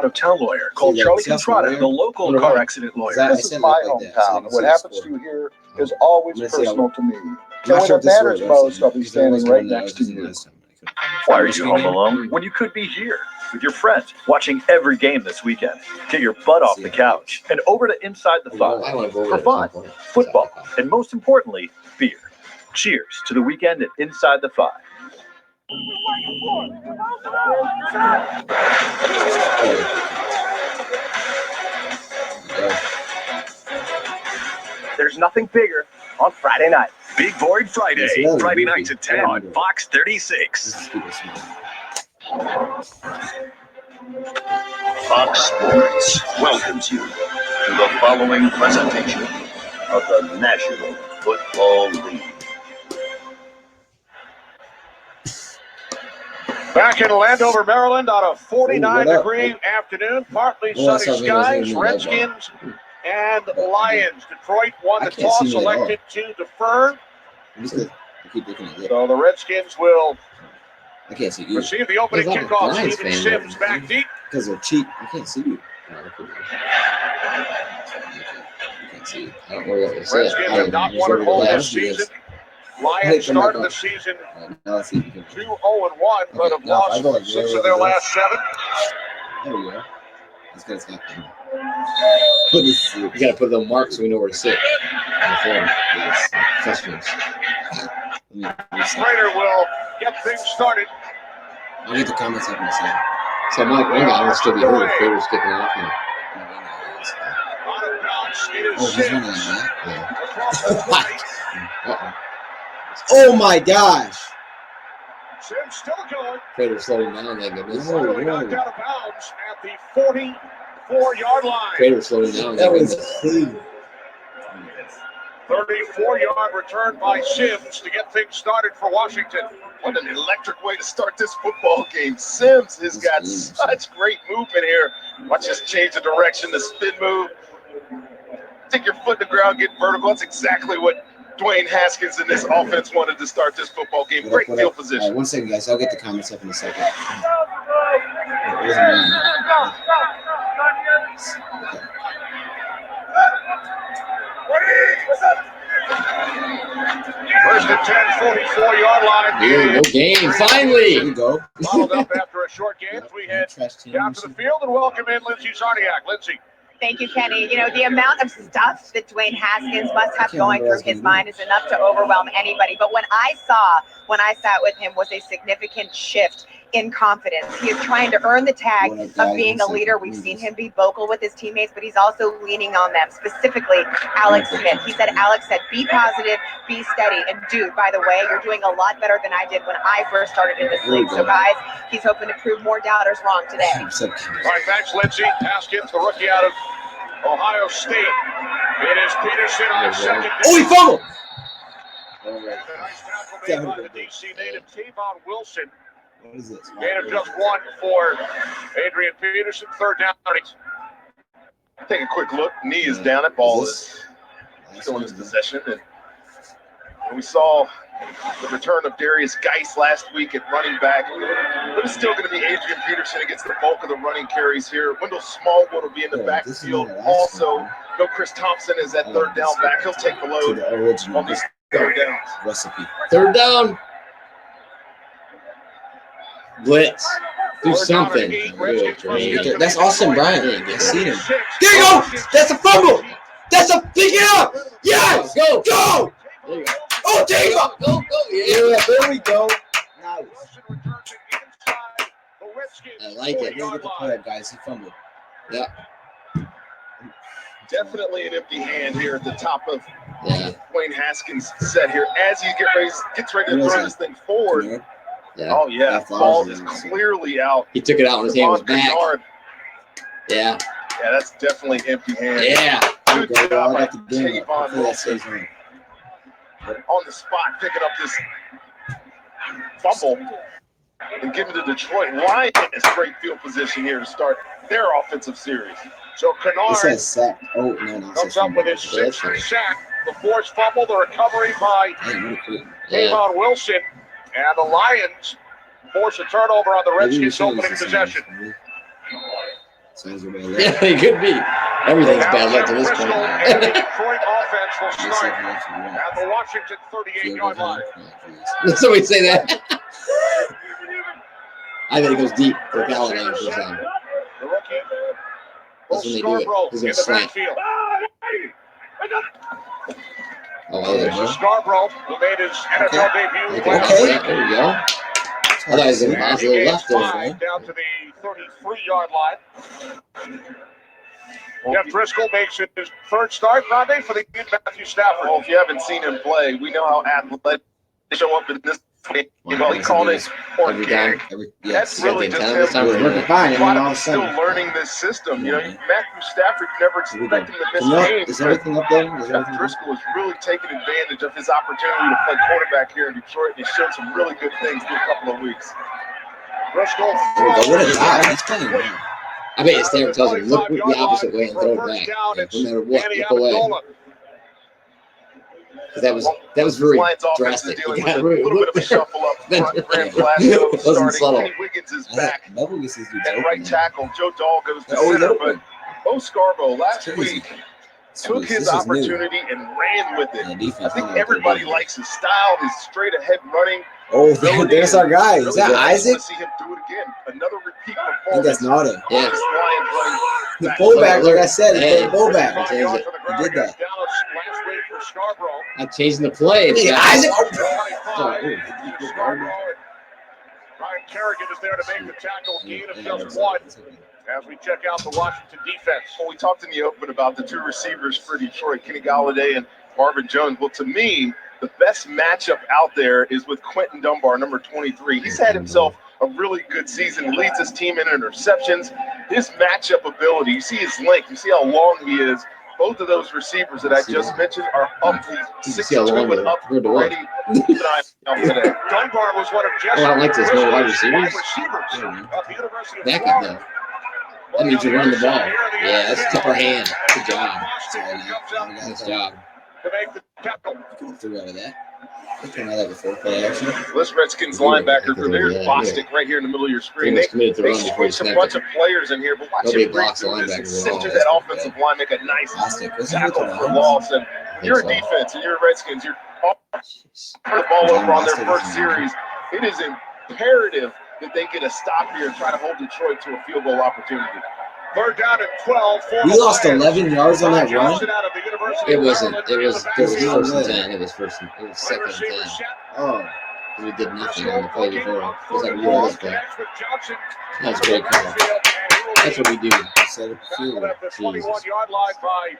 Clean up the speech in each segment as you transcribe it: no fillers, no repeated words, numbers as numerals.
out-of-town lawyer. Call Charlie Contrada, the local car accident lawyer. This is my hometown. What happens to you here is always personal to me. And when it matters most, I'll be standing right next to you. Why are you home alone when you could be here with your friends watching every game this weekend? Get your butt off the couch and over to Inside the Five for fun, football, and most importantly, beer. Cheers to the weekend at Inside the Five. There's nothing bigger on Friday night. Big Void Friday. Friday nights at 10 on Fox 36. Fox Sports welcomes you to the following presentation of the National Football League. Back in Landover, Maryland on a 49-degree afternoon, partly sunny skies, Redskins and Lions. Detroit won the toss, elected to defer. So the Redskins will receive the opening kickoff. Steven Sims back deep. Because they're cheap. I can't see you. I can't see you. I don't know what they said. Redskins have not won at home this season. Lions started the season 2-0-1, but have lost 6 of their last 7. There we go. That's good. You got to put the mark so we know where to sit. Prater will get things started. I'll get the comments up in a second. So Mike, one guy will still be hurt if Prater's kicking off. Oh my gosh! Sims still going. Prater's slowing down, thank goodness. Finally knocked out of bounds at the 44-yard line. Prater's slowing down. That was clean. 34-yard return by Sims to get things started for Washington. What an electric way to start this football game. Sims has got such great movement here. Watch us change the direction, the spin move. Take your foot to the ground, get vertical. That's exactly what Dwayne Haskins and this offense wanted to start this football game. Great field position. All right, 1 second, guys. I'll get the comments up in a second. First and 10, 44-yard line. Here, no game. Finally. Here we go. Followed up after a short game. We head down to the field and welcome in Lindsey Zarniak. Lindsey. Thank you, Kenny. You know, the amount of stuff that Dwayne Haskins must have going through his mind is enough to overwhelm anybody. But when I sat with him, was a significant shift in confidence. He is trying to earn the tag of being a leader. We've seen him be vocal with his teammates, but he's also leaning on them, specifically Alex Smith. He said, Alex said, be positive, be steady. And dude, by the way, you're doing a lot better than I did when I first started in this league. So guys, he's hoping to prove more doubters wrong today. All right, thanks, Lindsey. Haskins, the rookie out of Ohio State. It is Peterson on second. Oh, he fumbled! Nice tackle made by the DC native Tavon Wilson. What is this? Gain of just 1 for Adrian Peterson. Third down. Take a quick look. Knee is down. That ball is still in his possession. And we saw the return of Darius Geis last week at running back. But it's still going to be Adrian Peterson against the bulk of the running carries here. Wendell Smallwood will be in the backfield. Also, no Chris Thompson is at third down back. He'll take the load on these third downs. Recipe. Third down. Blitz. Do something. That's Austin Bryant. I see him. There you go. That's a fumble. That's a pick it up. Yes. Go. Go. There you go. Oh, there you go. Go. Yeah, there we go. Nice. I like it. Look at the player, guys. He fumbled. Yeah. Definitely an empty hand here at the top of Dwayne Haskins' set here as he gets ready to throw this thing forward. Yeah. Oh, yeah. The ball is clearly out. He took it out when his hand was back. Yeah. Yeah, that's definitely empty hand. Yeah. Good job by Tavon Wilson. On the spot, picking up this fumble and giving to Detroit. Lions is great field position here to start their offensive series. So Kennard sack. Oh, no, comes up with his 6th sack. The forced fumble, the recovery by Tavon Wilson. And the Lions force a turnover on the Redskins' opening possession. Yeah, it could be. Everything's bad luck to this Bristol point. and the Detroit offense will start at the Washington 38-yard line. Did somebody say that? I bet it goes deep for Galladay this time. The rookie, That's when they do it. He's in going to the slant. backfield. Oh, there you go. Scarborough, who made his NFL debut Okay, last week. there you go. I thought he was going to bounce a little left there. Down to the 33-yard line. Jeff Driscoll makes it his third start, Rondé, for the kid Matthew Stafford. Well, if you haven't seen him play, we know how athletic they show up in this game. Well, he called it Every organic. time. That's You got really the just antenna this time. him. We're fine. And then all of a Still sudden. learning this system. You know, Matthew Stafford, you never expect him to miss games. Is everything up there? Jeff Driscoll is really taking advantage of his opportunity to play quarterback here in Detroit. He showed some really good things through a couple of weeks. Driscoll. What a dive. He's playing well. I bet Stanford tells him, look the opposite way and throw it back. Like, no matter what, look away. Because that was very Lions offense drastic. is dealing You with got a little bit of a shuffle up front. Graham Glasgow Wasn't starting. subtle. Kenny Wiggins is back Bubble gets these dudes at open, right man. tackle. Joe Dahl goes to Oh, he's center, open. but Bo Scarborough last It's crazy. week took This his is new. opportunity and ran with it. Yeah, I defense, think I don't know everybody what they're likes his style, his straight ahead running. Oh, there's our guy. Is that Isaac? To see him do it again. Another repeat I think that's performance. Nada. Yes. The fullback, like I said, he Hey. played fullback. He changed it. He did that. Last week for Scarborough. I'm changing the play. Hey, Yeah. Isaac. 25. Scarborough. Ryan Kerrigan is there to make the tackle. Gain of just one. As we check out the Washington defense. Well, we talked in the open about the two receivers for Detroit, Kenny Galladay and Marvin Jones. Well, to me, the best matchup out there is with Quentin Dunbar, number 23. He's had himself a really good season, leads his team in interceptions. His matchup ability, you see his length, you see how long he is. Both of those receivers that I just mentioned are up to You can see how long 6'2" and they're up compared to what? already. Keep an eye out today. Dunbar was one of Jesse Oh, I don't like this. No wide receivers? of the University of Back it Florida. though. That means you're running the ball. Yeah, that's upper hand. Good job. Nice job. To make the tackle. Threw out of that. I've done that before. Play action. This Redskins linebacker group, there's Bostic right here in the middle of your screen. He was committed to They run before he switched a snapped bunch it. of players in here, but watch Nobody him break blocks the through this linebacker and at sift all. through that offensive line, make a nice Bostic. Was he tackle looking for at loss. And you're a so. defense and you're a Redskins. You're the ball over on their first series. It is imperative that they get a stop here and try to hold Detroit to a field goal opportunity. Third down and 12. We lost 11 yards on that run. It wasn't. It was first and 10. It was second and 10. Oh, We did nothing on the play before. It was like we were this play. That's a great call. That's what we do. set up the field. At the 21-yard line by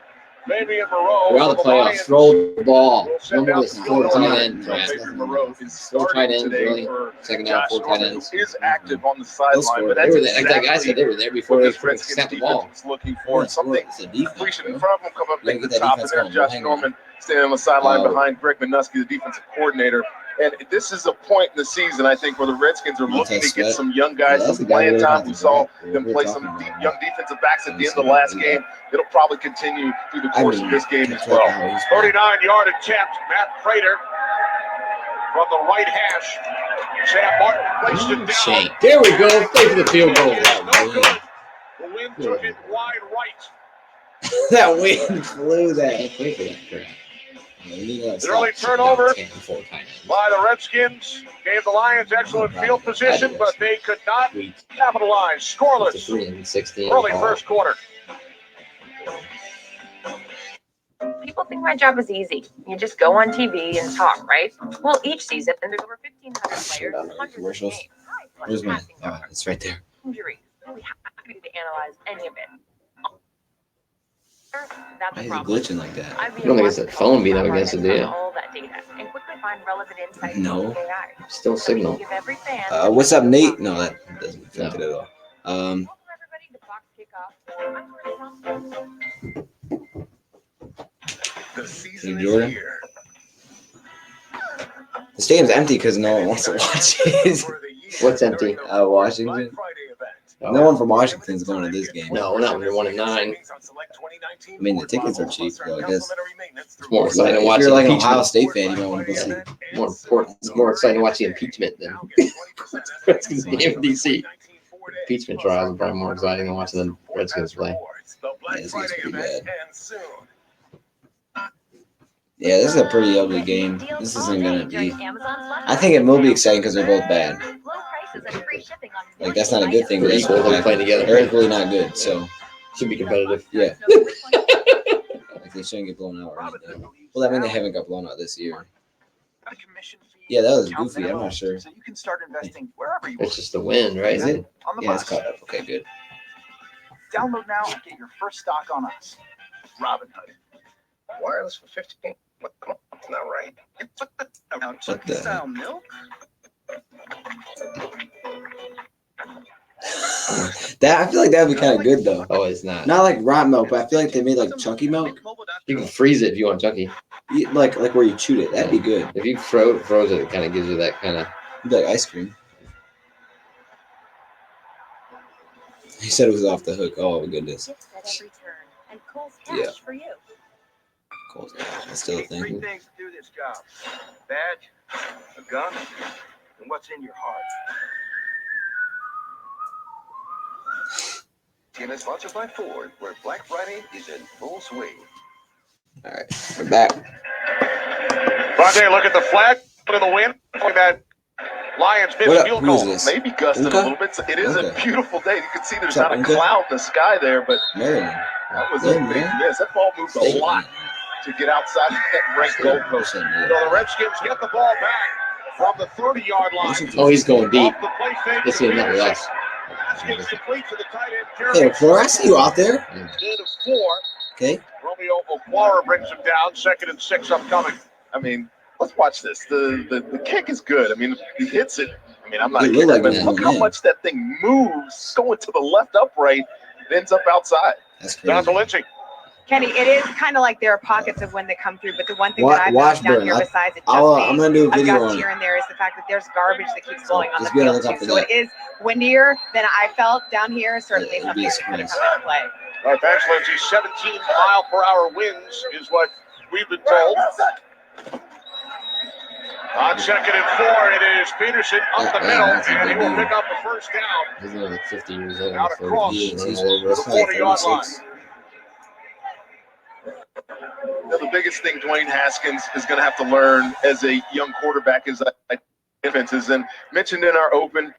Fabian Moreau. We're out of the playoffs. Throw the ball. No more this four tight end crap. Fabian Moreau is Four tight starting ends, today really. for Second down, Josh four tight Norman, ends. who is active on the sideline, score. but They that's were there. Like that guy exactly said, they were there before what they this Redskins snapped the ball. defense is looking for. Something It's a defense, completion in bro. front of him, come up, You make gotta the get that top, and defense there going. Josh Hang Norman standing on the sideline Oh. behind Greg Minuski, the defensive coordinator. And this is a point in the season, I think, where the Redskins are looking to get some young guys That's some the guy playing we're time. talking We saw about. them We're play talking some about young defensive backs at the end of the last game. It'll probably continue through the course of this game as well. 39-yard attempt. Matt Prater from the right hash. Sam Martin placed it down. Shank. There we go. Play for the field goal. No good. The wind took it wide right. That wind flew that. Can't play for that crap. The early turnover by the Redskins gave the Lions excellent field position, but they could not capitalize. Scoreless. 316. Early first quarter. People think my job is easy. You just go on TV and talk, right? Well, each season, there's over 1,500 players and hundreds of Commercials. games. Where's mine? Passing Oh, yards, it's right there. injuries. We have to analyze any of it. That's Why a is it problem. glitching like that? I'd be I don't think it's able a to phone beat up analyze against it, do you? all that data and quickly find relevant insights No. from AI. Still signal. Give every fan What's up, Nate? No, that doesn't affect it at all. Welcome everybody to Box Kickoff. The season Hey, Jordan. is here. The stadium's empty because no one wants to watch it. What's empty? Washington. No one from Washington's going to this game. No, not when you're 1-9. I mean, the tickets are cheap, so I guess. It's more exciting to If watch you're the like an impeachment. Ohio State fan, you might want to go see. More important. It's more exciting to watch the impeachment than Redskins game in DC. impeachment trials are probably more exciting than watching the Redskins play. Yeah, this game's pretty bad. Yeah, this is a pretty ugly game. This isn't gonna be. I think it will be exciting because they're both bad. Like that's not a good thing. But that's Equal, they're playing together. They're equally not good. So Should be competitive. yeah, like they shouldn't get blown out or anything. Well, I mean they haven't got blown out this year. Yeah, that was goofy. I'm not sure. So you can start investing wherever you It's want. just the win, right? Is it? On the Yeah, it's bus. caught up. Okay, good. Download now and get your first stock on us. Robinhood. Wireless for 15. What? That's not right. Now, What turkey the- style milk. That I feel like that would be kind of good though. Oh, it's not. Not like raw milk, but I feel like they made like chunky milk, You can freeze it if you want chunky. like where you chewed it. That'd be good. If you froze it, it kind of gives you that kind of. It'd be like ice cream. He said it was off the hook. Oh goodness. Yeah. Cool. That's still a Three thing. things to do this job: badge, a gun, and what's in your heart. Team is sponsored by Ford, where Black Friday is in full swing. All right, we're back. Vontae, look at the flag in the wind. Look at that Lions missed What up? field Who is goal. this? Maybe gusting Uka? a little bit. It is a Okay. beautiful day. You can see there's What's up, not a Uka? cloud in the sky there, but Maryland. that was a Yeah, big man. miss. That ball moved a lot to get outside that right goalpost. So the Redskins get the ball back from the 30-yard line. Oh, he's going deep. Off the play fake This to is nothing Peterson. less. Haskins complete to the tight end. Hey, Jeremy Flora, I see you out there. Instead of 4, Okay. Romeo Okwara brings him down. 2nd and 6 upcoming. I mean, let's watch this. The kick is good. I mean, he hits it. I mean, I'm not a It looked kicker, like but it look was how in. much that thing moves going to the left upright. It ends up outside. That's Down to crazy. Lindsey. Kenny, it is kind of like there are pockets of when they come through, but the one thing Wa- that I've watch noticed down Burn. here I- besides it just I'm gonna do a being a video gust on here it. and there is the fact that there's garbage that keeps blowing on the Just be on the field lookout too. for So that. it is windier than I felt down here. Certainly Yeah, it'd something be a that's going to surprise. come into play. All right, thanks, Lindsey. 17-mile-per-hour winds is what we've been told. On 2nd and 4, it is Peterson up the Yeah, middle, that's a and he big will deal. pick up the first down. He's only like 50 years old. Out across. He is. He's all over us. probably 40-yard line. 36. You know, the biggest thing Dwayne Haskins is going to have to learn as a young quarterback is defenses. And mentioned in our open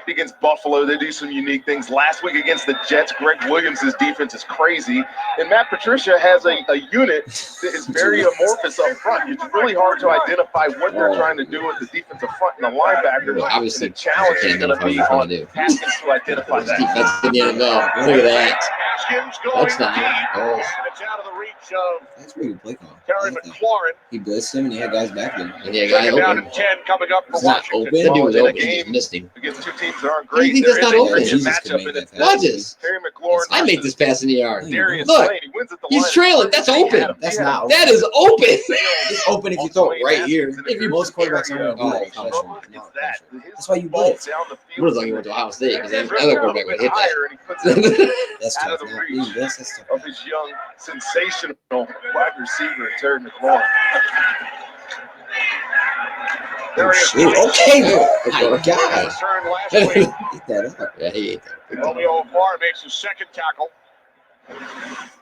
against Buffalo, they do some unique things. Last week against the Jets, Greg Williams' defense is crazy. And Matt Patricia has a unit that is very amorphous up front. It's really hard to identify what they're trying to do with the defensive front and the linebackers. Well, obviously, And the challenge you is can't going to identify be what you're on trying to do. Haskins to identify that. Defense in the NFL. Look at that. Haskins going That's not. deep, Oh, and it's out of the reach of That's pretty good play call. Terry McLaurin. He blitzed him and he had guys back there. and yeah, guy 2nd down open. and 10 coming up for It's not Washington. open. That dude was Well, in a open. He just game- missed him. Against two teams that aren't How do you great, think there that's is not a open? wretched Jesus could matchup make in that it. pass. Watch this. Terry McLaurin. I made this pass in the yard. Darius Look, Slade, he wins at the he's line. trailing. That's open. That's not open. That is open. It's open if you throw it right here. If you Most quarterbacks aren't Oh, going to do That's that. That's why you blitz. We're lucky he went to Ohio State because the other quarterback would hit that. That's Out tough. of the Not reach. being blitzed, that's tough. of his young, sensational wide receiver, Terry McLaurin. Oh, shit. Okay. Oh, my God. Turn last week. Eat that up. Yeah, he ate that. Romeo Okwara makes his 2nd tackle.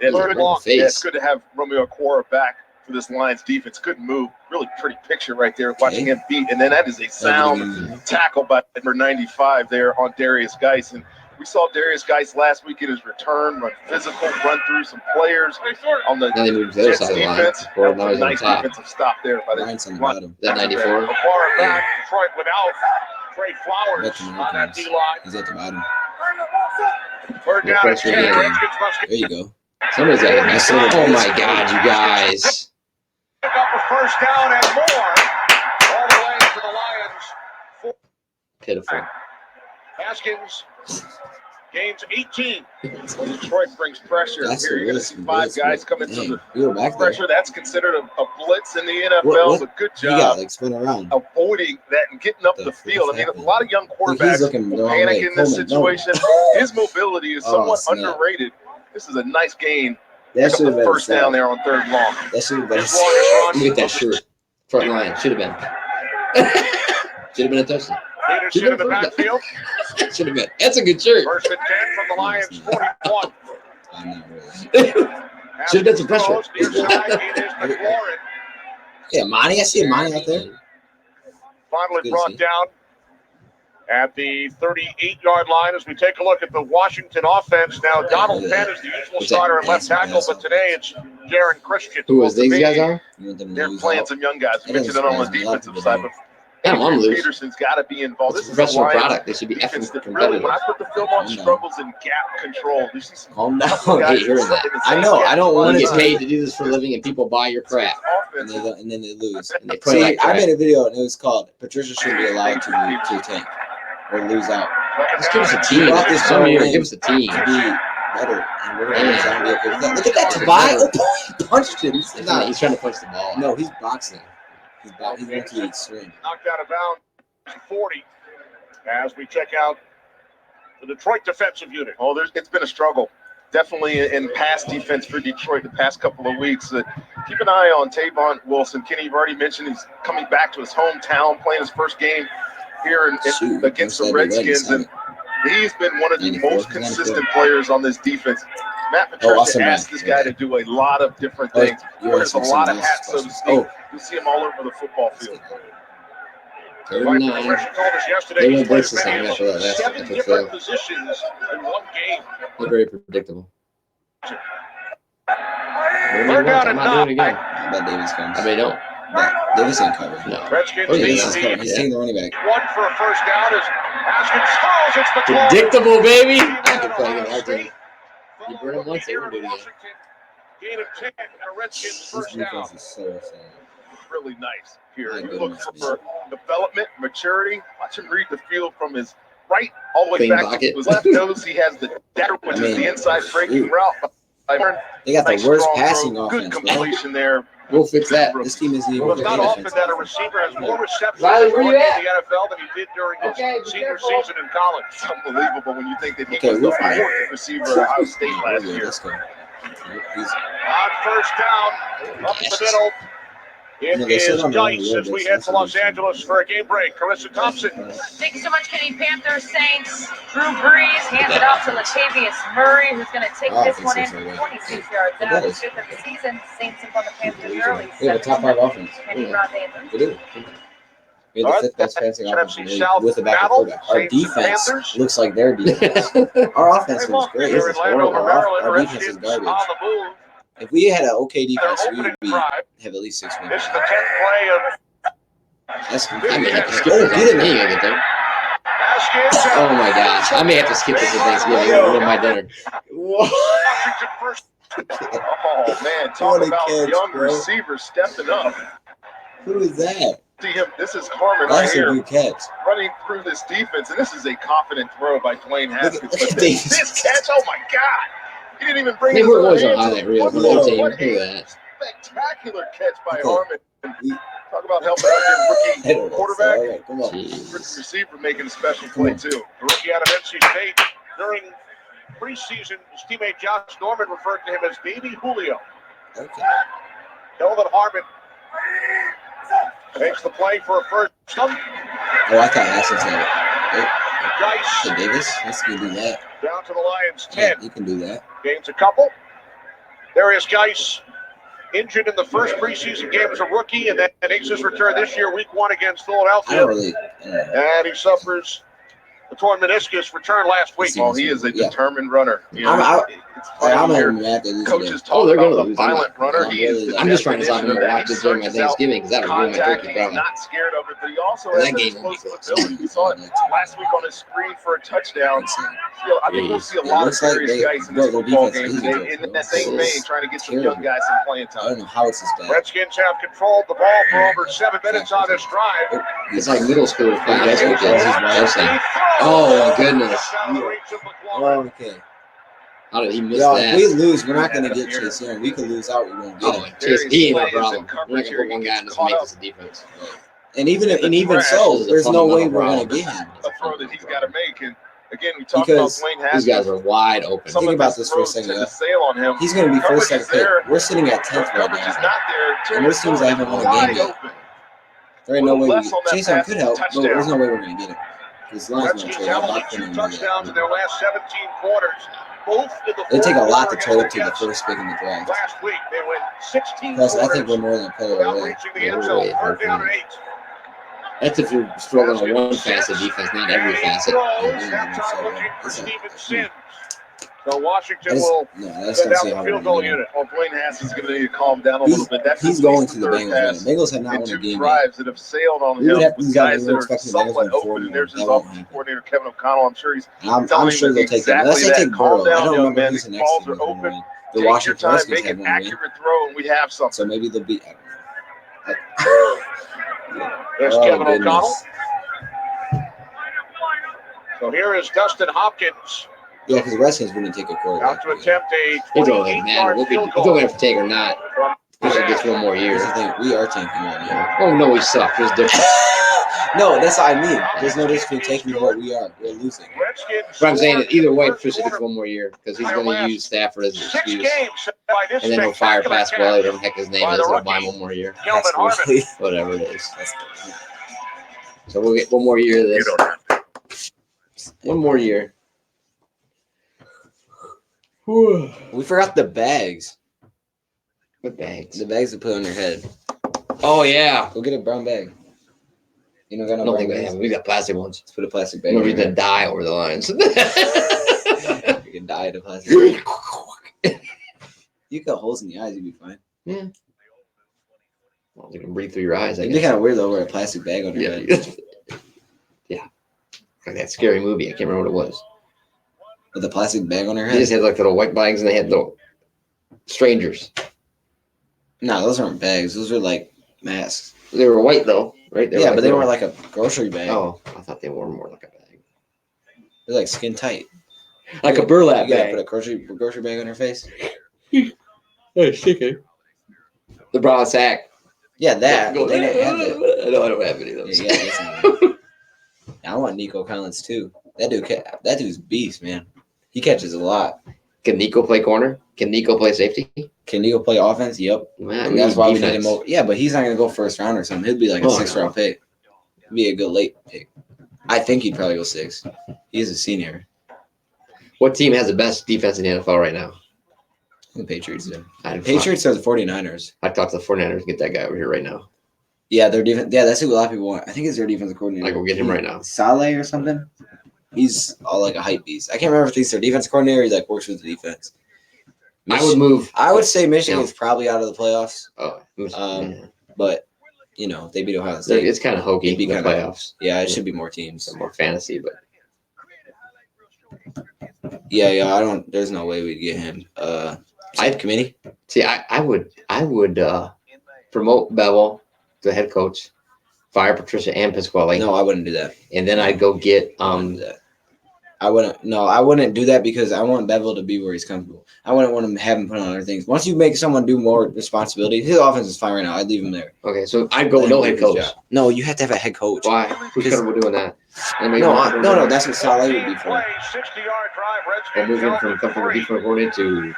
Yeah, Third it's, long. good, yeah, face. it's good to have Romeo Okwara back for this Lions defense. Good move. Really pretty picture right there, watching him beat. And then that is a sound tackle by number 95 there on Darius Geis. And we saw Darius Geis last week in his return, run physical, run through some players on the Now they moved to the other Jets side of the line. defense. Or That now was a he's on nice top. defensive stop there by the Ryan's on the line. bottom. That 94. Okwara back. Detroit without Trey Flowers Veteran on that Redskins. D-line. He's at the bottom. 3rd down and pressure 10. again. Redskins must There you go. Somebody's got to mess up. Oh my God, you guys. pick up a 1st down and more. All the way to the Lions. Pitiful. Haskins gains 18. Detroit brings pressure That's here. a You're going to risk. see 5 guys coming to Dang, the we were back there. pressure. That's considered a blitz in the NFL. What- But good He got job like spin around. avoiding that and getting up The the field. I mean, a fuck? lot of young He's quarterbacks looking the wrong panic way. in this Coleman, no. situation. His mobility is Oh, somewhat snap. underrated. This is a nice gain. That Pick should up have the been first down there on 3rd long. That should have been His longest run. Look at that shirt. Front line. Should have been. Should have been a touchdown. Peterson in the backfield. That should have been. That's a good shirt. First and 10 from the Lions, 41. I'm not really. Should have done some pressure. Near side, it is McLaurin. Yeah, Monty. I see Monty out there. Finally Good to brought see. down at the 38-yard line as we take a look at the Washington offense. Now, Donald Penn is the usual What's that? starter at left tackle, but today it's Jaron Christian. Who was these guys are? You want them to They're lose playing out? some young guys. We That mentioned it on the doesn't surprise me. A lot of defensive people side, do. but I don't want to lose. Peterson's got to be involved. It's This a is a professional Lions product. They should be defense effing that really, competitive. when I put the film on Calm down. struggles and gap control, you see some Calm down. guys hate hearing that. in the I same know. gap I don't all want the You it get to. time. paid to do this for a living, and people buy your crap. And Offense, then they lose. And they play See, like I crap. made a video and it was called "Patricia shouldn't be allowed to tank or lose out Just give us a team. Brought this Some whole year, in. give us a team. to be better." And we're gonna lose out and be okay with that. Look at that, Tobias! Oh, he punched him. He's not. He's trying to punch the ball. No, he's boxing. He's going to the swing. knocked out of bounds, 40. As we check out the Detroit defensive unit. oh, it's been a struggle. Definitely in pass defense for Detroit the past couple of weeks. Keep an eye on Tavon Wilson. Kenny, you've already mentioned he's coming back to his hometown, playing his first game here against the Redskins, and he's been one of the most consistent players on this defense. Matt Patricia awesome, asked man. this guy to do a lot of different things. Wears a lot of hats, so to speak. Oh, You see him all over the football field. Like 39. Patricia told us yesterday, They he's won't played blitz this time many after that last 7 episode. different positions in one game. They're very predictable. Third down and I'm not doing it again. I bet Davis comes. I mean, don't. But Davis ain't covered. No. Redskins Oh, yeah, lead Davis is the covered. He's taking the running back. one for a first down as Haskins throws. It's McLaurin. Predictable, baby. I can play against our team. You burn them once, they won't do it again. Gain of 10 and a Redskins This first down. defense is so sad. Really nice here. My You look goodness, for development, maturity. Watch him read the field from his right all the way Clean back pocket. to his left nose. He has the dagger, which I mean, is the inside breaking shoot. route. They got the Nice worst strong passing throw, good offense, bro. completion there. We'll fix that. This team isn't even Well, it's good not often defense. that a receiver has more receptions Riley, in where you the at? NFL than he did during his Okay, be senior careful. season in college. It's unbelievable when you think that he Okay, was we're the fine. fourth receiver at Ohio State last year. Let's go. He's, On first down, up the middle. It No, they is said on the Dice road, as we they head to said Los they- Angeles for a game break. Carissa Thompson. Thank you so much, Kenny. Panthers, Saints, Drew Brees hands it off to Latavius Murray, who's going to take Oh, this one in it's so good. 26 yards It out. is. Fifth of the season. Saints up on the Panthers early. we have a top 5 offense. Kenny Rod Davis. We do. We have the 5th best passing offense in the league with a backup Battle, quarterback. Our Saints and defense Panthers. looks like their defense. Our offense was great. Here in Landover, Maryland, Our defense is Redskins garbage. on the move. If we had an okay Their defense, we opening would be, drive. have at least 6 wins. This is the 10th play of That's I may have to skip Oh, this. get him. I ain't gonna get there. Haskins. Oh my gosh. I may have to skip this at Thanksgiving and ruin my dinner. Washington first. Oh, man. Talk 20 about kids, young bro. receivers stepping up. Who is that? See him. This is Harmon right That's a here good catch. running through this defense, and this is a confident throw by Dwayne Haskins. Look at But Davis. this catch, oh, my God. He didn't even bring They his were other always on hands highlight up. reel What for the a- team. what Look at a that. spectacular catch by Okay. Harmon. We- Talk about helping out your I don't rookie know. quarterback. All right, come on. Jeez. Receiver making a special play, too. The rookie out of NC State during preseason, his teammate Josh Norman referred to him as Baby Julio. Okay. Kelvin Harmon makes the play for a first down. Oh, I thought Haskins had it. Dice Hey, Davis, let's go do that. down to the Lions 10. Yeah, you can do that. Gains a couple. There is Geis, injured in the first preseason game as a rookie, and then makes his return this year, week 1 against I Philadelphia. don't really. I don't know. And he suffers the torn meniscus, returned last week. Well, he is a Yeah. determined runner. You know, it's Like, I'm funny not here. even mad that he's Coaches Oh, talk they're about gonna a lose. violent runner. I'm He is the really- I'm just trying to stop definition him of to that. watch this He during my searches out Thanksgiving because that would ruin my contact. turkey He's probably. not scared of it, but he also That has an game explosive won't be ability. We saw it last week on his screen for a touchdown. I think we'll see a It lot of looks like serious they- guys in bro, this their football defense game is today good, in bro. that same It's vein, trying to get some terrible. young guys some playing I time. don't know how it's this bad. Redskins have controlled the ball for over 7 minutes on this drive. It's like middle school playing high school kids. He's He Oh, my throws. goodness. Out of the reach of McLaurin. Oh, okay. How did he miss Yo, if that? we lose, we're not gonna get Chase Young. We could lose out. We won't get Oh, him. Chase, he ain't no Darius problem. plays in We're not gonna put one guy in this and make this a defense. And even Trash. so, This is a there's no way fundamental we're gonna problem. get him. A throw that he's got to make. And again, we talked Because about Dwayne These Haskins. guys are wide open. Some Think of about his this for a throws second, tend yeah. to sail on him. He's gonna be Coverage first, is second there. pick. We're sitting at 10th right Coverage is now. not there. And most teams haven't won a game Wide yet. open. There ain't no way. Less on that Chase Young pass could help, but there's touchdown. no way we're gonna get him. This line's going to Redskins trade have up. only 2 touchdowns in their last 17 quarters. Both in the It'd take a fourth lot to quarter trade up to the against first pick in the draft. last week. They went 16 Plus, I think quarters we're more than a player without away. reaching the Yeah, end we're zone. way Third down and 8. That's if you're struggling on one facet defense, not every facet. Halftime looking for Steven Sims. So Washington I will just send don't out see the how field we're goal going to unit. Well, Blaine Hass is going to need to calm down a little bit. That's He's at going least to the third Bengals. pass Man. Bengals have not in won a 2 game yet. drives that have sailed on We would him have with these guys that we're are expecting the Bengals somewhat to win open. And there's his that won't offensive happen. coordinator, Kevin O'Connell. I'm sure he's I'm telling sure him they'll take them. Unless exactly they that. take Calm Burrow. I down, don't young remember man. who's These the next balls team are that's going to open. win. The Take your Washington time, Redskins make have an one win. accurate throw, and we have something. So maybe they'll beat. There's Oh, Kevin goodness. O'Connell. So here is Dustin Hopkins Yeah, because the Redskins wouldn't take a out quarterback. to attempt a It don't really 28-yard matter. We'll field be goal. going to take or not. Especially gets one more Here's the year. thing. We are tanking right now. Oh no, we suck. There's a difference. No, that's what I mean. There's no difference between taking and what we are. We're losing. Redskins But I'm saying that either way, scored Patricia gets one more year because he's going to use Stafford as an 6 excuse, games by this and then he'll fire spectacular Pasquale, catch whatever the heck his name by is, the and buy him rookie. one more year. Kelvin That's Harmon. really- Whatever it is. So we'll get one more year of You this. don't have to. One more year. We forgot the bags. What bags? The bags to put on your head. Oh yeah. Go get a brown bag. You don't got I no don't brown think we bags? have. We got plastic ones. Let's put a plastic bag No on your reason to head. die over the lines. You can die in a plastic bag. You got holes in the eyes, you'd be fine. Well, you can breathe through your eyes. I It'd be guess. kind of weird though, wear a plastic bag on your Yeah. head. Yeah. Like that scary movie. I can't remember what it was. With a plastic bag on your They head? just had like little white bags and they had little strangers. No, those aren't bags. Those are like masks. They were white though, right? Yeah, but they little- were like a grocery bag. Oh, I thought they were more like a bag. They're like skin tight. Like a burlap You gotta bag. put a grocery bag on your face. Hey, sticky. The brown sack. Yeah, that. Go- They didn't have that. No, I don't have any of those. Yeah, listen. I want Nico Collins too. That dude's beast, man. He catches a lot. Can Nico play corner? Can Nico play safety? Can Nico play offense? Yep. Man, And that's why we need defense. him over. Yeah, but he's not gonna go first round or something. He'll be like a Oh, 6th round pick. He'd be a good late pick. I think he'd probably go 6. He's a senior. What team has the best defense in the NFL right now? The Patriots do. I'd Patriots are the 49ers. I'd talk to the 49ers and get that guy over here right now. Yeah, their defense. Yeah, that's who a lot of people want. I think it's their defensive coordinator. I go get him right now. Saleh or something. He's all like a hype beast. I can't remember if he's their defense coordinator. He like works with the defense. I would move. I would say Michigan's probably out of the playoffs, Oh, but you know they beat Ohio State. it's kind of hokey It'd be in the kinda- playoffs. Yeah, it should be more teams. Some more fantasy, but Yeah. I don't. There's no way we'd get him. Committee. see, I would promote Bevel, the head coach, fire Patricia and Pasquale, No, I wouldn't do that. and then I'd go get I wouldn't do that. I wouldn't do that because I want Bevel to be where he's comfortable. I wouldn't want him to have him put on other things. Once you make someone do more responsibility, his offense is fine right now. I'd leave him there. Okay, so I'd go with no head coach. No, you have to have a head coach. Why? Who's comfortable doing that? No. That's what Saleh would be for. 60-yard drive. Or Redskins move him go from for comfortable 3. defensive coordinator to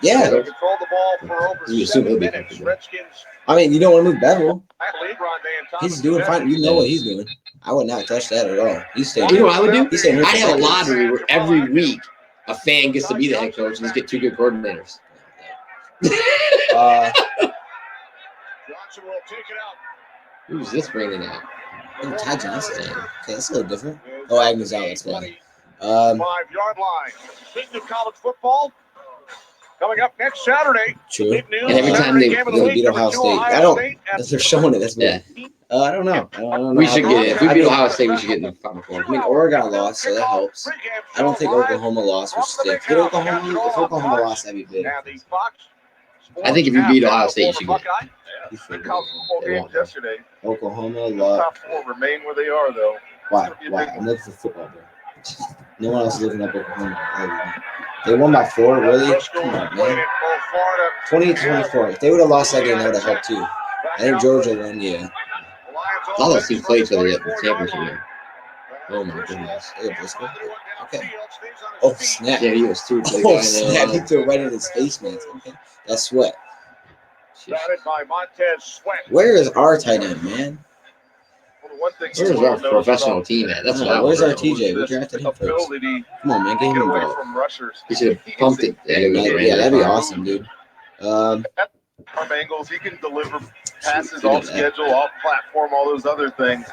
Yeah, They controlled the ball for over You assume 7 he'll be minutes. comfortable. Redskins I mean you don't want to move Bevel. lead Rondé and Thomas He's doing fine. You know what he's doing. I would not touch that at all. He's staying. You know what I would do? He's staying here I'd for have a decades. lottery where every week a fan gets to be the head coach and just get 2 good coordinators. Uh, Johnson will take it out. Who's this bringing out? oh, Ty Johnson. Okay, that's a little different. Oh, Agnews out. That's why. 5-yard line. Speaking of college football, coming up next Saturday. True. Big news. And every time Saturday they game of the week, beat number Ohio 2 State. Ohio I don't- State at They're showing it. That's Yeah. weird. I don't know. I don't know. We should get it. If we I beat mean, Ohio State, we should get in the Final Four. I mean, Oregon lost, so that helps. I don't think Oklahoma lost, which stinks. If Oklahoma lost, that'd be big. And the Fox I think if you beat Ohio State, you should get it. Buckeye. The college football They games won't. yesterday. Oklahoma The lost. top 4 remain where they are, though. Why? I'm looking for football, bro. No one else is looking up Oklahoma. They won by 4, really? Briscoe Come on, played man. in both Florida. 20-24. If they would have lost that game, that would have helped too. I think Georgia won, yeah. All those teams played each other at the championship game. Oh my goodness. Hey, Briscoe. Okay. Oh, snap. Yeah, he was too. Oh, snap. He threw it right in his face, man. Okay. That's Sweat. Batted by Montez Sweat. Where is our tight end, man? one thing Where's our professional team at? That's what I Where's wonder. our TJ? We drafted him first. Ability Come on, man, get get him away involved. from rushers. He should have pumped it. Yeah, that'd be awesome, dude. Arm angles, he can deliver passes off schedule, off platform, all those other things.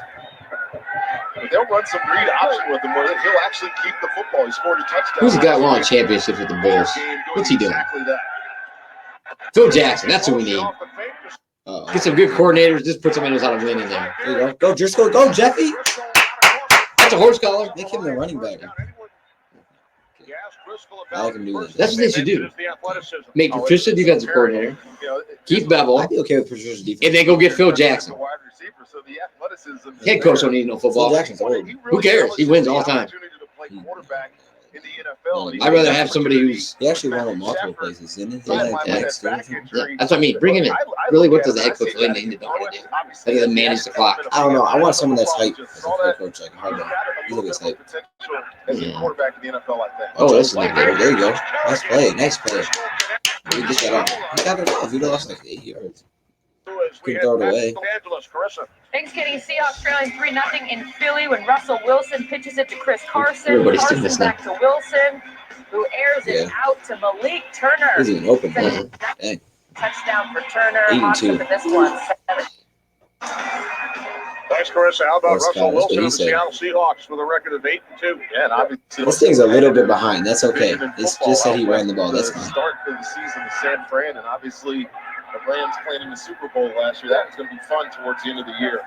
But they'll run some read option with him where he'll actually keep the football. He scored a touchdown. Who's got won championships with the Bulls? What's he doing? Exactly that. Phil Jackson. That's who we need. Get some good coordinators. Just put somebody who knows how to win in there. There you go. Go, Driscoll. Go, Jeffy. That's a horse collar. Make him the running back. I can do this. That's what they should do. Make Patricia defensive coordinator. Keep Bevel. I'd be okay with Patricia's defense. And then go get Phil Jackson. Head coach don't need no football. Phil Jackson's old. Who cares? He wins all the time. I'd rather have somebody who's. He actually won at multiple places, didn't he? Yeah, that's what I mean. Bring him in. Really, what does the head coach really need to know how to do? Other than manage the clock. I don't know. I want someone that's hyped as a head coach, like Harbaugh. He's always hyped. Oh, that's like there you go. Nice play. Nice play. He just got off. He got it off. He lost like 8 yards. Couldn't throw it away. Thanks, Kitty. Seahawks trailing 3-0 in Philly when Russell Wilson pitches it to Chris Carson. Everybody's Carson doing this back to Wilson, who airs it out to Malik Turner. He's even open. Dang. Touchdown for Turner. 8-2. Hawks up in this one. Thanks, Chris. How about That's Russell what Wilson he of the said. Seattle Seahawks with a record of 8-2? Yeah, and obviously This thing's a little bit behind. That's okay. It's just that he ran the ball. That's the fine. start of the season with San Fran, and obviously the Rams playing in the Super Bowl last year. That was going to be fun towards the end of the year.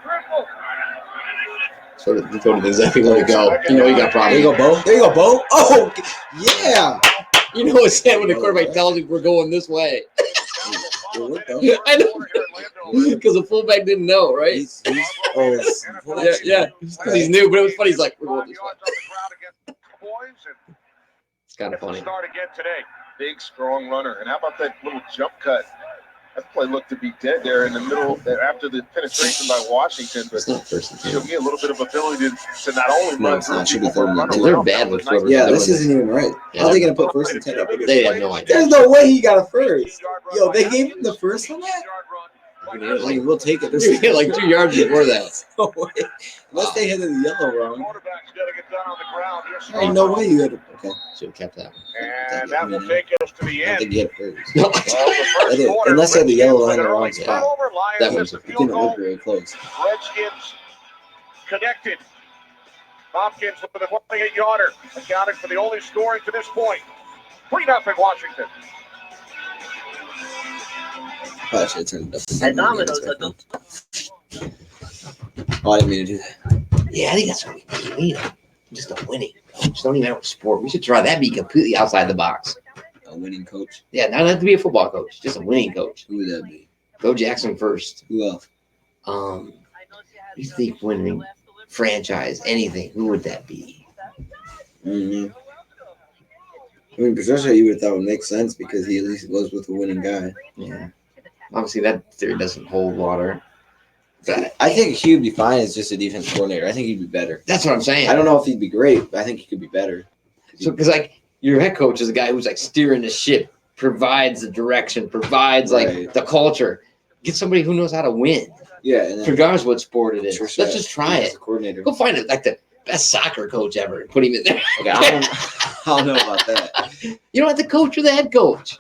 So he told him exactly where to go. You know he got There you problems. go, Bo. There you go, Bo. Oh, yeah. You know what's sad when the quarterback tells you we're going this way. It worked, though. I know. Because the fullback didn't know, right? Yeah. Because he's new, but it was funny. He's like, we're going this way. It's kind of funny. Start again today. Big, strong runner. And how about that little jump cut? That play looked to be dead there in the middle after the penetration by Washington. But It's not first and showed 10. me a little bit of ability to not only No, run it's through not. Should be people, third but and run 10. They're around. bad with whoever- Yeah, this isn't even right. How are they going to put first and 10 up? They have no idea. There's no way he got a first. Yo, they gave him the first on that? Like, we'll take it. You hit like 2 yards before that. No way. Unless they hit the yellow wrong. Quarterback's got to get down on the ground. There ain't no way you had it. Okay. Should have kept that one. And that will take us to the I don't end. think he hit it first. No. Of the first That is- quarter. unless they had the yellow line in Redskins the wrong with an spot. early turnover. Lions That with was- the It field didn't goal. look very close. Redskins connected. Hopkins with a 28-yarder, accounting for the only scoring to this point. 3-0 Washington. Probably should have turned it up. Oh, I didn't mean to do that. Yeah, I think that's what we need. Just a winning coach. Don't even have a sport. We should try that. Be completely outside the box. A winning coach. Yeah, not have to be a football coach. Just a winning coach. Who would that be? Go Jackson first. Who else? You think winning franchise, anything? Who would that be? Mm-hmm. I mean, Patricia, you would have thought would make sense because he at least was with a winning guy. Yeah. Obviously, that theory doesn't hold water. But I think he would be fine as just a defense coordinator. I think he'd be better. that's what I'm saying. I don't know if he'd be great, but I think he could be better. So, because like your head coach is a guy who's like steering the ship, provides the direction, provides like Right. the culture. Get somebody who knows how to win, Yeah, and then regardless of what sport it is. Patricia, Let's just try as it. a coordinator. Go find it like the best soccer coach ever and put him in there. Okay, I don't know about that. You don't have to coach or the head coach.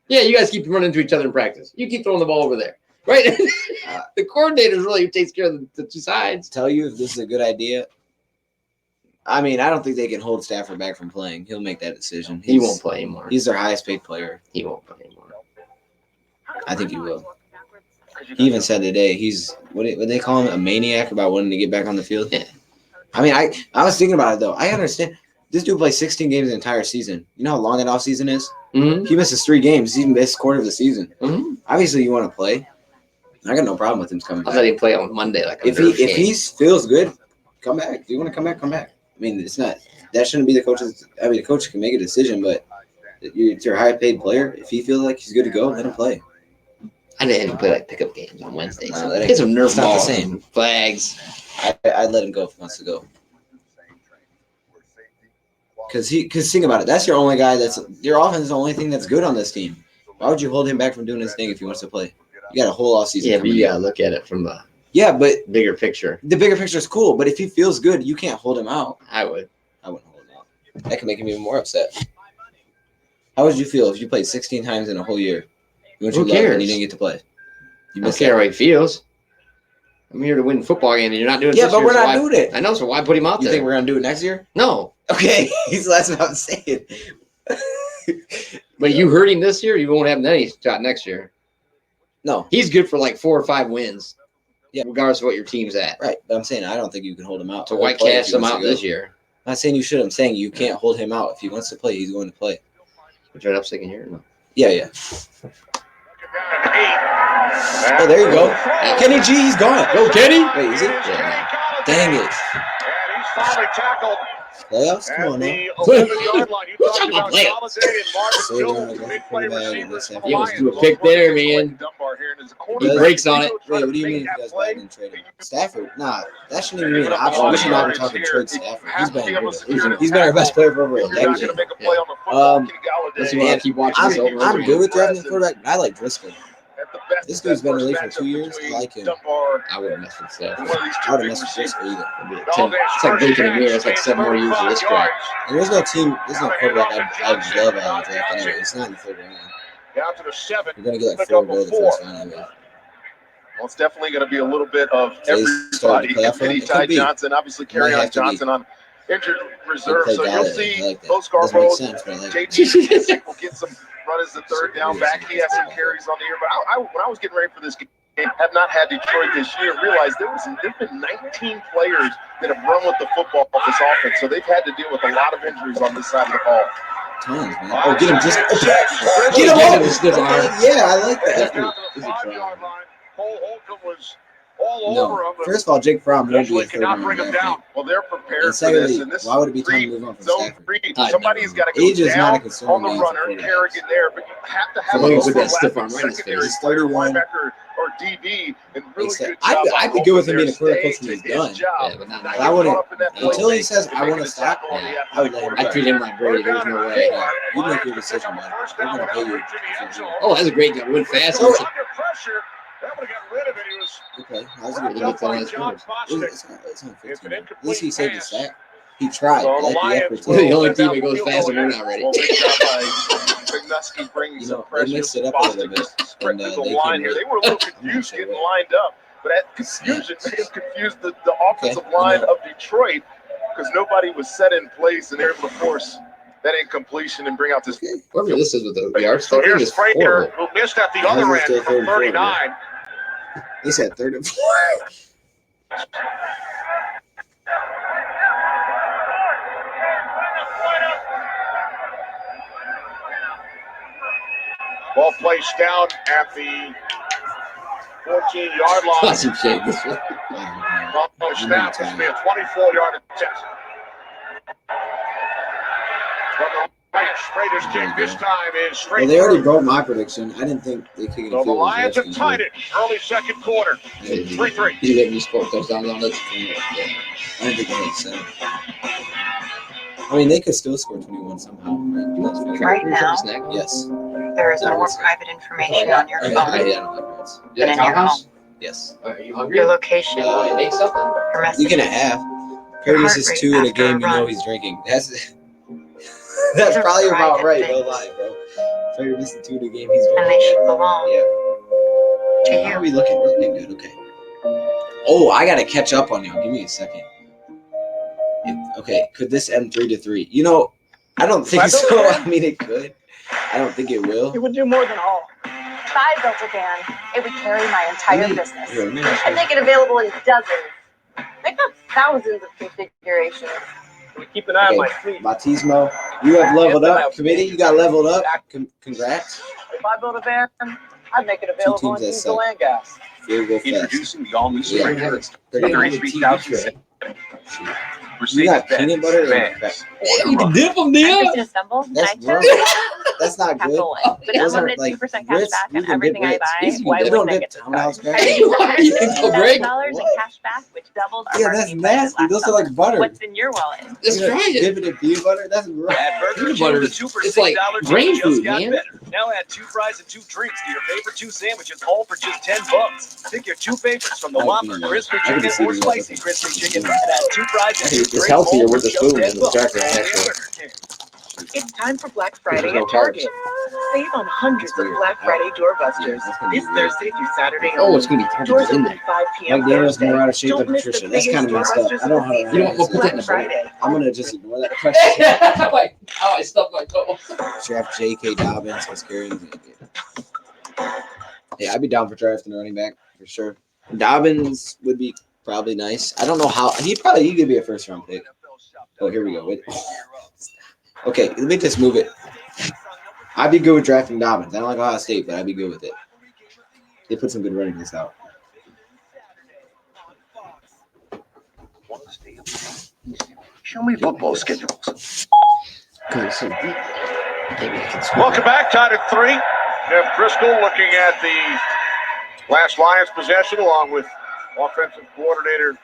Yeah, you guys keep running into each other in practice. You keep throwing the ball over there, right? The coordinator is really who takes care of the two sides. Tell you if this is a good idea. I mean, I don't think they can hold Stafford back from playing. He'll make that decision. He won't play anymore. He's their highest paid player. He won't play anymore. I think he will. He even said today he's what they call him, a maniac about wanting to get back on the field. Yeah. I mean, I was thinking about it though. I understand this dude plays 16 games the entire season. You know how long that offseason is? Mm-hmm. He misses 3 games. He's even missed quarter of the season. Mm-hmm. Obviously, you want to play. I got no problem with him coming I back. thought he'd play on Monday. Like If he feels good, come back. If you want to come back, come back. I mean, it's not that shouldn't be the coach's. I mean, the coach can make a decision, but it's your high paid player. If he feels like he's good to go, let him play. I didn't even play like pickup games on Wednesday. No, So that ain't- get some Nerf it's not the balls, same. and flags. I'd let him go if he wants to go. Because think about it. That's your only guy. That's your offense is the only thing that's good on this team. Why would you hold him back from doing his thing if he wants to play? You got a whole offseason. Yeah, but coming you in. gotta look at it from the Yeah, but Bigger picture. the bigger picture is cool. But if he feels good, you can't hold him out. I wouldn't hold him out. That could make him even more upset. How would you feel if you played 16 times in a whole year? Who cares? And you didn't get to play. You don't care how he feels. I'm here to win football game, and you're not doing it. Yeah, this but year, we're so not doing it. I know, so why put him out You there? think we're gonna do it next year? No. Okay, so that's what I'm saying. But you hurt him this year, you won't have any shot next year. No, He's good for like 4 or 5 wins. Yeah. Regardless of what your team's at. right. But I'm saying I don't think you can hold him out. So why cash him out this year? I'm not saying you should. I'm saying you can't hold him out. If he wants to play, he's going to play. Which right up second year? No. Yeah. Oh, there you go. Kenny G, he's gone. Go, Kenny. Wait, is he? Yeah, Dang it. And he's finally tackled Playoffs? Come at on now. the 11-yard line. You What's talked up about with Holiday and Marvin Say Jones, they're big gonna play go receivers this for the afternoon. Lions. He must do a pick there, man. He breaks on it. Wait, what do you mean he does bad and trade him? Stafford? Nah, that shouldn't even be an option. We should not be talking trade Stafford. He's been our best player for over a decade. Let's see what I keep watching this over. I'm good with drafting quarterback, but I like Driscoll. This dude's been in the league for 2 years. I like him. I wouldn't mess with Stafford. I wouldn't mess with Driscoll either. It's like blinking a mirror. It's like 7 more years of this crap. And there's no quarterback I would love out of the draft anyway. It's not in the third round. Down to the 7. You're going to get like 4 goals the first round anyway. Well, it's definitely going to be a little bit of So he's starting to everybody. play for him? It Ty could be. Johnson, obviously carry Might on have to be. Johnson on injured reserve. Play So you'll Gallagher. see I like that. both Doesn't make Scoreboard, sense, but I like it. JT will get some run as the third down back. He has some carries on the year. But when I was getting ready for this game, have not had Detroit this year, realized there's been 19 players that have run with the football of this offense. So they've had to deal with a lot of injuries on this side of the ball. Tons, man. Oh, get him just. Get Get him Give up! him a stiff arm. Yeah, I like that. Down to the 5-yard line. Cole Holcomb was all over No. him. but First of all, Jake Fromm won't be eventually a third could not round bring him draft down. pick. Well, they're prepared And for this. secondly, And this why would it be time to read, move on from zone Stafford? read. I Somebody's got to go Age is not a down concern on the to me runner, for Kerrigan there, but you have to have So a he's with that stiff arm overlapping right in his secondary face. player, 31. linebacker, or DB, and really Except- good job. I'd be good with him being a career coach when he's done. Yeah, but not Not now. I wouldn't- getting until he play says, fake I and wanna making a stop, tackle on the yeah, I would let him quarterback. I treat him like Brady. There's no way. Yeah, you make your decision, man. We're going to pay you. Oh, that's a great guy. Went fast. So- Under pressure. That would have got rid of it. He was Okay, how's wrapped it up going? by John Bostic. It's on It's an 15. At least he incomplete saved his pass. sack. He tried. So I the like the Lions effort. will The too. only send team out that goes field fast goal and we're here. not ready. Well, big job by Vignuski bringing You some know, they pressure. mixed it up a little Bostic bit, just spread and, through they the line came here. with- They were a little I'm not confused sure getting what. lined up, but that confusion may have confused the offensive Okay, line I know. of Detroit because nobody was set in place and they're able to force that incompletion and bring out this. Whoever this is with the yards, So that thing here's is Frazier, horrible. who missed at the Yeah, other how's it end still from 39. They said 3rd and 4. Ball placed down at the 14-yard line. Awesome shake. This one. Following snap, this will be a 24-yard attempt. From the Lions, Raiders kick this time is Well, straight they already through. broke my prediction. I didn't think they could get a So the field goal. Lions have tied it early second quarter. 3-3. You let me score touchdowns on this. I didn't think they had 7. I mean, they could still score 21 somehow. Right now, Yes. there is That more was- private information on your I phone don't like Reds. than in your home. Yes. Are you hungry? Your location, Make something. your You can messages. have. Your Perry heart misses rate 2 in a after a game, you know run. he's drinking. That's These are probably about private right. No things. lie, bro. Perry missing 2 in a game, he's And they drinking. should belong Yeah. to How are you. we looking? We're looking good. Okay. Oh, I gotta catch up on y'all. Give me a second. Okay, could this end 3-3? You know, I don't think so. I mean, it could. I don't think it will. It would do more than all. If I built a van, it would carry my entire business. Here, let me I'd make it available in dozens, if not thousands of configurations. We keep an eye on my Okay, fleet. Batismo, you have leveled up. Committee, you got leveled up. Congrats. If I built a van, I'd make it available in teams that diesel suck. and gas. Field goal fast. Introducing the all-new Yeah. Sprinter. It's Pretty good. 33,000. You got peanut butter and crap. You can dip them, I'm Dia. Christina Stumble. That's and I gross. took That's not Capital good. One. With Those unlimited aren't, 2% like, cash Ritz. back You on can everything dip I Ritz. buy. These you Why can They dip. don't wouldn't I dip get this townhouse card? crackers. I paid You think so, Greg? $10 in cash back, which doubled our Yeah, that's marketing budget nasty. last Those are summer. like butter. What's in your wallet? Let's try it. Dip it in peanut butter? That's gross. That burger Peanut butter the is- $2 for it's like $6 brain just food, got man. better. Now add 2 fries and 2 drinks to your favorite 2 sandwiches, all for just $10. Pick your 2 favorites from the Whopper, Crispy Chicken, or Spicy Crispy Chicken, and add 2 fries and 2 drinks. It's healthier with the all for spoon just than the $10. cracker, actually. It's time for Black Friday There's no at Target. carbs. Save on hundreds of weird. Black Friday doorbusters That's gonna be this weird. Thursday through Saturday. Oh, it's gonna be hard to Doors get in open there. 5 p.m. Mike Daniels Thursday. more out of shape Don't than miss the Patricia. That's biggest kind of messed up. doorbusters I don't know of how the to season. You don't want to put that in Black the bowl. Friday. I'm gonna just ignore that question. Like, oh, I stuffed my toe. Draft J.K. Dobbins as carrying. Yeah, I'd be down for drafting a running back for sure. Dobbins would be probably nice. I don't know how he could be a first round pick. Oh, here we go. Wait. Okay, let me just move it. I'd be good with drafting Dobbins. I don't like Ohio State, but I'd be good with it. They put some good running backs out. Show me football schedules. Welcome back. Tied at 3. Jeff Driscoll looking at the last Lions possession along with offensive coordinator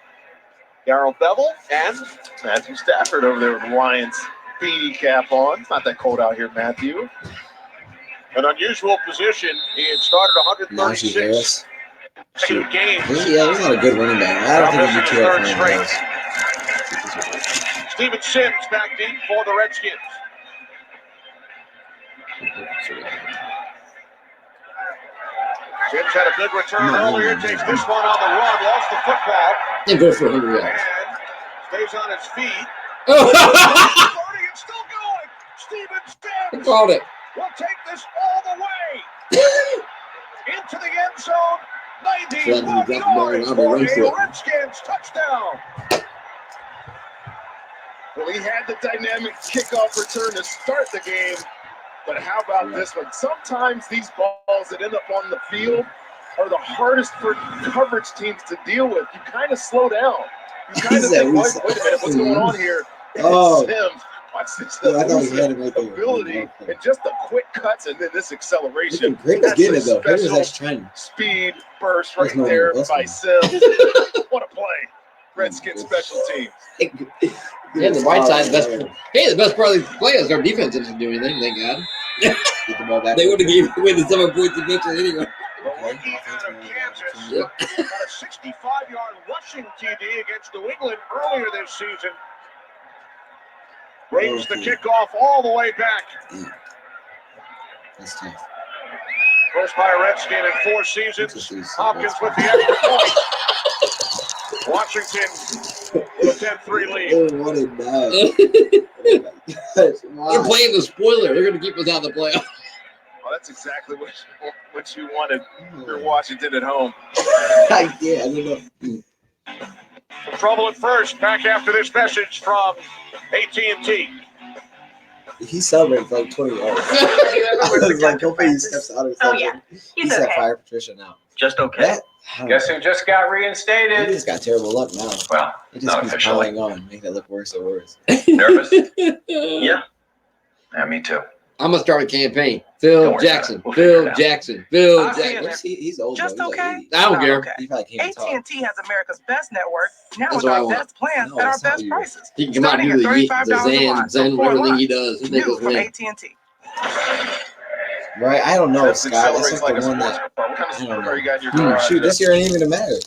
Darrell Bevel and Matthew Stafford over there with the Lions beanie cap on. It's not that cold out here, Matthew. an unusual position. He had started Najee 136 Harris. consecutive games. Yeah, he's not a good running back. I don't think he'd be killed for him. Steven Sims back deep for the Redskins. Sims had a good return earlier. Takes this one on the run. Lost the football. They go for 100 yards. And stays on his feet. Oh, 30 and still going. Steven Sims called it. will take this all the way into the end zone. 91 yards for a Redskins touchdown. Well, he had the dynamic kickoff return to start the game, but how about this one? Sometimes these balls that end up on the field are the hardest for coverage teams to deal with. You kind of slow down. You kind of think, wait a minute, what's going on here? Oh. It's him. Watch this Yeah, I thought he had it right there. ability and just the quick cuts and then this acceleration. Great was That's getting a it though. Great was special that trend. speed burst right That's normal. there That's by normal. Sims. What a play. Redskins special teams. Yeah, the white side best. Hey, the best part of the play is our defense didn't do anything. Thank God. Get the ball back. They would have given away the 7 points eventually anyway. The rookie out of Kansas got a 65-yard rushing TD against New England earlier this season. Brings the kickoff all the way back. That's tough. First by a Redskin in 4 seasons. Hopkins with the extra point. Washington with a 10-3 lead. Oh, what a dive. Oh my They're gosh. playing the spoiler. They're going to keep us out of the playoffs. Well, that's exactly what you wanted for Washington at home. Yeah, I don't know. Trouble at first. Back after this message from AT&T. He celebrated for like 20 yards. I was like, hopefully he steps out or Oh, something. yeah. He He's said okay. fire Patricia now. Just okay. That, I don't Guess know. who just got He reinstated? just got terrible luck now. Well, It just not keeps officially. piling on, making it look worse and worse. Nervous? Yeah. Yeah, me too. I'm going to start a campaign. Don't Phil worry about Jackson. it. We'll figure Phil it out. Jackson. Phil I'll see you Jackson. He's old. Just though. He's okay? like 80. I don't Not care. okay. He probably can't talk. AT&T has America's best network, now That's with what I our want. best plans No, at our that's not best you. prices. He can come out and do Starting the at yeet, the $35 a Zan, month, Zen, so 4 everything he lines. does. He makes New us from win. AT&T. Right? I don't know, This Scott. That's accelerates like like the a one sports that. car. What kind of I don't sport know. car you got in your garage? Shoot, this year ain't even a matter.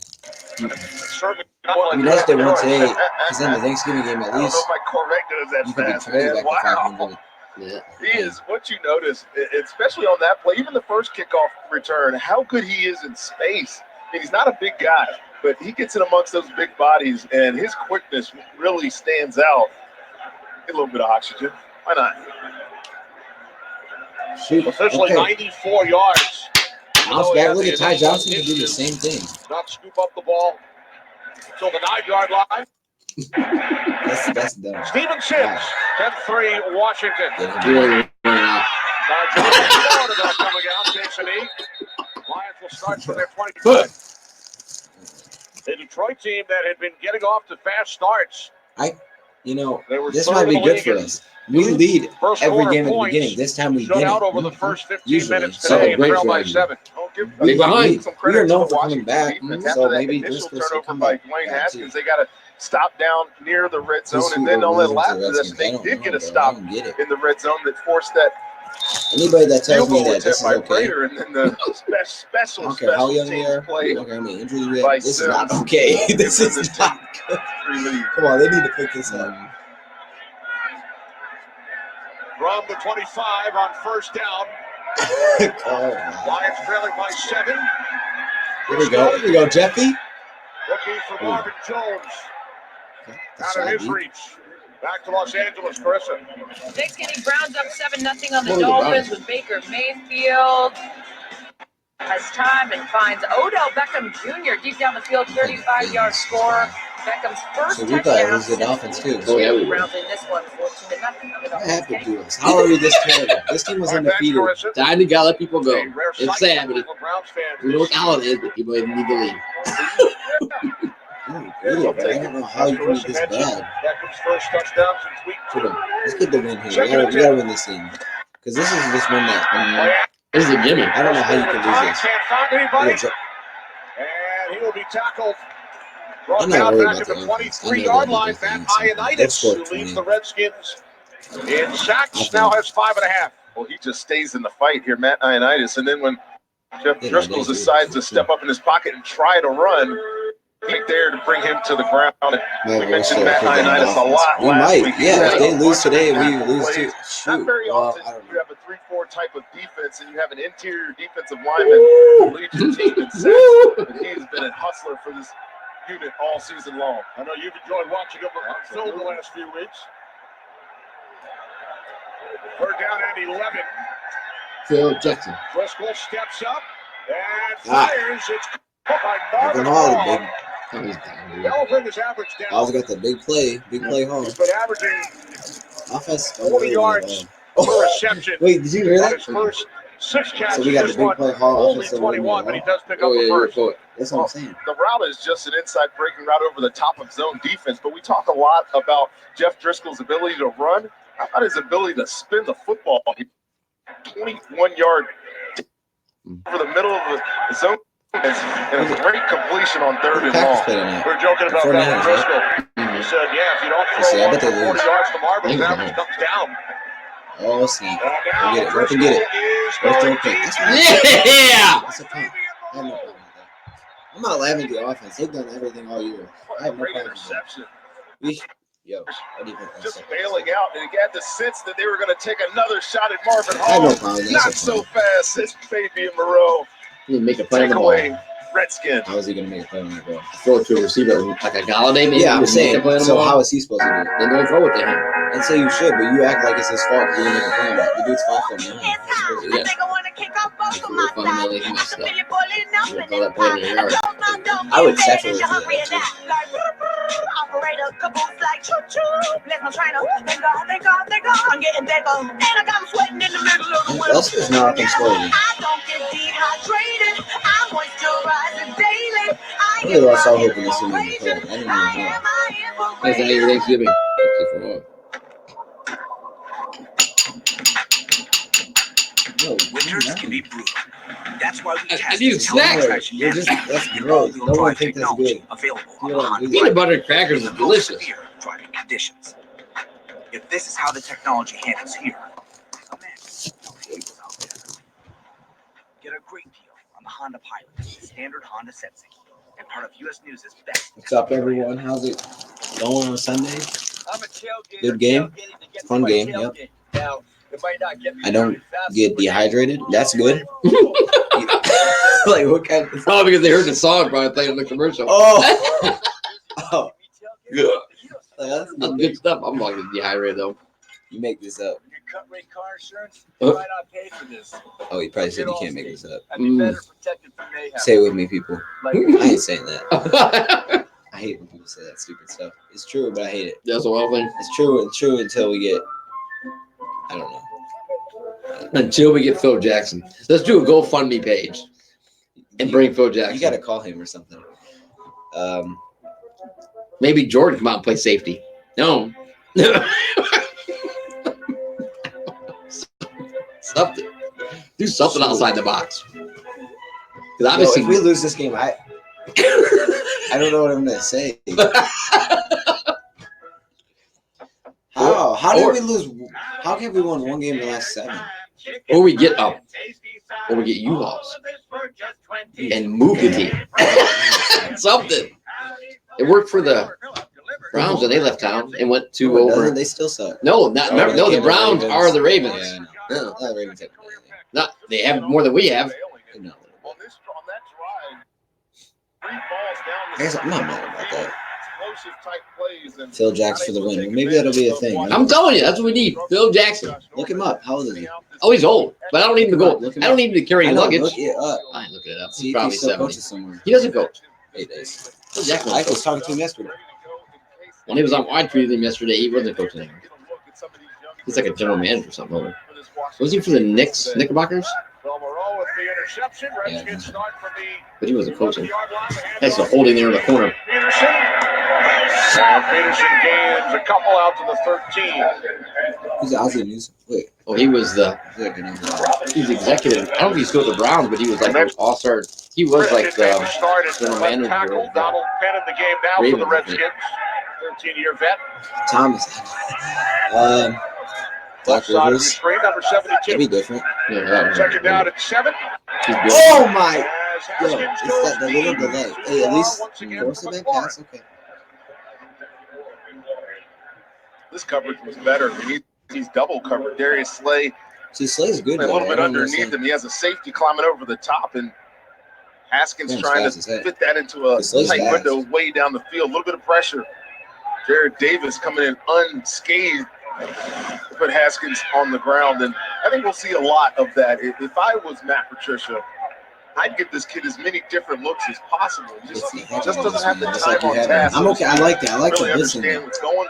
Certainly I mean, that's the one today. Because in the Thanksgiving game, I at don't know least if my Corvette goes that you could be fast, traded man. back to Wow. 500. Yeah. He is, what you notice, especially on that play, even the first kickoff return, how good he is in space. I mean, he's not a big guy, but he gets in amongst those big bodies, and his quickness really stands out. Get a little bit of oxygen. Why not? Shoot. officially Okay. 94 yards. Bounce back. Look at Ty Johnson can do the same thing. Not scoop up the ball until the 9-yard line. That's dumb. Steven Sims, 10-3 Washington. Really running out. Florida now coming out, takes a knee. Lions will start from their 25. The Detroit team that had been getting off to fast starts. You know, They were this third might in be the good league for in us. We lead first every quarter game at the points. beginning. This time we Shut didn't. out over the first 15 Usually. minutes So today and great trailed by strategy. 7. Don't give They behind. some We credit are to known the for coming Washington back, defense. so After that maybe initial Driscoll's turnover come by back Dwayne too. Haskins, they got to stop down near the red zone, This and then Super on that Bowl last to the possession, Redskins. I they don't did know, get a bro. stop I don't get it. in the red zone that forced that Anybody that tells me Field goal that this is attempt by okay, Prater, and then the special I don't care how young they teams are, I play don't care how many injuries we by have, this is not Sims. okay. This Gives is them not good. 10-3 lead. Come on, they need to pick this up. From the 25 on first down. Oh, Lions trailing by 7. here we go. Here we go, Jeffy. Looking for Marvin Jones. That's Out of his side, reach. Back to Los Angeles, Carissa. Next getting Browns up 7-0 on the Oh, the Dolphins Browns. with Baker Mayfield. Has time and finds Odell Beckham Jr. deep down the field, 35-yard score. Beckham's first So we thought it touchdown was the since Dolphins too. Oh, yeah, we were. Browns in this one, 14-0. What happened to us? How are we this terrible? This team was Right back, undefeated. Carissa. Time to gotta let people go. A rare It's sight sad, for but it, Cleveland Browns fans we know what this talent is, but people need to leave. Really, bro. I don't know how you can be this bad. Beckham's first touchdown since week 2. Let's get the win here. We gotta win this thing. Because this is just one that This is a gimme. I don't know how you can lose this. Can't find anybody. We're gonna And he will be tackled. I'm Brought not down worried back about at the the offense. I know 23-yard they'll line. do Matt things. They'll Ioannidis, score who 20. leads the Redskins in sacks, think- now has 5.5. Well, he just stays in the fight here, Matt Ioannidis. And then when Jeff Yeah, Driscoll they do. decides to step up in his pocket and try to run, right there to bring him to the ground. We mentioned Matt Ioannidis a lot We last might. week. Yeah, if they He's lose had a today, bunch of we lose plays. too. Not Shoot. very Well, often I don't you know. have a 3-4 type of defense and you have an interior defensive lineman who leads your team in sacks. And he's been a hustler for this unit all season long. I know you've enjoyed watching him on film the last few weeks. Third down and 11. Phil Jackson. Driscoll steps up and Ah. fires. It's caught by Marvin Marvin Hall, Hall. big. Oh, he's down, dude. That'll bring his average I down. also got the big play Hall. He's been averaging Offense. 40 yards per reception. Wait, did you hear on that? his first 6 catches. So we got the This big one, play Hall. only Offensive 21, but he does pick up Oh, yeah, the you're first. for it. That's what I'm saying. The route is just an inside breaking route over the top of zone defense, but we talk a lot about Jeff Driscoll's ability to run. How about his ability to spin the football? 21-yard over the middle of the zone and a great completion on third and Packers long. played tonight. We're joking about Before that the with Niners, Driscoll. He said, yeah, if you don't Let's see, throw I bet they 40 lose. yards to Marvin, his Thank average you. comes down. Oh, see. And We'll now get it. We'll Driscoll get it. is Let's going throw a pick. deep. That's fine. Yeah! That's a punt. I have no problem with that. I'm not laughing at the offense. They've done everything all year. I have no Great problem with that. interception. Yo, our defense is Just so bailing out, and he had the sense that they were going to take another shot at Marvin I have no Hall. problem. Not That's a so punt. fast. It's Fabian Moreau. He didn't make a play on the ball. Takeaway, Redskins. How is he gonna make a play on that ball? Throw it to a receiver like a Galladay, maybe. Yeah, I'm Make a saying. play on the So ball. how is he supposed to do it? Then don't throw it to him. And say you should, but you act like it's his fault because he didn't make a play on it. The dude's 5 foot 9. Yeah. Fundamentally, he messed up. You don't throw that play in the yard. I would definitely do that. Elster's not up in scoring. I really lost all hope in this team. I didn't even know. That's not even Thanksgiving. No, Winters can be brutal. That's why we I tested need snacks. teletraction You're just, management that's and gross. all-wheel No one drive think that's technology good. available You on don't the Honda do Peanut Pilot butter crackers is for most delicious. severe driving conditions. If this is how the technology handles here, oh man, no haters out there. Get a great deal on the Honda Pilot, the standard Honda Sensing, and part of U.S. News' best. What's up, everyone? How's it going on Sunday? I'm a tailgater. Good game. Tailgating to get to Fun my game, tailgate. yep. Now, it might not get me I don't very fast, get but- dehydrated. That's good. Like what kind of? Oh, because they heard the song probably playing in the commercial. Oh. Oh. Yeah. That's That's good stuff. I'm not getting dehydrated though. You make this up. Your cut rate car insurance, you might not pay for this. Oh, you probably said you can't make this up. I'd be better protected from mayhem. Say it with me, people. Like, I ain't saying that. I hate when people say that stupid stuff. It's true, but I hate it. That's a wild thing. It's true and true until we get. I don't know. Until we get Phil Jackson. Let's do a GoFundMe page and bring Phil Jackson. You got to call him or something. Maybe Jordan come out and play safety. No. Something. Do something outside the box. Because obviously, If we lose this game, I don't know what I'm gonna say. How did we lose? How can we won one game in the last 7? Or we get U-Hauls and move the team. Something. It worked for the Browns when they left town and went to over. They still suck. No, the Browns are the Ravens. Yeah, no, not Ravens. Not they have more than we have. No. On that drive, 3 balls down the I guess I'm not mad about that. explosive type plays and Phil Jackson for the win. Maybe that'll be a thing. I'm telling you, that's what we need. Phil Jackson. Look him up. How old is he? Oh, he's old, but I don't need him to go. I don't need him to carry I any know, luggage. look it up. I ain't looking it up. See He's if he probably still 70. coaches somewhere. He doesn't coach. 8 days. Phil Jackson. I was talking to him yesterday. When he was on, I treated him yesterday. He wasn't coaching anymore. He's like a general manager or something over. Was he for the Knickerbockers? With the interception, Redskins Yeah. start from the But he wasn't coaching. 1-yard line. That's the holding there in the corner. Peterson. And Peterson gains a couple out to the 13. Who's Ozzie News? Wait, Oh, he was the he's executive. I don't think he's still with the Browns, but he was like the all-star. He was like the started general left manager tackle. of the Donald Penn in the game now for Ravens, the I think. Redskins. 13-year vet. Thomas. Left Doc side of the Rivers. screen, number That'd 72. be different. Yeah, that was- Second down at 7. he's built- Oh my! As Yo, Haskins it's goes that the little deep. delay. Too Hey, at far least once again force for it back McLaurin. pass. Okay. this coverage was better. He's double covered. Darius Slay See, Slay's good. a though. little bit I don't underneath understand. him. He has a safety climbing over the top, and Haskins Going trying fast to as heck. fit that into a Slay's tight fast. window way down the field. A little bit of pressure. Jared Davis coming in unscathed to put Haskins on the ground, and I think we'll see a lot of that. If I was Matt Patricia, I'd give this kid as many different looks as possible. He just doesn't have the Just time like you on have. task. I'm okay. I like that. I like really to listen. understand what's going.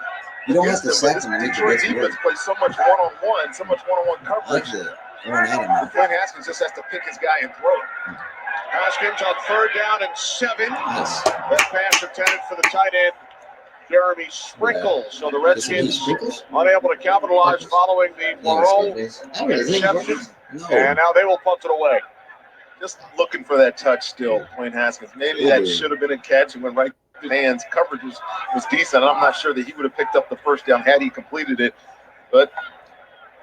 You don't have against to him, sack but him and this make Detroit it defense work. plays so much one-on-one, so much one-on-one I like coverage. that. I want to add him out. Dwayne Haskins just has to pick his guy and throw it. Haskins on 3rd down and 7. Nice. That pass intended for the tight end, Jeremy Sprinkle. So the Redskins Sprinkles? unable to capitalize following the Moreau I don't know his name. interception. No. And now they will punt it away. Just looking for that touch still, Dwayne Haskins. Maybe that should have been a catch and went right through his hands. Coverage was decent. I'm not sure that he would have picked up the first down had he completed it. But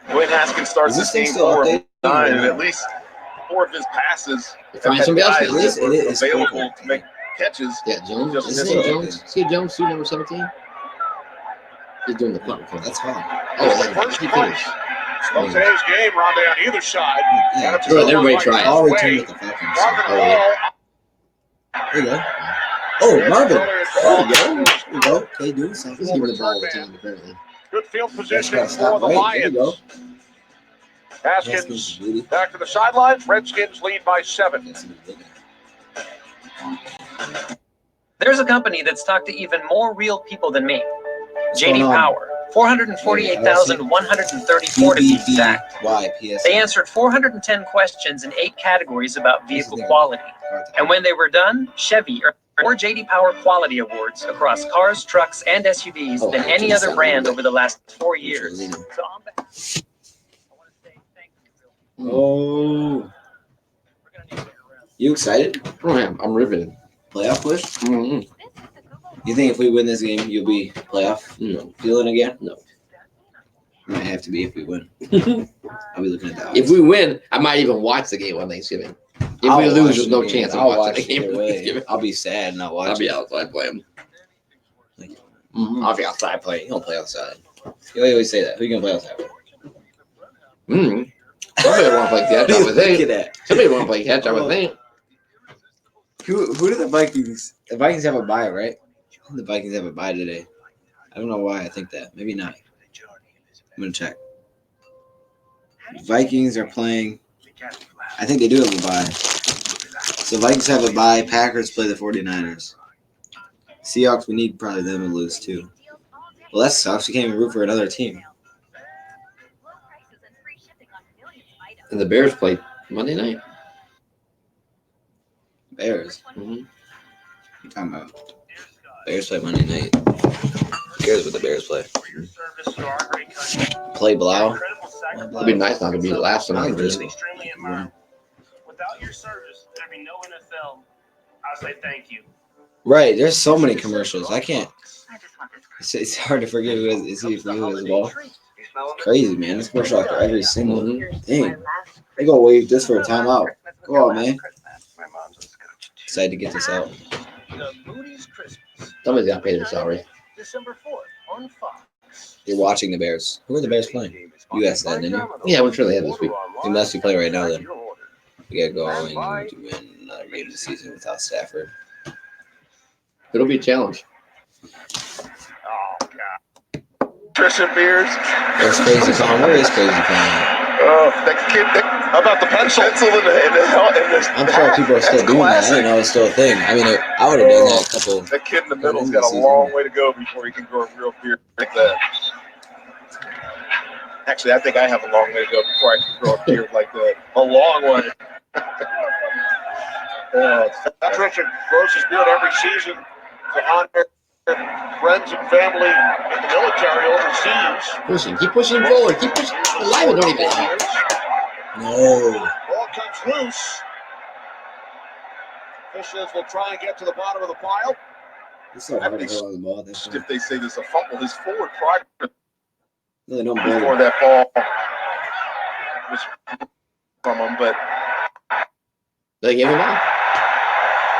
Dwayne Haskins starts Is this this thing game still 4 of updated? 9, and at least 4 of his passes Find have somebody else guys to that listen. were It is available Sprinkle. to make catches. Yeah, Jones. Just Is his missing name Jones? See Jones, suit number 17? He's doing the punt return. That's fine. Oh, First he punt finished. of today's game, Rondé on either side. Yeah. And it's Good, everybody right try it. I'll way. return with the Falcons. Marvin Oh, yeah. Hall. There you go. Oh, Marvin. Earlier There call. you go. There you go. Okay, doing something. He's giving the ball all the time, apparently. Good field That's position gotta for stop the right. There you go. Lions. Haskins Haskins is really- back to the sidelines. Redskins lead by 7. That's a good look. There's a company that's talked to even more real people than me. What's JD going on? Power, 448,134 to be exact. BBBY, They answered 410 questions in 8 categories about vehicle quality. And when they were done, Chevy earned more JD Power quality awards across cars, trucks, and SUVs than any other brand over the last 4 years. So I'm back. I want to say thank you. Oh. We're gonna need bigger rims. You excited? Oh, yeah, I'm riveted. Playoff push? Mm-hmm. You think if we win this game, you'll be playoff No. feeling again? No. Might have to be if we win. I'll be looking at that. If we win, I might even watch the game on Thanksgiving. If we lose, there's no chance of I'll watching watch the it game either on way. Thanksgiving. I'll be sad and not watch I'll be it. outside playing. I'll be outside playing. You don't play outside. You always say that. Who you gonna play outside with? Somebody want to play catch, I would Look think. at that. Somebody want to play catch, I would think. Who do the Vikings? The Vikings have a bye, right? The Vikings have a bye today. I don't know why I think that. Maybe not. I'm gonna check. Vikings are playing. I think they do have a bye. So Vikings have a bye. Packers play the 49ers. Seahawks, we need probably them to lose too. Well, that sucks. We can't even root for another team. And the Bears play Monday night. Bears. Mm-hmm. What are you talking about? Bears play Monday night. Who cares what the Bears play? Play Blau. It'd be nice not to be the last one. Without your service, there'd be no NFL. I say thank you. Right. There's so many commercials. I can't. It's hard to forget who is he as well. Crazy, man. This commercial after every single thing. They gonna wait this for a timeout. Go on, man. Excited to get this out. Somebody's got to pay their salary. You're watching the Bears. Who are the Bears playing? You asked that, didn't you? Yeah, I'm sure they have this week. Unless you play right now, then we gotta go and win another game this season without Stafford. It'll be a challenge. Oh, God. Trisha Beers. That's crazy, Colin. Where is crazy, Colin? Oh, that kid. How about the pencil in the I'm sure people are still doing that. I didn't know it's still a thing. I mean, I would have done that a couple. That kid in the middle's got a long way to go before he can grow a real beard like that. Actually, I think I have a long way to go before I can grow a beard like that. A long way. Patricia grows his beard every season to honor friends and family in the military overseas. Keep pushing him forward. Keep pushing. The linemen don't even help. No. Ball comes loose. Officials will try and get to the bottom of the pile. It's so hard to hold on the ball. If they say there's a fumble, his forward progress no before that ball was from him, but they gave him out.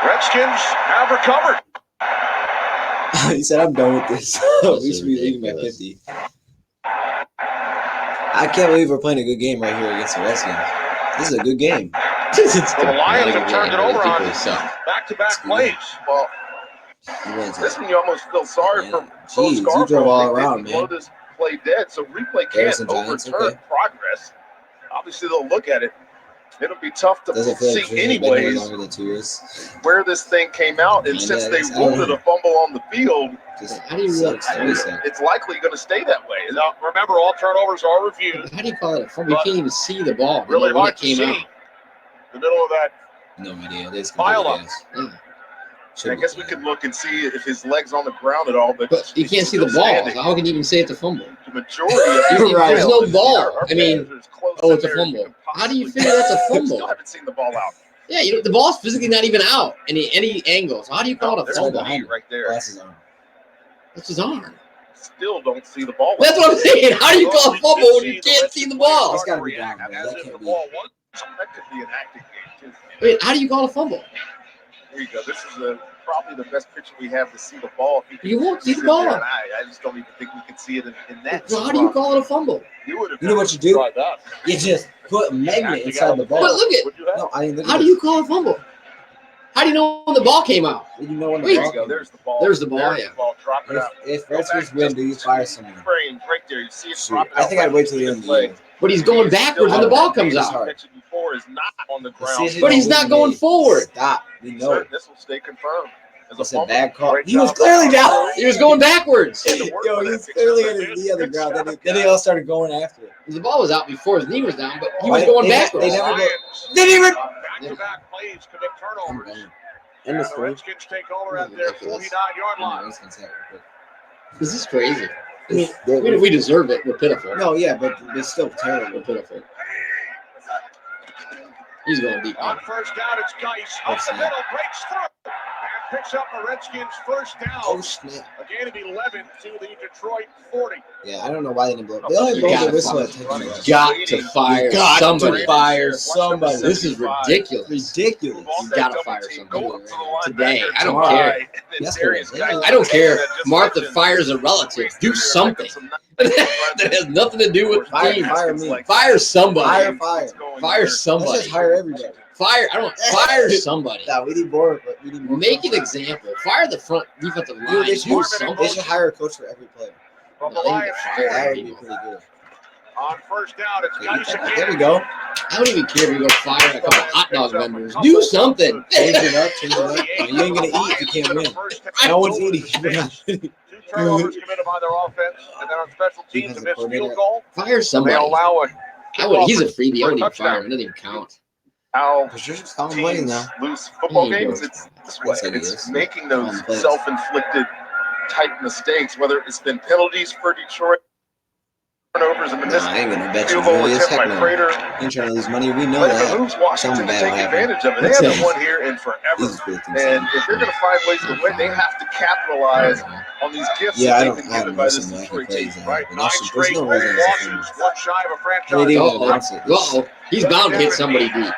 Redskins have recovered. He said, I'm done with this. We should be leaving by 50. I can't believe we're playing a good game right here against the Redskins. This is a good game. Well, the Lions have turned it over on back-to-back plays. Well, this one you almost feel sorry for Jeez, you drove all around, man. Blow this play dead, so replay can't overturn progress. Obviously, they'll look at it. It'll be tough to see anyways where this thing came out, and since they ruled it a fumble on the field, it's likely going to stay that way. Now, remember, all turnovers are reviewed. How do you call it a fumble? You can't even see the ball. Really hard to see. The middle of that. No idea. Pile up. I guess we could look and see if his leg's on the ground at all, but you can't see the ball. So how can you even say it's a fumble? The majority of there's no ball. I mean, it's a fumble. How do you figure that's a fumble? Still haven't seen the ball out. Yeah, the ball's physically not even out any angle. So how do you call it a fumble? Right there. That's his arm. That's his arm. Still don't see the ball. That's what I'm saying. How do you call a fumble when you can't see the ball? It's got to be down. That can't be. That could be an acting game, too. Wait, how do you call a fumble? There you go. This is probably the best picture we have to see the ball. You won't see the ball. I just don't even think we can see it in that. So how do you call it a fumble? You know what you do? You just put a magnet inside the ball. But look at. No, I mean, how do you call a fumble? How do you know when the ball came out? You know when the ball came out. There's the ball. There's the ball, yeah. Drop it out. If Redskins win, do you fire someone? Frames right there. You see it drop it I think I'd wait till the end of the game. But he's going backwards when the ball comes out. Before is not on the ground. But he's not going forward. Stop. We know. This will stay confirmed. It's a bad call. He was clearly down. He was going backwards. Yo, he was clearly on his knee on the ground. Then they all started going after it. The ball was out before his knee was down, but he was going backwards. They never go. Didn't even. Back-to-back plays commit turnovers. And the Redskins take over at their 49-yard line. This is crazy. We deserve it. We're pitiful. No, yeah, but it's still terrible. We're pitiful. He's going deep. On first down, it's Geis. Up the middle, breaks through. And picks up the Redskins first down. Oh, snap. A gain of 11 to the Detroit 40. Yeah, I don't know why they didn't blow. They only blew the whistle at 10. Got to fire somebody. Somebody. This is ridiculous. Ridiculous. You got to fire somebody today. I don't care. I don't care. Martha fires a relative. Do something. That has nothing to do with the team. Fire me. Fire somebody. Fire somebody. Let's just hire everybody. Fire somebody. Nah, we need more. We need more. Make an example. Fire the front defensive line. They should hire a coach for every player. From the Lions, that would be pretty good. On first down, it's Geis again. There we go. I don't even care if you go fire a couple hot dog vendors. Do something. Change it up. You ain't gonna eat if you can't win. No one's eating. Two turnovers committed by their offense, and then on special teams, a missed field goal. Fire somebody. They allow it. He's a freebie. I wouldn't even fire him. It doesn't even count. How teams lose football games, it's this way. It's making those self-inflicted type mistakes, whether it's been penalties for Detroit turnovers and the missed I ain't gonna bet you field goal really is. attempt Heck by no. Prater. Ain't trying to lose money. We know But if it that. moves Washington to take advantage of it, they haven't won here in forever. And if they're going to find ways to win, they have to capitalize on these gifts that they've been given by this Detroit team. Right, 9 straight losses, one shy of a franchise. Uh-oh. He's bound to hit somebody deep. He's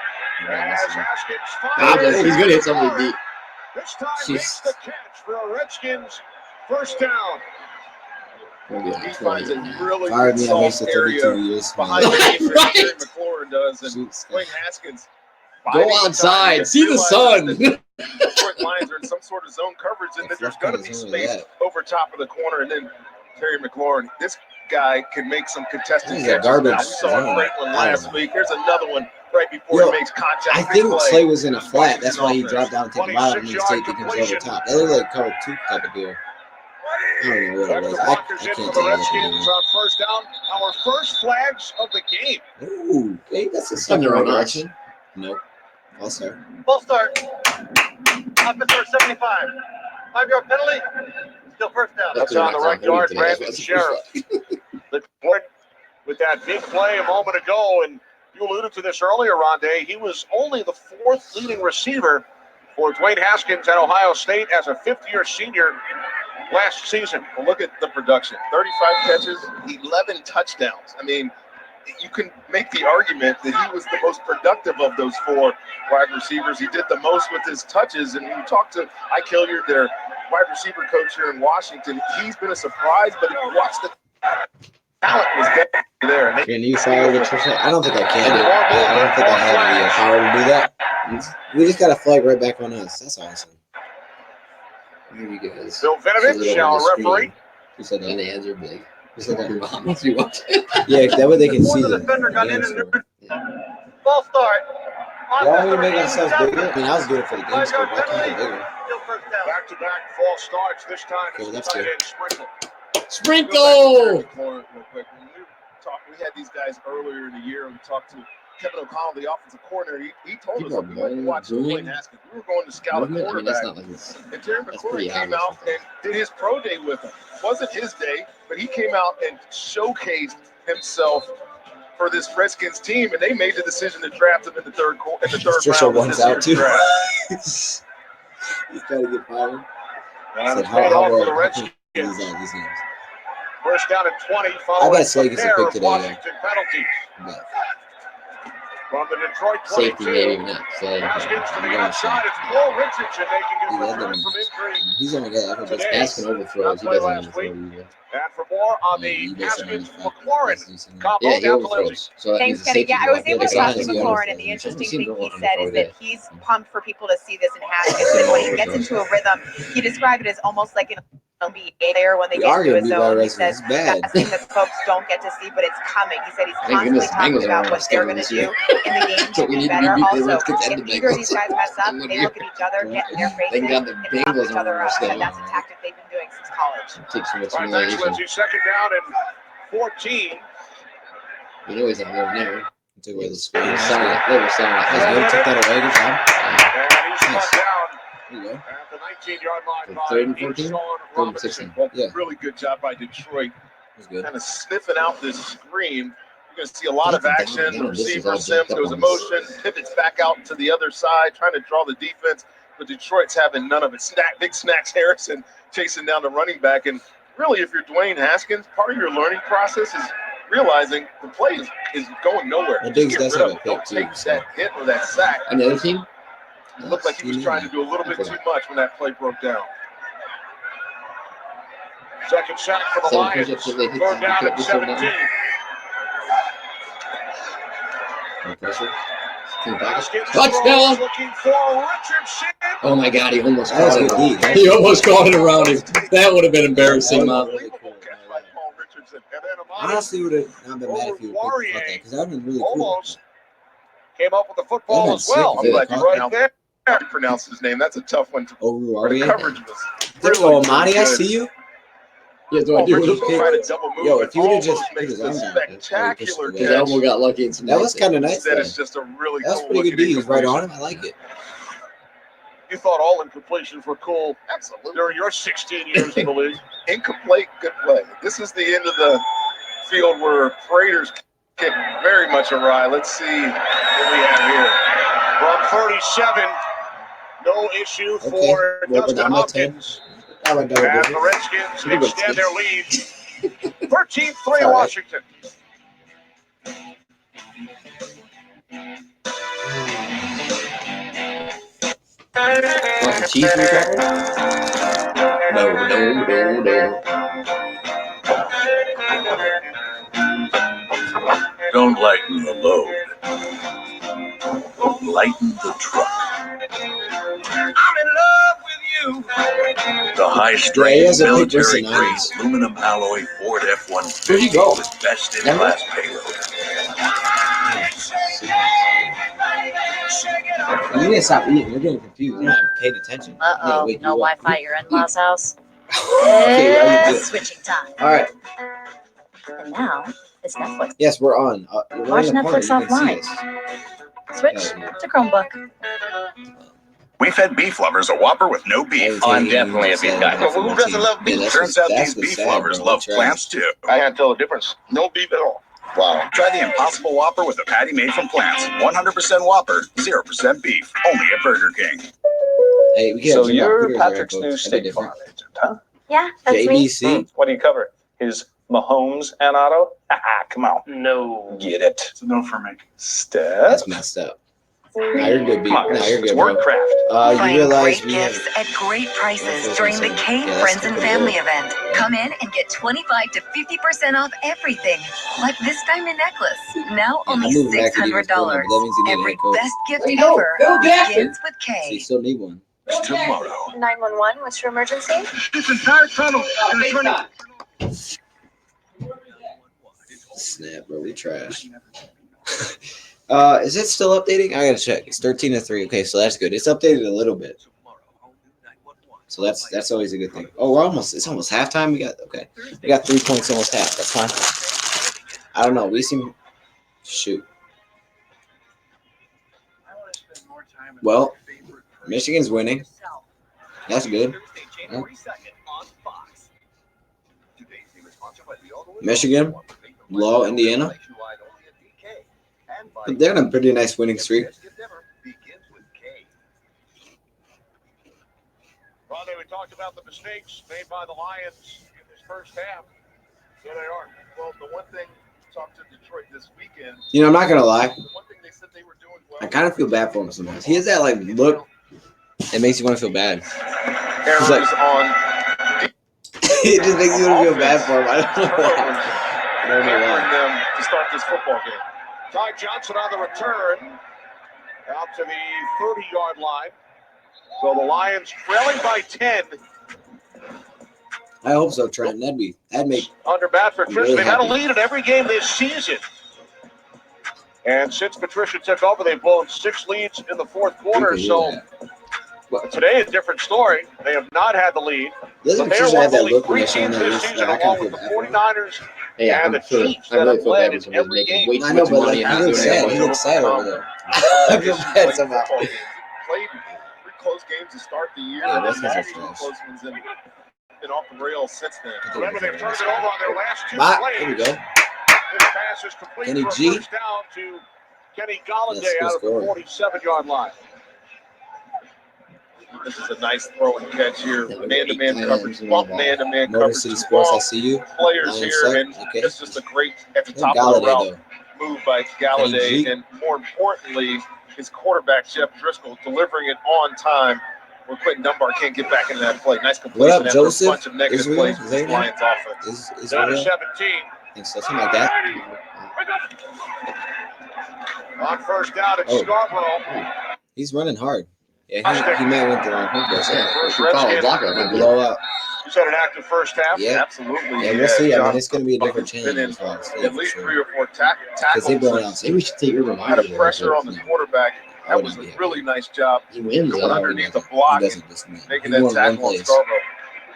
going to hit somebody deep. This time makes the catch for a Redskins first down. He finds a really Fired good me at soft area behind the defense. Right. Terry McLaurin does, and Dwayne Haskins. Go outside. See the sun. Detroit Lions are in some sort of zone coverage, and then there's going to be space over top of the corner, and then Terry McLaurin. This guy can make some contested catches. Garbage. Now, we saw a great one last week. Here's another one right before he makes contact. I think Slay was in a flat. That's why he dropped down and took a bottom and then safety comes over top. That looked like cover 2 type of deal. I don't know what it was. I can't tell you what it was. On first down, our first flags of the game. Ooh, hey, that's a step in the right direction. Nope. All start. Full start. Offense for 75. 5-yard penalty. Still first down. That's on the right guard, Brandon Sheriff. The board with that big play a moment ago, and you alluded to this earlier, Rondé. He was only the 4th leading receiver for Dwayne Haskins at Ohio State as a 5th-year senior last season. Well, look at the production. 35 catches, 11 touchdowns. I mean, you can make the argument that he was the most productive of those 4 wide receivers. He did the most with his touches. And when you talk to Ike Hilliard, their wide receiver coach here in Washington, he's been a surprise. But if you watch the talent was definitely there. Can you fire the trick? I don't think I can. I don't think I have the power to do that. We just got a flag right back on us. That's awesome. Here you guys. Bill Vinovich, our referee. Who said that? And the hands are big. Who said that? Your mom must be watching. Yeah, that way they can see The the defender got in score. False start. Why are we making ourselves bigger? I mean, I was doing it for the game score, but I can't get bigger. Still first down. Back-to-back false starts. This time Okay, it's that's tight good. end Sprinkle. Sprinkle! Real quick. When we had these guys earlier in the year, and we talked to Kevin O'Connell, the offensive coordinator. He told us we went to watch Dwayne Haskins. We were going to scout a quarterback. And Terry McLaurin came out and did his pro day with him. It wasn't his day, but he came out and showcased himself for this Redskins team, and they made the decision to draft him in the third round. One's out too. He's got to get fired. And it's paid off for the Redskins. These games. First down at 20. I Following bet Slay gets a pick today. Washington penalties. But From the Detroit 22. Safety maybe not. Haskins to the outside. It's Paul Richardson making his he led return them. from injury. He's only got that. Today. Asking overthrows. He doesn't overthrow either. And for more on the Haskins-McLaurin combo, Yeah, he down to Lindsay. overthrows. So that Thanks, means the Kenny. safety Yeah, I was able to talk to He's McLaurin, and the interesting thing he said is that he's pumped for people to see this in Haskins. And when he gets into a rhythm, he described it as almost like an NBA player when they get into a zone. He says that's the thing that folks don't get to see, but it's coming. He said he's constantly talking about what they're going to do in the game to be better. Also, if either of these guys mess up, they look at each other, get in their faces, and pump each other up. And that's a tactic they've been doing since college. Takes some Right, thanks, simulation. Lindsay. Second down and 14. You know he's not going there. took away the They screen. were selling it. They were selling it. That's good. Took that away. Good job. And he's Nice. cut down There you go. at the 19-yard line by Third and 14? Easton Third and Robinson. 16. Well, Yeah. really good job by Detroit, That's good. kind of sniffing out this screen. You're going to see a lot of Down, action. The down. This is receiver all Sims jacked up goes on in this. motion, pivots back out to the other side, trying to draw the defense. But Detroit's having none of it. Big Snacks Harrison chasing down the running back. And really, if you're Dwayne Haskins, part of your learning process is realizing the play is going nowhere. Well, Diggs Just does get rid have of a it. pick, Don't take too, so. that hit or that sack. On the other team? It looked like he was trying to do a little bit too much when that play broke down. Second sack for the So Lions. here's what they hit Third down the- at the third down. 17. No pressure. Team back. Haskins Touchdown! looking for Richardson. Oh my God, he almost That was caught good it. D. He almost caught it around him. That would have been embarrassing, Mom. Unbelievable catch by Paul Richardson. And then Amani Honestly, would have not been mad if you would have caught that because that would have been really cool. almost came up with the football That as was well. sick if I'm glad you Right pronounced there. how you pronounce his name. That's a tough one. Over The Aria. coverage was There you go, Amani. I see you. Yeah, do I Paul do Richardson it? tried to double move. Yo, and if you would've almost just put makes his a arm down, spectacular his His catch. elbow got lucky in some That was kind of nice. Instead, Though. it's just a really That was cool pretty good D. looking He was right incompletion. on him. I like it. You thought all incompletions were cool Absolutely. during your 16 years in the league. Incomplete, good play. This is the end of the field were Raiders kick very much awry. Let's see what we have here. From 37, no issue for Dustin Hopkins. As the Redskins extend their lead. 13-3 Washington. Want the cheese recovered? No. Don't lighten the load. Lighten the truck. I'm in love with you. The high-strength military-grade aluminum alloy Ford F-150 Where'd you go? with best-in-class payload. You need to stop eating. You're getting confused. You're not paying attention. Uh-oh, no Wi-Fi at your in-laws' house. Okay, It's switching time. All right. And now it's Netflix. Yes, we're on. Watch Netflix offline. Switch to Chromebook. We fed beef lovers a Whopper with no beef. I'm definitely a beef guy. But who doesn't love beef? Turns out these beef lovers love plants too. I can't tell the difference. No beef at all. Wow. Try the Impossible Whopper with a patty made from plants. 100% Whopper, 0% beef. Only at Burger King. Hey, we So you're Patrick's new State Farm agent, huh? Yeah, that's me. JBC. What do you cover? His Mahomes and Auto? Come on. No. Get it. It's a no for me. Steph? That's messed up. Nah, you're good, B. Come on, Nah, you're it's good, bro. Wordcraft. You Find realize great we have... gifts at great prices Yeah, during the yeah, Kane that's Friends and pretty Family good. event. Come in and get 25 to 50% off everything, like this diamond necklace. Now I'm only moving back to the $600. that means you need a Every haircut. best gift There you go. ever Phil Jackson. begins with So you K. still need one. Tomorrow. 911, what's your emergency? This entire tunnel is running. Snap, bro. We trash. Is it still updating? I gotta check. It's 13-3. Okay, so that's good. It's updated a little bit. So that's always a good thing. Oh, it's almost halftime. We got 3 points almost half. That's fine. I don't know. We seem shoot. Well, Michigan's winning. That's good. Yeah. Michigan, Law, Indiana. They're on a pretty nice winning streak. Rondé, we talked about the mistakes made by the Lions in this first half. Here they are. Well, the one thing we talked to Detroit this weekend. You know, I'm not gonna lie. The one thing they said they were doing well. I kind of feel bad for him sometimes. He has that like look. It makes you want to feel bad. Errors like, on. It just makes you want to feel bad for him. I don't know why. I don't know Hammering why. them to start this football game. Ty Johnson on the return. Out to the 30-yard line. So the Lions trailing by 10. I hope so, Trent. That'd make Under Matt Patricia. really They've had a happy. lead in every game this season. And since Patricia took over, they've blown 6 leads in the fourth quarter. So today, a different story. They have not had the lead. Doesn't But they are Patricia one have of that only look when 3 they're showing teams that this look? season, I kind along of with feel the bad for him. 49ers Yeah, and the Chiefs I that really have feel led bad in for him every making game. way too I know, much but money. like, he looks sad. He looks sad over there. I feel bad somehow. Played 3 close games to start the year. Yeah, and that's then not two trash. close ones and been off the rails since then. Remember, they've turned it over on their last 2 Bye. plays. Here we go. This pass is complete Kenny for a G. first down to Kenny Galladay Yes, good out of the scorer. 47-yard line. This is a nice throw and catch here. Yeah, Man-to-man yeah, coverage, bump man-to-man Motor coverage. City 2 Sports, I long see you. players Lions here, suck. and Okay. it's just a great at the Look top at of the Galladay, route move by Kenny G. Galladay, and more importantly, his quarterback Jeff Driscoll delivering it on time. Where Quentin Dunbar can't get back into that play. Nice completion What up, after Joseph? a bunch of negative Israel? plays Is with that this your name? Lions offense. Is Down to Israel? 17. I think so. Something like that. On first down, it's Oh. Scarborough. He's running hard. Yeah, he might went the wrong purpose. First Follow Redskins. blocker. He'll blow up. He's had an active first half. Yeah. Absolutely. Yeah, we'll see. I John mean, it's going to be a different Buckley's challenge been in as well. at least 3 or 4 Because tackles. they blowing out. Maybe we should take your Had reminder. a pressure on the quarterback. I That was wouldn't a be really nice job. He wins. Going No, underneath the he block doesn't and listen to me. making He that won one tackle on place. Scarborough.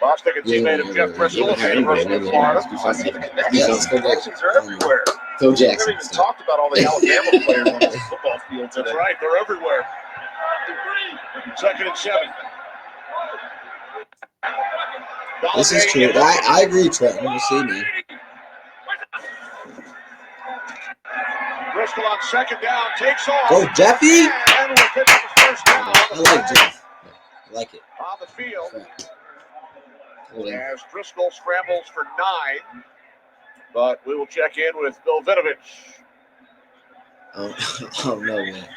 Bob's taking Yeah, teammate of yeah, Jeff yeah, Bristol yeah, of the yeah, University yeah, of yeah, Florida. I see the connections. Yeah, The let's go back. connections are everywhere. Phil We Jackson. haven't even talked about all the Alabama players on this football field today. That's right, they're everywhere. 2nd and 7. This is true. I agree, Trent. We'll see, man. Second down, takes off. Go, Jeffy. And we'll pick up the first down. I like Jeff. I like it. On the field. Hold on. As Driscoll scrambles for 9. But we will check in with Bill Vinovich. Oh no, man.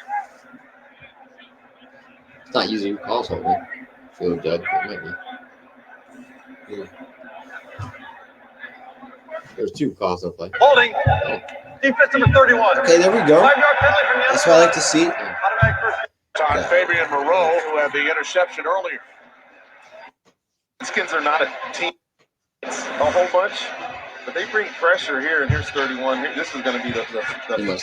It's not usually who calls holding. Feel Doug, it might be. Yeah. There's 2 calls on play. Holding. Defense number 31. Okay, there we go. 5-yard penalty from the That's what I like to see. Automatic first. On Fabian Moreau, who had the interception earlier. Redskins are not a team. It's a whole bunch. But they bring pressure here, and here's 31. This is going to be the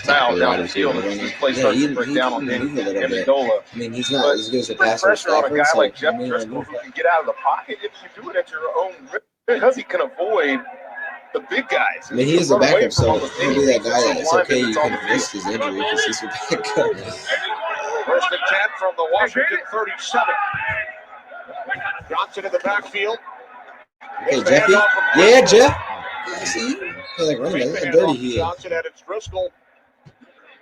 foul down the field. And this play starts to break down on Amendola. I mean, he's not as good as a Put passer. pressure on a guy so, like Jeff I mean, Driscoll who can get out of the pocket if you do it at your own risk, because he can avoid the big guys. I mean, he is a Run away backup, from all so the he'll be that guy that defensive it's okay, linemen you that's on can the risk his injury because he's your backup. First and 10 from the Washington 37. Johnson in the backfield. Okay, Jeffy. Yeah, Jeff. See, he's like running back. Look how dirty he is. Johnson had its Driscoll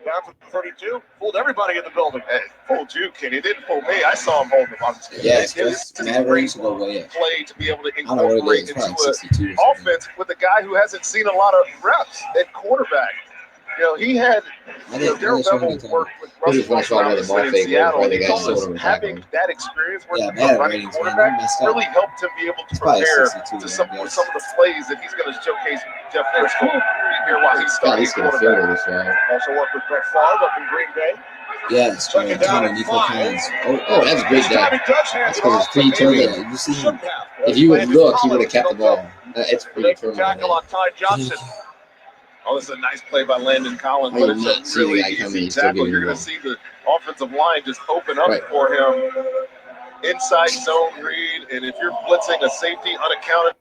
down for the 32. Fooled everybody in the building. Hey, fooled you, Kenny. It didn't fool me. I saw him hold the ball. Yes, this is a Mad great Rings will go way up. play to be able to I don't know what it incorporate is. into Probably an 62 offense with a guy who hasn't seen a lot of reps at quarterback. You know, he had Daryl Bevel worked with Russell Wilson in Seattle, and he told us having that experience working with a running quarterback really helped him be able to prepare to some of the plays that he's going to showcase Jeff Driscoll here while he's starting quarterback. Also worked with Brett Favre up in Green Bay. Yeah, it's Tony Nico Collins. Oh, that's a great guy. That's because it's predetermined. You see him. If you would look, he would have kept the ball. It's predetermined. Tackle on Ty Johnson. Oh, this is a nice play by Landon Collins, but it's a really easy tackle. You're going to see the offensive line just open up for him. Inside zone read, and if you're blitzing a safety unaccounted,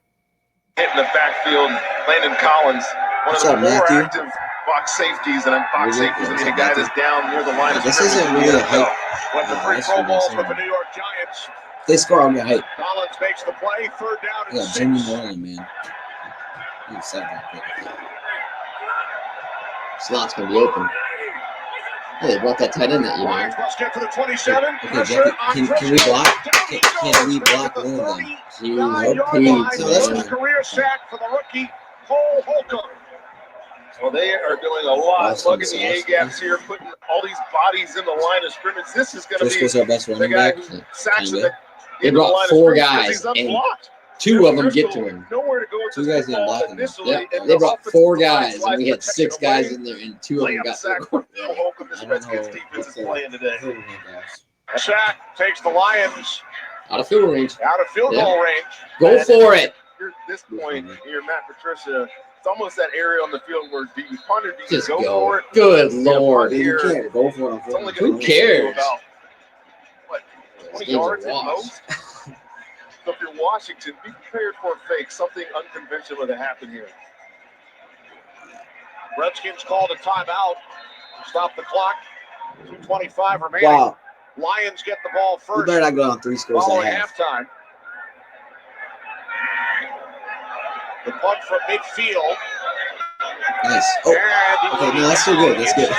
hitting the backfield, Landon Collins, one of the more active box safeties, and box safeties, I mean, a guy that's down near the line of scrimmage. This isn't really a hype. Went to 3 Pro Bowls with the New York Giants. They score on your hype. Collins makes the play, 3rd down and 6. Jimmy Moreland, man. He's 7. Slot's going to be open. Hey, they brought that tight end that you know. Let's get to the 27. Okay, Jeffy, can we block? Can we block one of them? That's a career sack for the rookie, Cole Holcomb. Well, they are doing a lot, plugging the A-gaps here, putting all these bodies in the line of scrimmage. This is going to be our best running back. Sacks they brought 4 guys, and 2 of them get to him. Nowhere to go. 2 guys didn't block him. Yep. They brought 4 guys, and we had 6 guys in there, and 2 of them got sack. Holcomb, this Redskins defense is playing today. Sack takes the Lions out of field range. Out of field goal range. Go for it. At this point, you're Matt Patricia. It's almost that area on the field where do you punt or do you Just go for it? Good Lord. You can't go for it. Who cares? About, what, 20 yards at most? So if you're Washington, be prepared for a fake, something unconventional to happen here. Redskins called a timeout. Stop the clock. 2:25 remaining. Wow. Lions get the ball first. You better not go on 3 scores following at half. halftime. The punt from midfield. Nice. Oh. Okay, no, that's still good. That's good.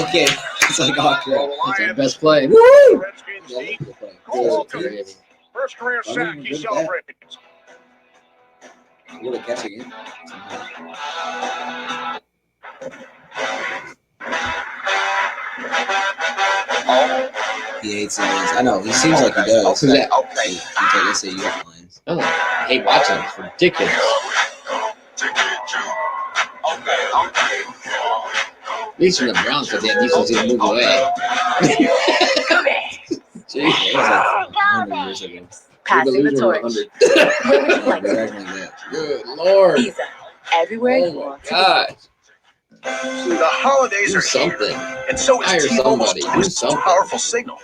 Okay. It's like, oh, crap. That's our best play. Woo! First career sack, he celebrates. Will it catch again? He hates the Lions. I know. He seems like he does. Who's that? Okay. Let's say you got Lions. Oh, I hate watching it. It's ridiculous. At least from the Browns, but they have decency to move away. Jeez, that was like 100 years ago. Passing the torch. Good Lord. Visa. Everywhere you want. God. The holidays are something. Here, and so Hire is T-Mobile's somebody. most powerful signal.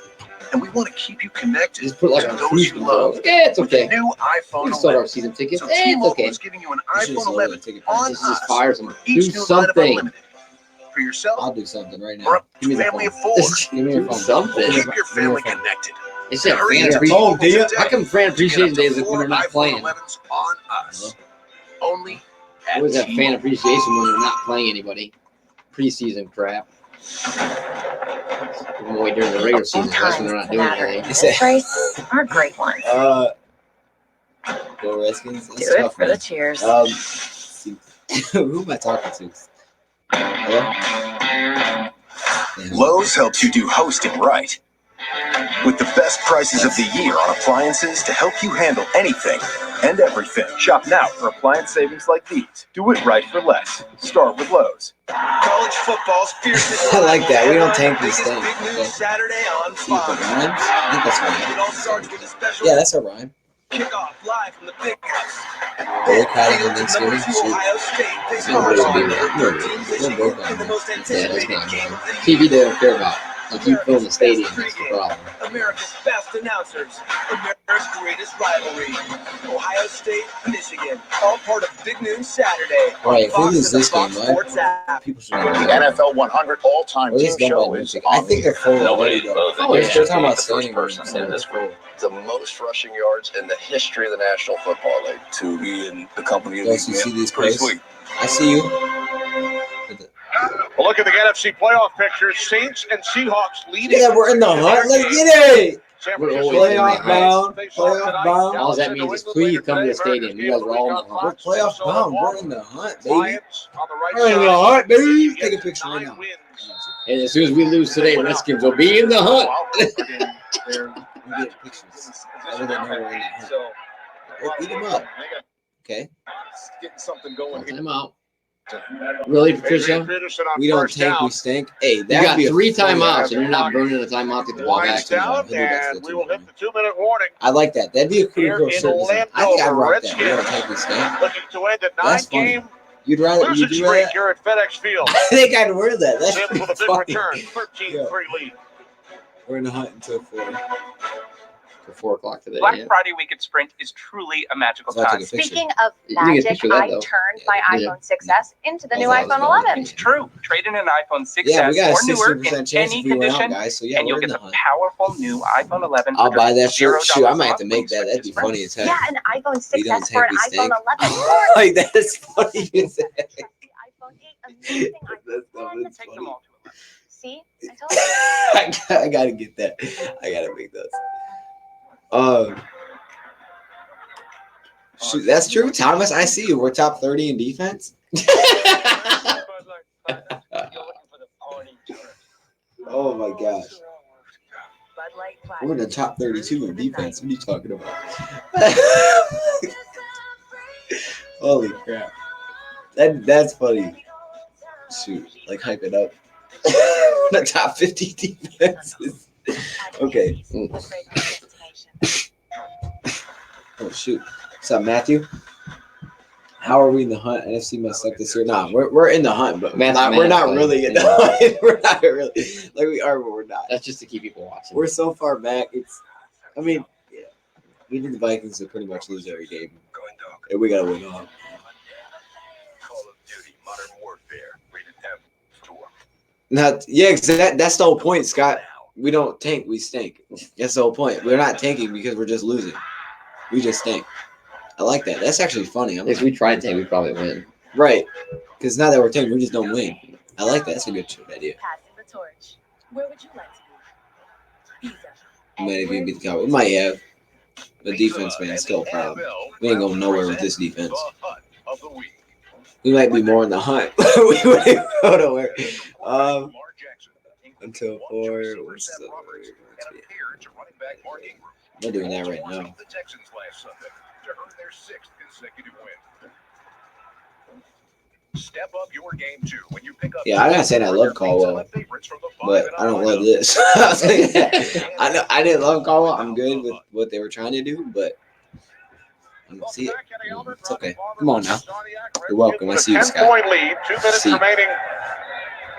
And we want to keep you connected Just put like to a those cruise you love. Yeah, it's okay. With the new iPhone We can start 11. our season tickets. So It's T-Mobile okay. is giving you an iPhone 11 on Just us. fire some. Each Do new line of something. unlimited. For yourself I'll do something right or now. up to a family of 4. Give me your Do phone. something. Keep your family connected. They said Hurry fan to appreciation. T-Mobile today How come fan to get appreciation up day to is when 4 they're not iPhone playing? 11s on us. Only at What is that fan T-Mobile. appreciation when they're not playing anybody? Preseason crap. Wait during the regular season. That's when they're not doing anything. This race are great ones. Go Redskins. Do That's it tough, for man. the cheers. Who am I talking to? Hello? Lowe's helps you do hosting right. With the best prices of the year on appliances to help you handle anything and everything. Shop now for appliance savings like these. Do it right for less. Start with Lowe's. College football's fiercest. I like that. We don't tank these things. Big news Saturday on See if it Fox. rhymes? I think that's right. It all starts with a special Yeah, that's a rhyme. kickoff live from the Big House. Holy crowd on Thanksgiving. Number 2 Shoot. Ohio State. They No, score it's on big. their 13 They're both in the on most there. Yeah, that's anticipated not game wrong. of the year. TV they don't care about. Like you fill the stadium, that's the problem. America's best announcers, America's greatest rivalry. Ohio State, Michigan, all part of Big News Saturday. All right, if we Fox lose and the this game, Fox right? Sports app. People should The know. NFL 100 all-time Well, team he's done show by is music. I on think the they're full air. already, though. Oh, They're yeah. talking about The standing first room. person in this group. The most rushing yards in the history of the National Football League. To be in the company of Those these who see men, these pretty posts. sweet. I see you. Well, look at the NFC playoff picture. Saints and Seahawks leading. Yeah, we're in the hunt. Let's get it. San We're Francisco always in the Playoff hunt. bound. face off Playoff tonight. bound. All that Dallas means and is New please England come to the later stadium. today. You guys are all in the We're We're hunt. playoff Minnesota bound. We're won. in the hunt, baby. Lions on the right We're in the side. hunt, baby. Take a picture right Nine now. wins. And as soon as we lose today, Redskins will be in the hunt. We get pictures. That way they know we're in the hunt. Oh, eat them up. Okay. Getting something going here. Timeout. Really, Patricia? Peterson on We don't first tank, down. we stink. Hey, You that'd got be a 3 funny- timeouts, and you're not burning the timeout to get the ball back. Winds down, Who that's and the we will two? hit the 2-minute warning. I like that. That'd be a pretty Here cool in shirt design. Orlando, I think I'd the rock that. We Redskins don't tank, we stink. Looking to end a That's funny. 9-game You'd rather you losing do streak that? here at FedEx Field. I think I'd wear that. That's Sims pretty with a big funny. return, 13-3 lead. We're in the hunt until 4. For 4 o'clock today. Black Yeah. Friday week at Sprint is truly a magical So I'll time. take a picture. Speaking of You can get a magic, picture of that, I though. turned my Yeah. iPhone 6S into the new I thought iPhone it was 11. It's true. Trade in an iPhone 6S Yeah, we got a or newer 60% in chance any if we went out, condition, guys. So yeah, and you'll we're in get the the hunt. powerful new iPhone 11. I'll for buy that just shirt. Shoot, I $0 might have a to month make when that. you That'd be switch to funny as heck. Yeah, an iPhone We don't 6S for an tank, we iPhone stink. 11. Like that's funny as heck. The iPhone 8, amazing That's iPhone 10. that's Take them funny. all to 11. See, I told you. I gotta get that. I gotta make those. Shoot, that's true, Thomas. I see you. We're top 30 in defense. Oh my gosh. Bud Light We're in the top 32 in defense. What are you talking about? Holy crap. That's funny. Shoot, like hype it up. The top 50 defenses. Okay. Oh shoot. What's up, Matthew? How are we in the hunt? NFC must suck this year. Nah, we're in the hunt, but we're not really in the hunt. We're not really like we are, but we're not. That's just to keep people watching. We're so far back. I mean, yeah. We need the Vikings to pretty much lose every game. And we gotta win all. Call of Duty Modern Warfare, rated M for. Yeah, cause that's the whole point, Scott. We don't tank, we stink. That's the whole point. We're not tanking because we're just losing. We just stink. I like that. That's actually funny. If we try and tank, we probably win. Right. Because now that we're tanking, we just don't win. I like that. That's a good idea. Passing the torch. Where would you like to be? Pizza. We might even beat the Cowboys. We might have. The defense, man, is still a problem. We ain't going nowhere with this defense. We might be more in the hunt. We wouldn't go nowhere. Until 4. We're doing that right now. Step up your game too when you pick up. Yeah, I'm not saying I love Caldwell, but I don't love this. I didn't love Caldwell. I'm good with what they were trying to do, but I don't see it. It's okay. Come on now. You're welcome. I see you, Scott. 10-point lead, 2 minutes remaining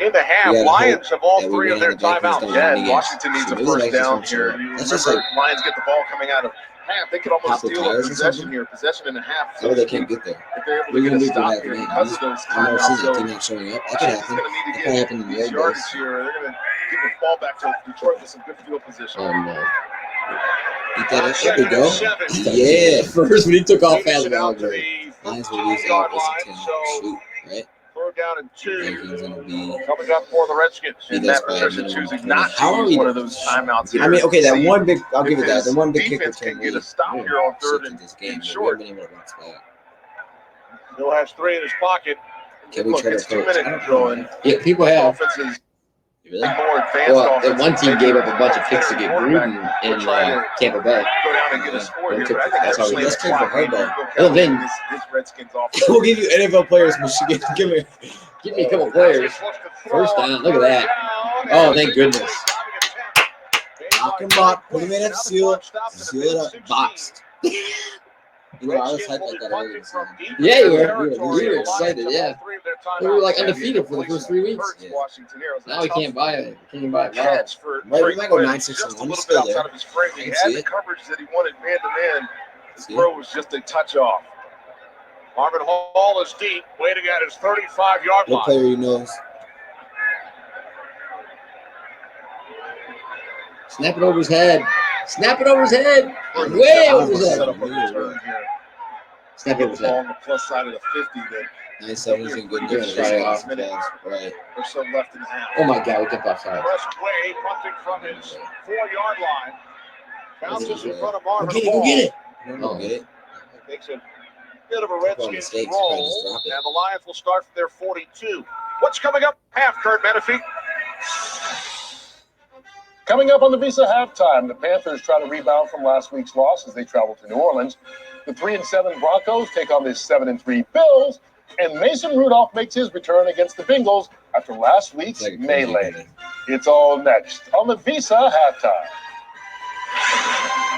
in the half. We gotta Lions hope have all that we 3 of win their and the Vikings timeouts. don't Yeah, win and the Washington needs games. a Maybe the first Vikings down won't show here. up. You That's just remember, like Lions get the ball coming out of half. They could almost Pop the steal a tires or possession something? here, possession and a half. so they can't get there. If they're able We're to gonna get a do stop that here game. because of those I've never timeouts. seen So that team not showing up. That could Washington's happen. going to need to That get could happen in the these old yardage days. here. They're going to give the ball back to Detroit with some good field position. Eat that up. There we go. Yeah. First, when he took off fast, Out to the Lions will lose 2-yard out. This line, is 10. so Shoot, right? third down and 2 Vikings gonna be. coming up for the Redskins. And That's Matt by a Patricia minimum. choosing not How to are use we? one of those timeouts here. I mean, okay, that See one big. I'll if give it that. his The one big kicker defense can can get a really stop here on third shift and this game. and But we short. haven't been able to bounce back. Still has 3 in his pocket. Can we Look, try to it's 2 coach? minute drill, and Yeah, people this have. offense is Really? more advanced. Well, the offense. one team Maybe gave up a bunch of a picks to better get quarterback Gruden would in try to Tampa Bay. go down and get a score here, but I think That's they're how we playing let's the trade for clock. her, though. Well, then- This Redskins offense. We'll give you NFL players, Michigan. Give me. Give me a couple players. First down. Look at that. Oh, thank goodness. Lock him up. Put him in a seal. Seal it up. Boxed. You know, I was hyped like that earlier. Yeah, you were. We were excited, yeah. We were like undefeated for the first 3 weeks. Yeah. Now we can't buy it. Can't even buy it. Wow. Catch for Right, we Drake might go Quinn, 9-6 just and a 1. little Still bit there. outside of his frame. He I had see the it. coverage that he wanted man to man. His See it. throw was just a touch off. Marvin Hall is deep, waiting at his 35-yard What line. player he knows? Snap it over his head. Snap it over his head. Way over his Set head. up a return here. Snap it over his Ball head. on the plus side of the 50. That 9-7 is in good Good news. try off. Right. or so left in the half. Oh my God, we kept offside. Pressed way, punting from his 4-yard line. Bounces in front of Go Marvin get it. Go Hall. get it. No, Oh. get it. Takes a bit of a Couple of Redskins mistakes, probably roll, just drop it. and the Lions will start from their 42. What's coming up? Half, Kurt Menefee. Coming up on the Visa halftime, the Panthers try to rebound from last week's loss as they travel to New Orleans. The 3-7 Broncos take on the 7-3 Bills, and Mason Rudolph makes his return against the Bengals after last week's melee. It's all next on the Visa halftime.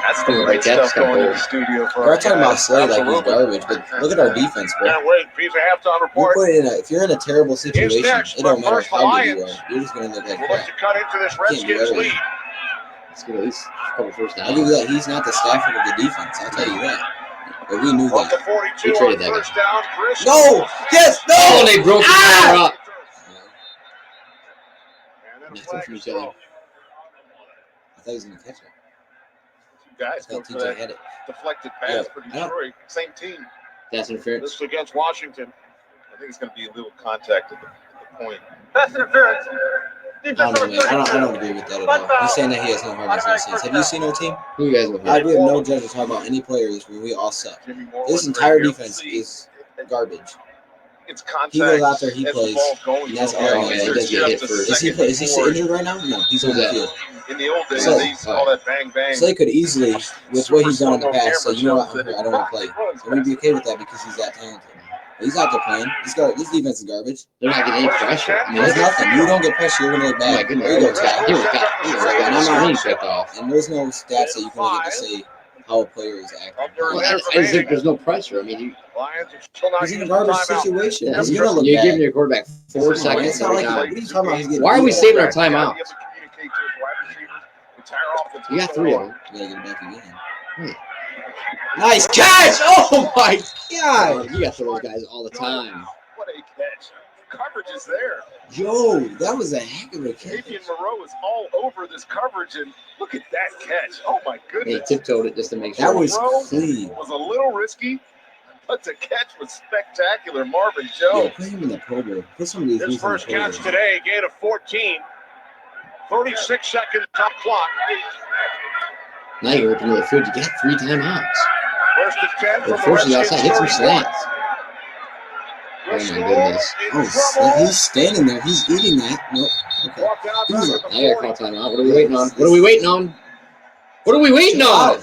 That's the Right, right that's stuff going to cool. the studio for We're our talking about guys. Slay like he's Absolutely. garbage, but look at our defense, bro. Can't wait. Visa halftime You report. put it in if you're in a terrible situation, next, it don't but matter first the how good you are. Lions. You're just gonna look like We'll look crap. to cut into this Can't do Redskins everything. lead. Let's get at least a couple first I'll give you downs. that. He's not the Stafford of the defense. I'll tell you that. But we knew From the that. 42 We on traded that guy. first down. Chris No! Yes! No! Oh, they broke each other up. And then a Messed flag up from is each other. thrown. I thought he was gonna catch it. Two guys I go thought for TJ that had it. deflected pass Yeah. for I don't- Detroit. Same team. That's interference. This is against Washington. I think it's going to be a little contact at the point. Pass interference. I don't know, man. I don't agree with that at all. He's saying that he has no heart in his sense. Have you seen our team? Who you guys with? I we have no judge to talk about any players when we all suck. Jimmy Moore This wasn't entire right here. defense See, is garbage. it's contact. He goes out there, he as the plays, ball's going and that's to all him. he There's does. He does get hit just a first. second Is he before. injured right now? No, he's on the that? field. In the old days, So- they used to call that bang bang. Slay could easily, with what he's done in the past, say, you know what, Super I don't want to play. And we'd be okay with that because he's that talented. But he's out there playing. This defense is garbage. They're not getting any pressure. I mean, There's nothing. You don't get pressure, you're gonna look Oh my bad. goodness. There you go, Ty. He was got. He was like, And I'm I'm not not- picked off. And there's no stats that you can look at to say how a player is acting. Well, I just think there's no pressure. I mean, Lions are still not He's in a using garbage timeout. situation. yeah, He's gonna look you're bad. giving your quarterback 4 It's seconds not every like, time. what are you talking about? He's getting Why are we beat saving our up. timeouts? Communicate to his wide receivers. Entire offense. You got 3 of them. You gotta get it back again. Nice catch! Oh my god! You got to throw those guys all the time. What a catch. Coverage is there. Yo, that was a heck of a catch. Fabian Moreau is all over this coverage, and look at that catch. Oh my He goodness. tiptoed it just to make sure. That was Moreau clean. was a little risky, but the catch was spectacular. Marvin Yo, Jones. put him in the Pro Bowl. Put some of these His dudes in the first Pro catch Bowl. today, gain of 14. 36 seconds top clock. Now you're ripping the field. You got 3 timeouts. First and 10 from the Unfortunately, Redskins. outside, hit some 31. slants. Oh Chris my Moore goodness. in Oh, trouble. he's standing there. He's eating that. Nope. Okay. Walked out He's to a- the Now you 40. got call timeout. What are we waiting on? What are we waiting on? What are we waiting on? I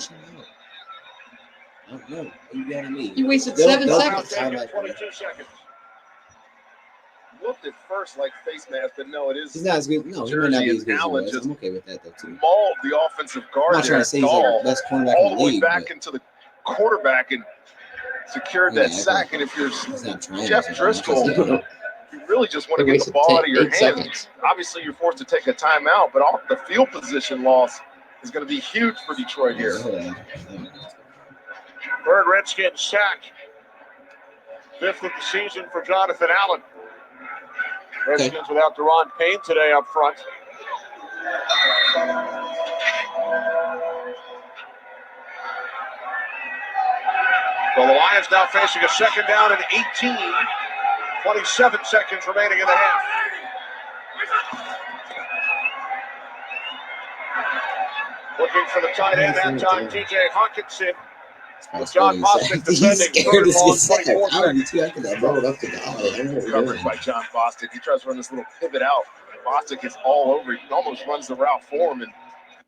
don't know. You got me. You wasted They'll- 7 they'll seconds. get timeout. 22 seconds. Looked at first like face mask, but no, it is He's not as good. No, he might not be as good as he was. I'm okay with that though too. mauled the offensive guard. I'm not trying to say he's our best cornerback all in the the way league, back but into the quarterback and secured that Yeah, sack. And if you're he's not trying. Jeff to- Driscoll, you really just want to They get the wasted ball out of your 8 hands. seconds. Obviously, you're forced to take a timeout, but all the field position loss is going to be huge for Detroit here. Third Redskins sack. 5th of the season for Jonathan Allen. Redskins without Deron Payne today up front. So the Lions now facing a second down and 18 27 seconds remaining in the half. Looking for the tight end that time, TJ Hawkinson. With John Bostic defending. Scared to Third get ball, 24 sacked. I would be seconds. too. I could have brought it up to God. I don't know what we're Covered doing. by John Bostic. He tries to run this little pivot out. Bostic is all over. He almost runs the route for him. And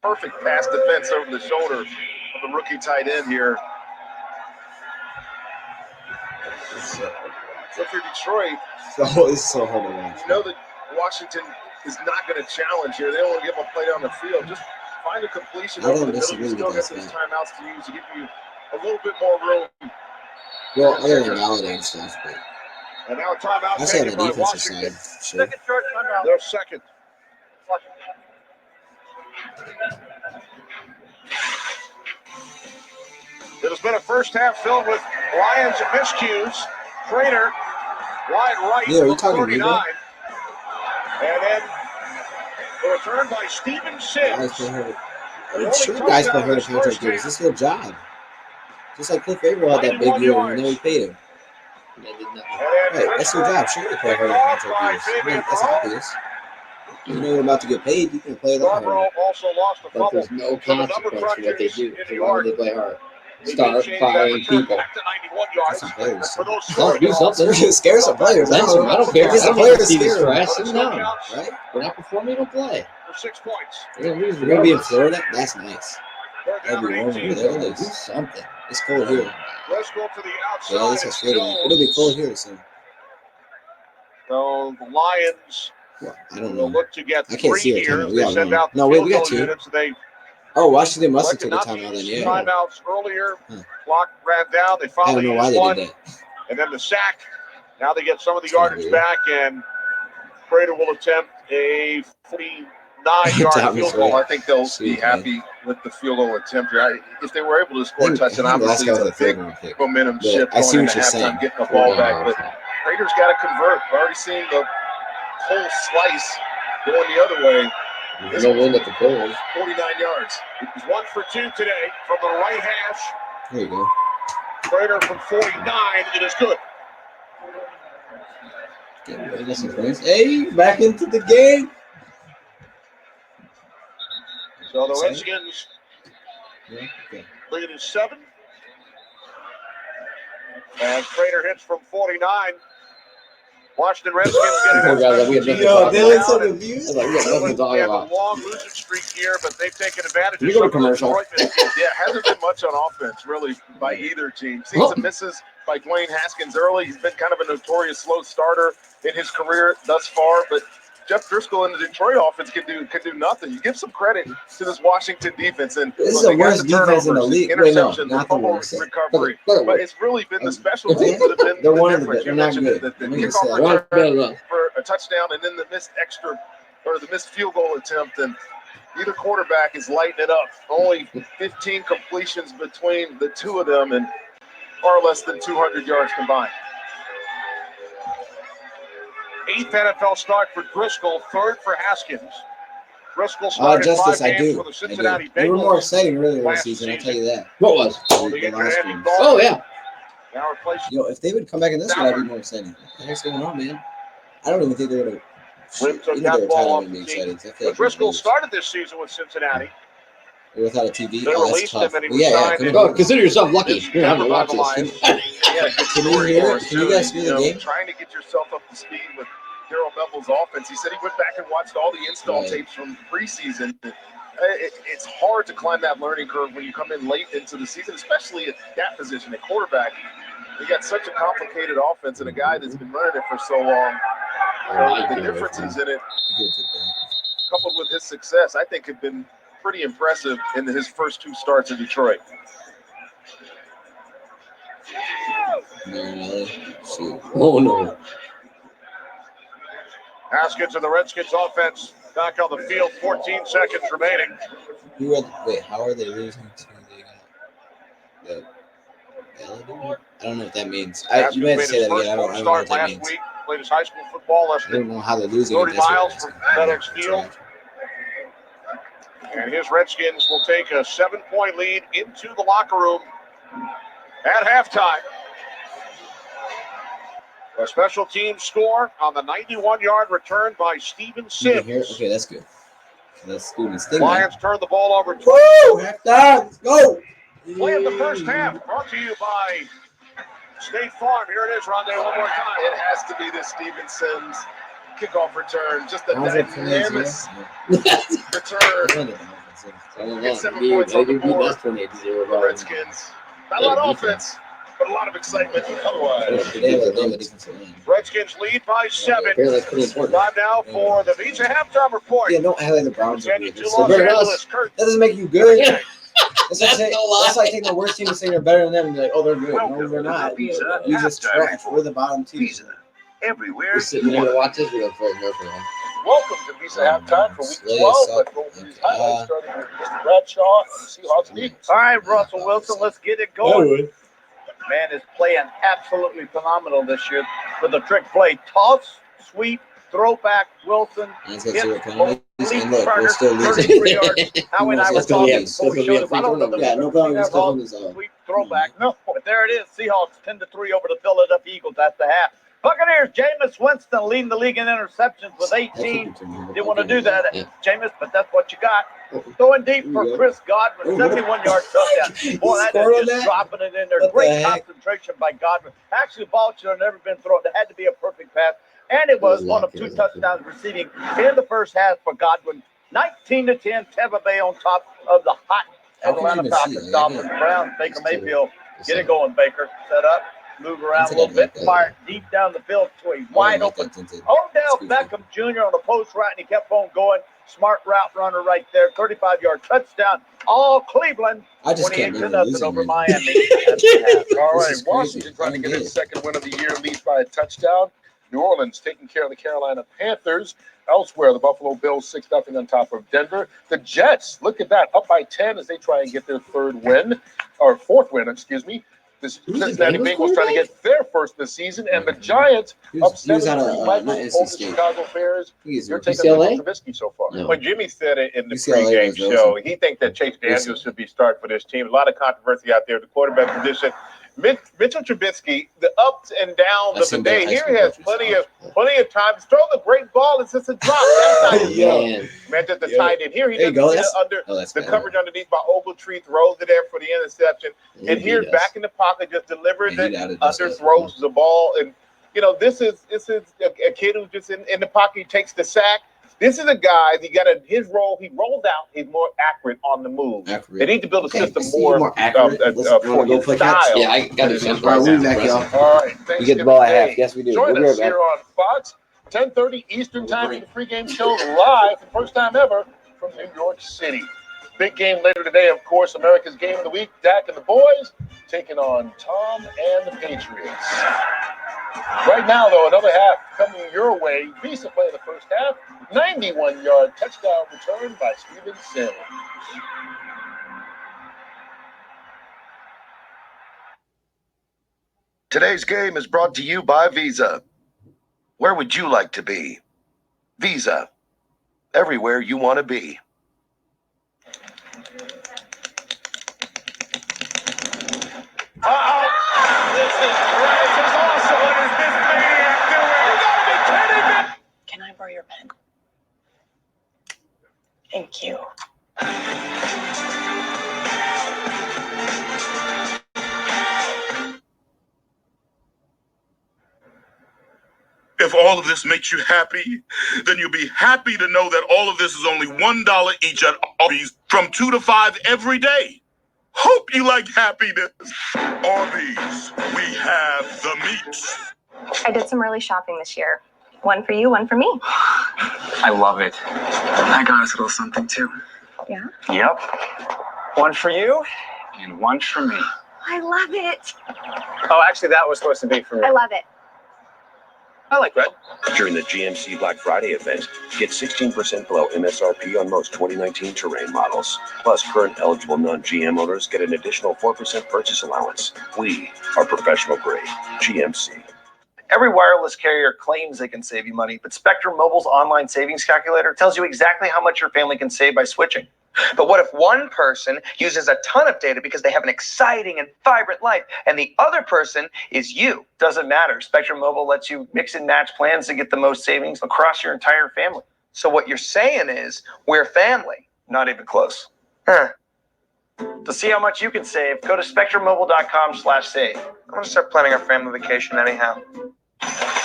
perfect pass defense over the shoulder of the rookie tight end here. So for Detroit, It's so hard to watch. you know that Washington is not going to challenge here. They don't want to give them a play down the field. Just find a completion I over don't the middle. disagree You still with got that, those man. timeouts to use to give you a little bit more room. Well, other than Galladay and stuff, but And now a timeout I say on taken the by defensive Washington. side, sure. Second short timeout. Their second. It has been a first half filled with Lions miscues. Trainer, wide right Yeah, are you from talking 39. And then the return by Steven Guys Sims. play hurt. The I'm only sure guys play touchdown hurt of in his contract first years. half. This is their job. Just like Cliff Averill had that big 91 year, yards. and then we paid him. They did nothing. And then Right, that's their job. Sure, they play hurt in contract years. I mean, that's obvious. You know you're about to get paid, you can play that hard. Scarborough also lost a But fumble. there's no So the number consequence for what they crunchers do. in So New why would York. they play hard? They Start did change that firing return people. back to 91 yards. Some players. For those Oh, scoring do calls, something. Scare some players. Bench them. I don't care. Because I the don't need players to see the scare them. stress. Sit them down. Right? They're not performing, don't play. For 6 points. They're going to lose We're going to be in regardless. Florida? That's nice. Third That'd down be and warm 18. over there. At Do least. something. It's cold here. Driscoll to the Yeah, outside. at least and it's Florida. still- It'll be cold here soon. So the Lions Well, I don't will know. look to get I can't 3 see our here timeout. as We they all send know. out the No, wait, field we got goal 2. units. They Oh, Washington must have elected took a not to timeout then, use yeah. timeouts earlier. Huh. Clock ran down. They I finally don't know why used they one. did that. And then the sack. Now they get some of the It's kinda yardage weird. back, and Prater will attempt a 49-yard Thomas, field right. goal. I think they'll Sweet, be happy with the field goal attempt here. If they were able to score a touchdown, obviously it's a big momentum But shift I see going what into you're saying. halftime, getting the ball back. But Prater's got to convert. We're already seeing the whole slice going the other way. There's no wind at the polls. 49 yards. He's 1 for 2 today from the right hash. There you go. Prater from 49. It is good. I got some friends. Hey, back into the game. So the Sorry? Redskins Yeah, okay. lead is 7. As Prater hits from 49. Washington Redskins getting Poor that guys, we special had team nothing to talk Dylan's so down, and confused. I was like, we got nothing to talk they have a about. long losing streak here, but they've taken advantage Can of you go to some of the commercial? Detroit miscues. Yeah, hasn't been much on offense, really, by either team. Seen some misses by Dwayne Haskins early. He's been kind of a notorious slow starter in his career thus far, but Jeff Driscoll in the Detroit offense could do nothing. You give some credit to this Washington defense, and This is look, the they got worst defense in the turnovers, league. Wait, no, interceptions, not the fumble worst. recovery, but it's really been the special teams that have been They're the one of the difference. best. They're You not mentioned good. the I'm gonna say kickoff that. return for a touchdown, and then the missed extra or the missed field goal attempt, and either quarterback is lighting it up. Only 15 completions between the two of them, and far less than 200 yards combined. 8th NFL start for Driscoll, 3rd for Haskins. Driscoll started Justice, 5 I games do. for the I Cincinnati do. They were more Bengals. exciting earlier in the last season, I'll tell season. you that. What was? Well, they get The last Randy one. Moss. Oh, yeah. Now replacing Yo, if they would come back in this one, I'd be more excited. What the heck's going on, man? I don't even think they're gonna. Wynn took You know that they're ball title off gonna be the team. excited. I feel But like Driscoll they're started this season with Cincinnati. without a TV. They Oh, that's released tough. him and he Well, was yeah, signed come in. on. Oh, consider yourself lucky. This You're having to by watch the this. Lions. Yeah, good Can you story hear for it? us, Can you too. guys hear the game? Trying to get yourself up to speed with Darrell Bevel's offense. He said he went back and watched all the install Right. tapes from preseason. It's hard to climb that learning curve when you come in late into the season, especially at that position, at quarterback. You got such a complicated offense and a guy that's been running it for so long. So the differences in it, coupled with his success, I think have been pretty impressive in his first 2 starts in Detroit. Oh, no. Haskins and the Redskins offense back on the field, 14 seconds remaining. Who are wait? How are they losing to the I don't know what that means. You Haskins might made say his that again. first I home don't know start what that last means. week. Played his high school football less I don't than know how they're losing. 30 if that's what miles it from is. FedEx Field. And his Redskins will take a 7-point lead into the locker room at halftime. A special team score on the 91-yard return by Steven You hear? Sims. Okay, that's good. That's good. It's good. Lions turn the ball over. Woo! Half time. Let's go. Play in the first half. Brought to you by State Farm. Here it is, Rondé, one more time. It has to be this Steven Sims kickoff return. Just a How's it dynamic return. Get 7 points on the board for the Redskins. Not a lot of offense, but a lot of excitement otherwise. Redskins lead by 7. Time now for the Visa halftime report. Yeah, don't highlight the Browns. Presenting to That Los Angeles, Kurt. doesn't make you good. That's like taking the worst team and saying they're better than them and be like, oh, they're good. No, they're not. You just trash. We're the bottom team. Everywhere. We're sitting there to watch this. We're going to for them. Welcome to Visa Halftime for Week 12. Let's go through these highlights starting with Mr. Bradshaw and Seahawks Eagles. All right, Russell Wilson, let's get it going. Man is playing absolutely phenomenal this year with a trick play. Toss, sweep, throwback, Wilson. And look, we're still losing. 33 yards. Howie and I were talking before we showed up. I don't know Yeah, no problem. Sweep, throwback. No, but there it is. Seahawks 10-3 over the Philadelphia Eagles at the half. Buccaneers, Jameis Winston leading the league in interceptions with 18. Didn't want to do that, Jameis, but that's what you got. Throwing deep for Chris Godwin, 71-yard touchdown. Boy, that is just dropping it in there. Great concentration by Godwin. Actually, the ball should have never been thrown. It had to be a perfect pass. And it was one of 2 touchdowns receiving in the first half for Godwin. 19-10, Tampa Bay on top of the hot Atlanta Falcons. Dolphins, Browns, Baker Mayfield. Get it going, Baker. Set up. Move around a little bit, fire deep down the field to a wide open Odell Beckham Jr. on the post right, and he kept on going. Smart route runner right there, 35-yard touchdown. All Cleveland, 28-0 over Miami. All right, Washington trying to get its second win of the year, leads by a touchdown. New Orleans taking care of the Carolina Panthers. Elsewhere, the Buffalo Bills 6-0 on top of Denver. The Jets, look at that, up by 10 as they try and get their fourth win, excuse me. The Cincinnati Bengals trying to get their first this season, and the Giants up 7-3 over the Chicago Bears. You're taking Trubisky so far. No. When Jimmy said it in the pregame show, he thinks that Chase Daniels should be starting for this team. A lot of controversy out there at the quarterback position. Mitchell Trubisky, the ups and downs of the day. Here he has plenty of time to throw the great ball. It's just a drop. Man, just the tight end. Here he does under the coverage underneath by Ogletree, throws it there for the interception. And here back in the pocket, just delivers it, underthrows the ball. And this is a kid who's just in the pocket. He takes the sack. This is a guy, his role, he rolls out, he's more accurate on the move. They need to build a system more accurate for his style. Yeah, I got it. All right, you get the ball at half. Yes, we do. Join us here on Fox, 10:30 Eastern Time for the pregame show live, for the first time ever, from New York City. Big game later today, of course, America's Game of the Week. Dak and the boys taking on Tom and the Patriots. Right now, though, another half coming your way. Visa playing the first half. 91-yard touchdown return by Steven Sims. Today's game is brought to you by Visa. Where would you like to be? Visa. Everywhere you want to be. This is awesome. What is this maniac doing? You gotta be kidding me! Can I borrow your pen? Thank you. If all of this makes you happy, then you'll be happy to know that all of this is only $1 each at Arby's from 2 to 5 every day. Hope you like happiness. Arby's, we have the meats. I did some early shopping this year. One for you, one for me. I love it. I got us a little something too. Yeah? Yep. One for you and one for me. I love it. Oh, actually, that was supposed to be for me. I love it. I like red. During the GMC Black Friday event, get 16% below MSRP on most 2019 Terrain models. Plus, current eligible non-GM owners get an additional 4% purchase allowance. We are professional grade. GMC. Every wireless carrier claims they can save you money, but Spectrum Mobile's online savings calculator tells you exactly how much your family can save by switching. But what if one person uses a ton of data because they have an exciting and vibrant life, and the other person is you? Doesn't matter. Spectrum Mobile lets you mix and match plans to get the most savings across your entire family. So what you're saying is we're family. Not even close. Huh. To see how much you can save, go to spectrummobile.com/save. I'm going to start planning our family vacation anyhow.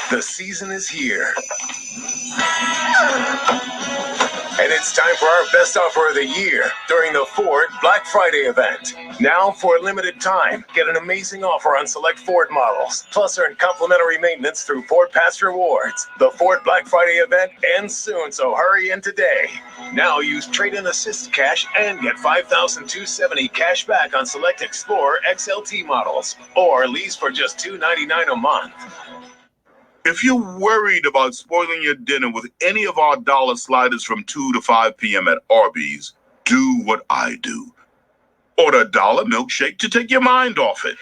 The season is here. And it's time for our best offer of the year during the Ford Black Friday event. Now, for a limited time, get an amazing offer on select Ford models, plus earn complimentary maintenance through Ford Pass Rewards. The Ford Black Friday event ends soon, so hurry in today. Now use Trade-in Assist cash and get $5,270 cash back on select Explorer XLT models, or lease for just $299 a month. If you're worried about spoiling your dinner with any of our dollar sliders from 2 to 5 p.m. at Arby's, do what I do. Order a dollar milkshake to take your mind off it.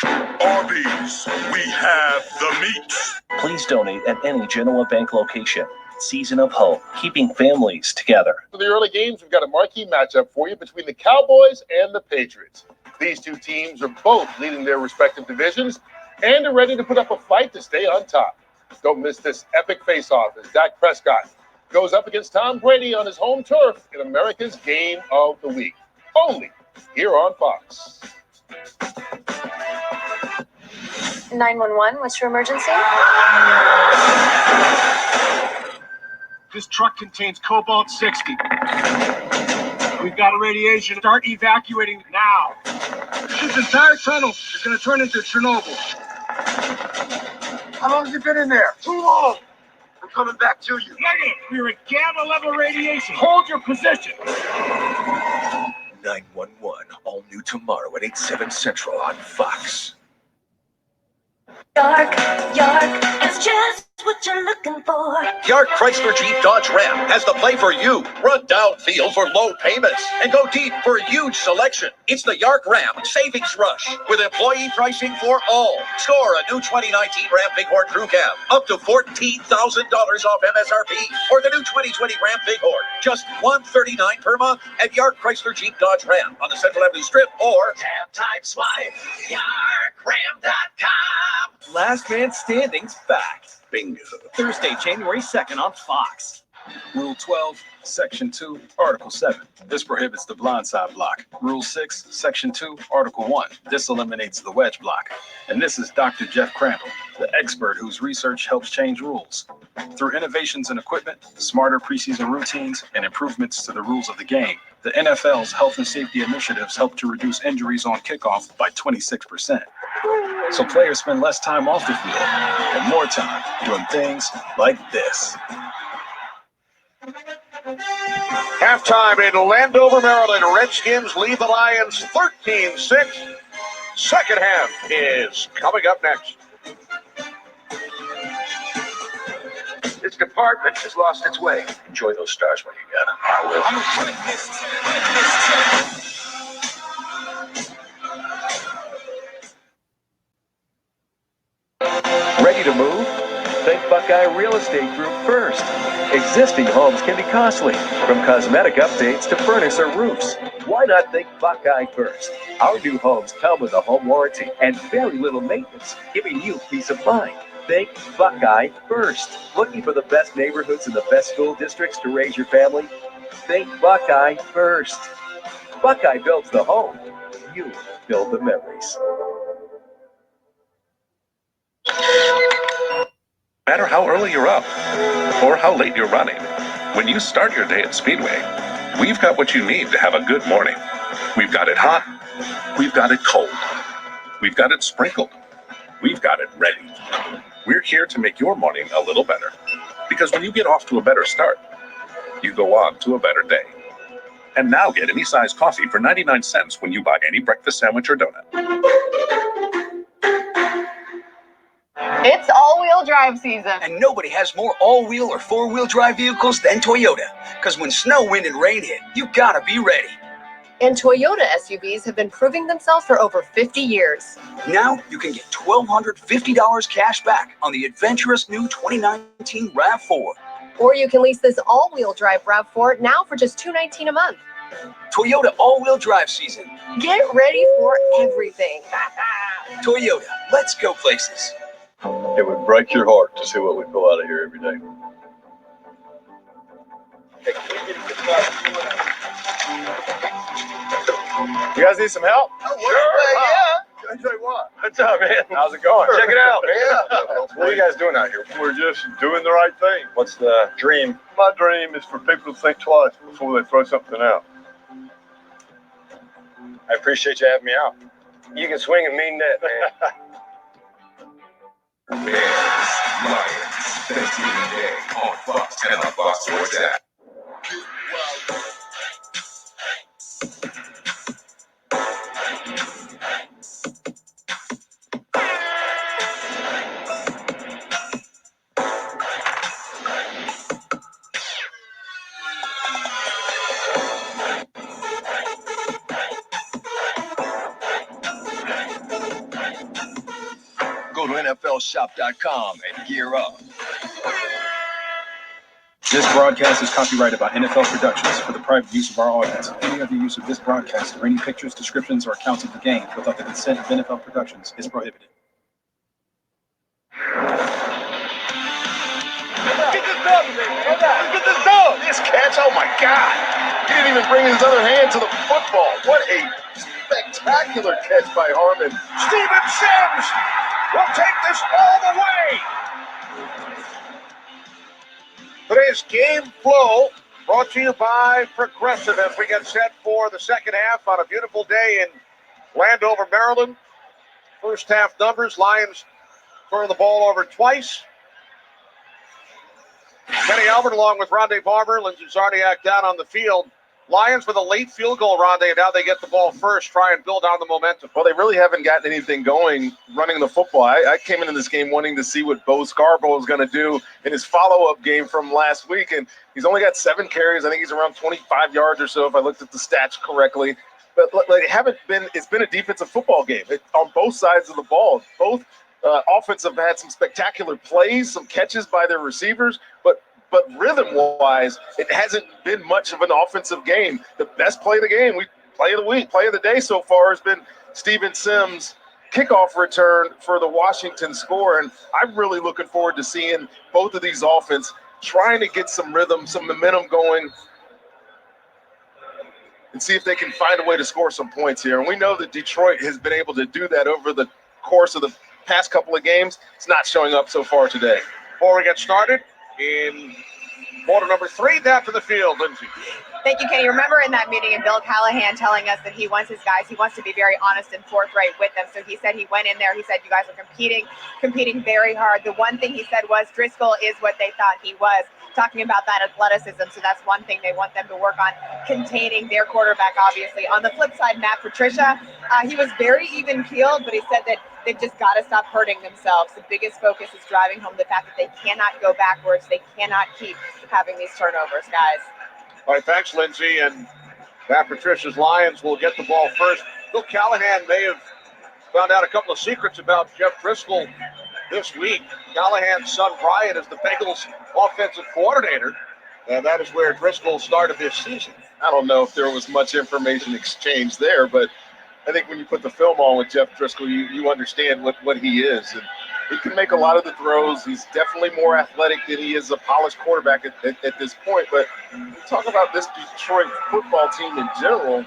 Arby's, we have the meat. Please donate at any Genoa Bank location. Season of Hope, keeping families together. For the early games, we've got a marquee matchup for you between the Cowboys and the Patriots. These two teams are both leading their respective divisions and are ready to put up a fight to stay on top. Don't miss this epic face-off as Dak Prescott goes up against Tom Brady on his home turf in America's Game of the Week. Only here on Fox. 911, what's your emergency? This truck contains cobalt-60. We've got a radiation. Start evacuating now. This entire tunnel is going to turn into Chernobyl. How long have you been in there? Too long. I'm coming back to you. Negative. We're at gamma level radiation. Hold your position. 911, all new tomorrow at 8/7 Central on Fox. Yark, it's just what you're looking for. Yark Chrysler Jeep Dodge Ram has the play for you. Run downfield for low payments and go deep for a huge selection. It's the Yark Ram Savings Rush with employee pricing for all. Score a new 2019 Ram Bighorn Crew Cab up to $14,000 off MSRP, or the new 2020 Ram Bighorn just $139 per month at Yark Chrysler Jeep Dodge Ram on the Central Avenue Strip, or Tab time swipe, YarkRam.com. Last Man Standing's back. bingo. Thursday, January 2nd on Fox. Rule 12, Section 2, Article 7. This prohibits the blindside block. Rule 6, Section 2, Article 1. This eliminates the wedge block. And this is Dr. Jeff Crandall, the expert whose research helps change rules. Through innovations in equipment, smarter preseason routines, and improvements to the rules of the game, the NFL's health and safety initiatives help to reduce injuries on kickoff by 26%. So players spend less time off the field and more time doing things like this. Halftime in Landover, Maryland. Redskins lead the Lions 13-6. Second half is coming up next. This department has lost its way. Enjoy those stars when you got them. I will. Ready to move? Think Buckeye Real Estate Group first. Existing homes can be costly, from cosmetic updates to furnace or roofs. Why not think Buckeye first? Our new homes come with a home warranty and very little maintenance, giving you peace of mind. Think Buckeye first. Looking for the best neighborhoods and the best school districts to raise your family? Think Buckeye first. Buckeye builds the home. You build the memories. No matter how early you're up or how late you're running, when you start your day at Speedway, we've got what you need to have a good morning. We've got it hot. We've got it cold. We've got it sprinkled. We've got it ready. We're here to make your morning a little better. Because when you get off to a better start, you go on to a better day. And now get any size coffee for 99 cents when you buy any breakfast sandwich or donut. It's all-wheel drive season. And nobody has more all-wheel or four-wheel drive vehicles than Toyota. Because when snow, wind, and rain hit, you gotta be ready. And Toyota SUVs have been proving themselves for over 50 years. Now you can get $1,250 cash back on the adventurous new 2019 RAV4. Or you can lease this all-wheel drive RAV4 now for just $219 a month. Toyota all-wheel drive season. Get ready for everything. Toyota, let's go places. It would break your heart to see what we pull out of here every day. You guys need some help? Yeah. I tell you what. What's up, man? How's it going? Check it out, man. What are you guys doing out here? We're just doing the right thing. What's the dream? My dream is for people to think twice before they throw something out. I appreciate you having me out. You can swing and mean that, man. Bears, Lions, Thanksgiving Day on Fox and the Fox Sports app. Go to NFLshop.com and gear up. This broadcast is copyrighted by NFL Productions for the private use of our audience. Any other use of this broadcast or any pictures, descriptions, or accounts of the game without the consent of NFL Productions is prohibited. Look at this dog. This catch, oh my God. He didn't even bring his other hand to the football. What a spectacular catch by Harmon. Steven Sims will take this all the way. Today's game flow brought to you by Progressive as we get set for the second half on a beautiful day in Landover, Maryland. First half numbers, Lions turn the ball over twice. Kenny Albert along with Rondé Barber, Lindsey Zarniak down on the field. Lions with a late field goal, Rondé. Now they get the ball first, try and build on the momentum. Well, they really haven't gotten anything going running the football. I came into this game wanting to see what Bo Scarborough was going to do in his follow-up game from last week, and he's only got 7 carries. I think he's around 25 yards or so if I looked at the stats correctly. But they haven't been. It's been a defensive football game on both sides of the ball. Both offenses have had some spectacular plays, some catches by their receivers, but rhythm-wise, it hasn't been much of an offensive game. The best play of the game, play of the week, play of the day so far has been Steven Sims' kickoff return for the Washington score, and I'm really looking forward to seeing both of these offenses trying to get some rhythm, some momentum going, and see if they can find a way to score some points here. And we know that Detroit has been able to do that over the course of the past couple of games. It's not showing up so far today. Before we get started, in quarter number 3, down to the field, Lindsay. Thank you, Kenny. Remember in that meeting, and Bill Callahan telling us that he wants his guys, he wants to be very honest and forthright with them. So he said he went in there, he said you guys are competing very hard. The one thing he said was Driscoll is what they thought he was, talking about that athleticism. So that's one thing they want them to work on, containing their quarterback, obviously. On the flip side, Matt Patricia, he was very even-keeled, but he said that they've just got to stop hurting themselves. The biggest focus is driving home the fact that they cannot go backwards. They cannot keep having these turnovers, guys. All right, thanks, Lindsay. And Matt Patricia's Lions will get the ball first. Bill Callahan may have found out a couple of secrets about Jeff Driscoll this week. Callahan's son, Brian, is the Bengals offensive coordinator, and that is where Driscoll started this season. I don't know if there was much information exchanged there, but I think when you put the film on with Jeff Driscoll, you understand what he is. And he can make a lot of the throws. He's definitely more athletic than he is a polished quarterback at this point. But you talk about this Detroit football team in general,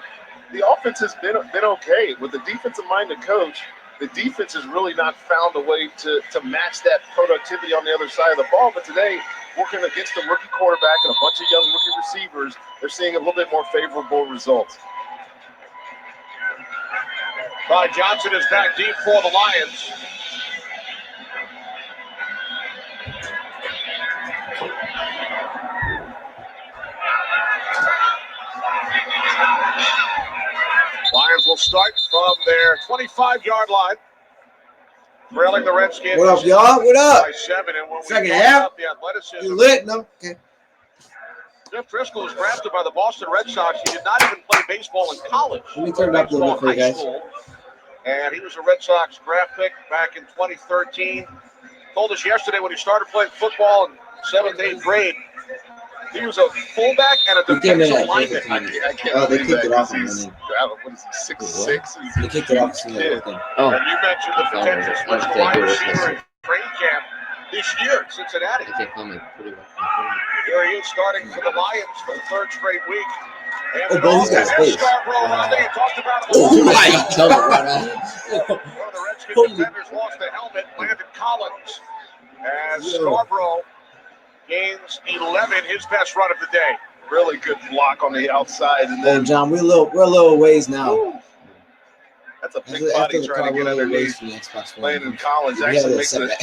the offense has been okay. With the defensive-minded coach, the defense has really not found a way to match that productivity on the other side of the ball. But today, working against a rookie quarterback and a bunch of young rookie receivers, they're seeing a little bit more favorable results. Ty Johnson is back deep for the Lions. Lions will start from their 25-yard line. Trailing the Redskins. What up, y'all? What up? By 7, and when Second we half. up the athleticism, You lit? No? Okay. Jeff Driscoll was drafted by the Boston Red Sox. He did not even play baseball in college. Let me turn it up a little bit for you guys. And he was a Red Sox draft pick back in 2013. Told us yesterday when he started playing football in 7th, 8th grade, He was a fullback and a He came in defensive at lineman. I can't Oh, they believe kicked that it off because and what is he, 6'6"? they kicked it off. Kid. Oh, And you mentioned the potential switch to wide receiver in training camp this year at Cincinnati. they coming pretty well. Here he is starting for the Lions for the third straight week. Oh, bro, he's got space. Scarborough, Rondé, you talked about him. Oh my God! One of the Redskins defenders lost the helmet, Landon Collins, as Scarborough gains 11, his best run of the day. Really good block on the outside, and then John, we're a little ways now. that's a big body trying to get underneath. Landon Collins Yeah, actually yeah, makes setback.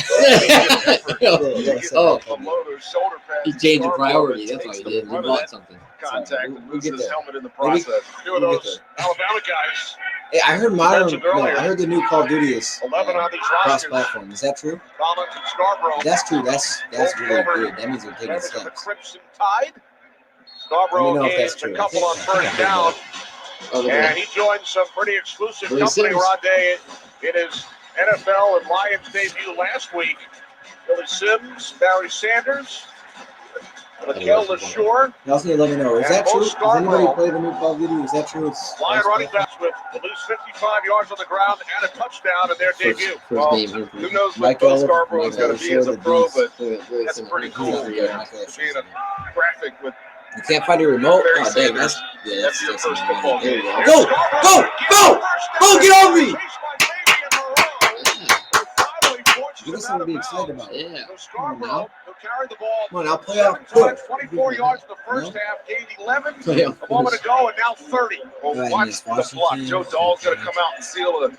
Oh, below those shoulder pads. He changed the Scarborough priority. That's takes why he the did. He brunt of bought that something. Contact and We'll loses get his there. helmet in the process. Two of those Alabama guys. Hey, I heard I heard the new Call of Duty is 11 on these rosters. cross-platform. Is that true? Collins and Scarborough. That's true. That's really good. That means we're taking Members of the steps. Crimson Tide. Let me Scarborough know if that's gains a true. couple on first down. And he joined some pretty exclusive Billy company, Sims. Rondé, in his NFL and Lions debut last week. Billy Sims, Barry Sanders, Mikel LaShore. You also need to let me know. Is that And true? Bo Does anybody Scarborough. play the new Call of Duty? Is that true? It's Lion running backs with at least 55 yards on the ground and a touchdown in their debut. Well, who knows what Bo Scarborough is going to be as a pro, but that's pretty cool. Being a graphic with You can't find a remote? Barry Oh, dang. Sanders. That's your first football There game. you go. Go, get over me. Give us something to be excited about. Yeah. Come on now. Who carried the ball Come on, I'll play off 24 yards in the first half, gained 11 Play off a moment ago, and now 30. Well, Right, watch Miss the block. Washington. Joe Dahl's going to come out and seal a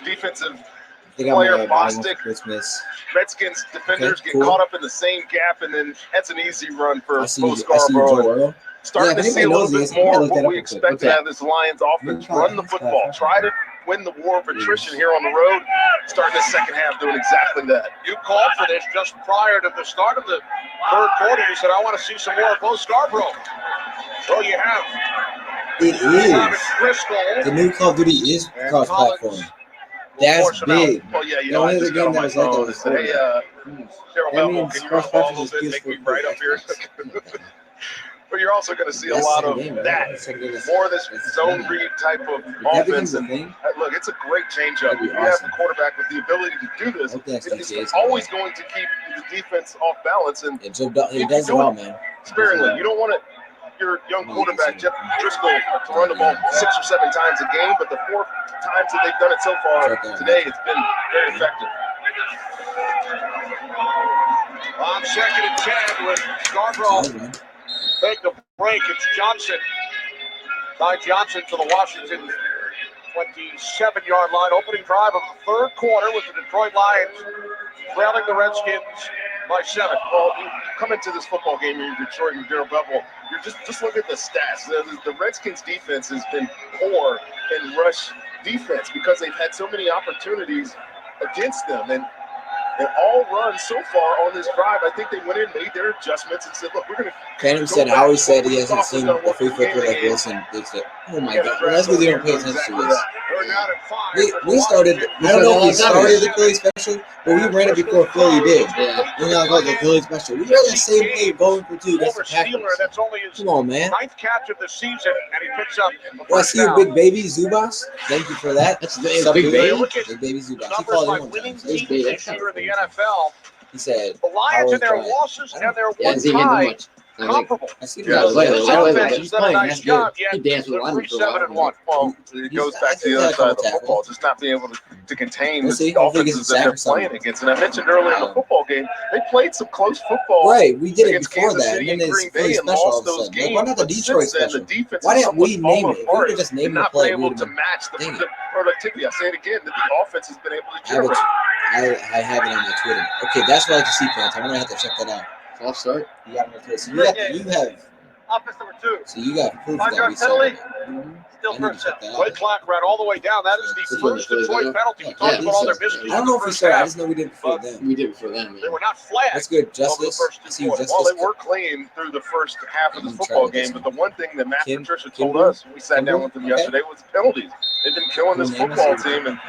defensive I think I'm player. going to buy one for Bostic. Christmas. Redskins defenders Okay, get cool. caught up in the same gap, and then that's an easy run for I see Bo Joe Scarborough. Burrow. Starting Yeah, to if see a anybody little knows bit this, more look of that what up we real quick. expect What's out of this Lions offense. Run the football. Try to win the war of attrition here on the road. Starting the second half doing exactly that. You called for this just prior to the start of the third quarter. You said, I want to see some more of Bo Scarborough. So you have. It is. Driscoll. The new Call of Duty is cross-platform. That's big. Well, yeah, you The know, I only just other got game on that my was like phone that and was said, hey, Daryl That Bevell, means can you run the ball a little cross-platform bit, is make me PS4 right up here? But you're also going to see a That's lot the of game, right? that, That's the game. more of this zone read type of that becomes offense. a And thing, look, it's a great changeup. that'd be You have awesome. the quarterback with the ability to do this. hope that's It's GTA 's always going to keep the defense off balance. And Yeah, Joe, he you does it do all, it man. sparingly. You don't want your young quarterback, Jeff Driscoll, to run the ball 6 or 7 times a game, but the 4 times that they've done it so far today, it's been very effective. On 2nd and 10 with Scarborough. Take the break. It's Johnson. Ty Johnson to the Washington 27-yard line. Opening drive of the third quarter with the Detroit Lions trailing the Redskins by 7. Well, you come into this football game and you're Detroit and Daryl Bevell. You're just look at the stats. The Redskins defense has been poor in rush defense because they've had so many opportunities against them. And all runs so far on this drive, I think they went in, made their adjustments, and said, look, we're going to Phantom said, Howie said he hasn't seen the free flipper like Wilson. They said, oh my God. Well, that's because they don't pay attention to this. We started, I don't know if we started the Philly special, but we ran it before Philly did. Yeah. We're not like the Philly special. We ran that same play going for 2 against the Packers. That's only his Come on, man. 9th catch of the season, and he picks up the Well, I first see you, down. big baby Zubas. Thank you for that. That's Big big baby. baby. Big baby Zubas. He Numbers called by him one winning time. teams this year in the NFL. He said, The Lions in their Howard's losses and their Yeah, one he didn't tie much. comparable. I see Yeah, him. This offense has done a nice That's job good. yet. He danced with They're Lonnie for a 3-7 and 1. Well, it goes back to the other side of the football, just not being able to contain We'll the see. Hopefully he offenses gets a that they're sack or playing against. And I mentioned earlier in the football game, they played some close football Right, we did it against before Kansas that, City and and then Green it's Philly Bay and special all lost of a those sudden. games. Why not the But Detroit since then, special? the defense Why has didn't we somewhat name fallen it? If we apart would have just named and the not play, been we able would to have match Dang the productivity. I say it again, that the offense has been able to I have, generate. I have it on my Twitter. Okay, that's what I like to see, fans. I'm gonna have to check that out. False start. You got it on my Twitter. So you have. Offense number 2. So you got proof 5 that yard we saw penalty. that. Still I need to first check down. that Play out. clock ran all the way down. That is the first Detroit penalty. We talked about all their miscues. I don't know if we started. I just know we did before But them. We did before them. They were not flagged. That's good. over the Justice. first I two see you, quarters. Justice. Well, they were clean through the first half of the I'm football trying to get game, but the one thing that Matt Kim- Patricia told Kimbrel? us when we sat down with them Okay. yesterday was penalties. They've been killing this Cool name, football I see. team, and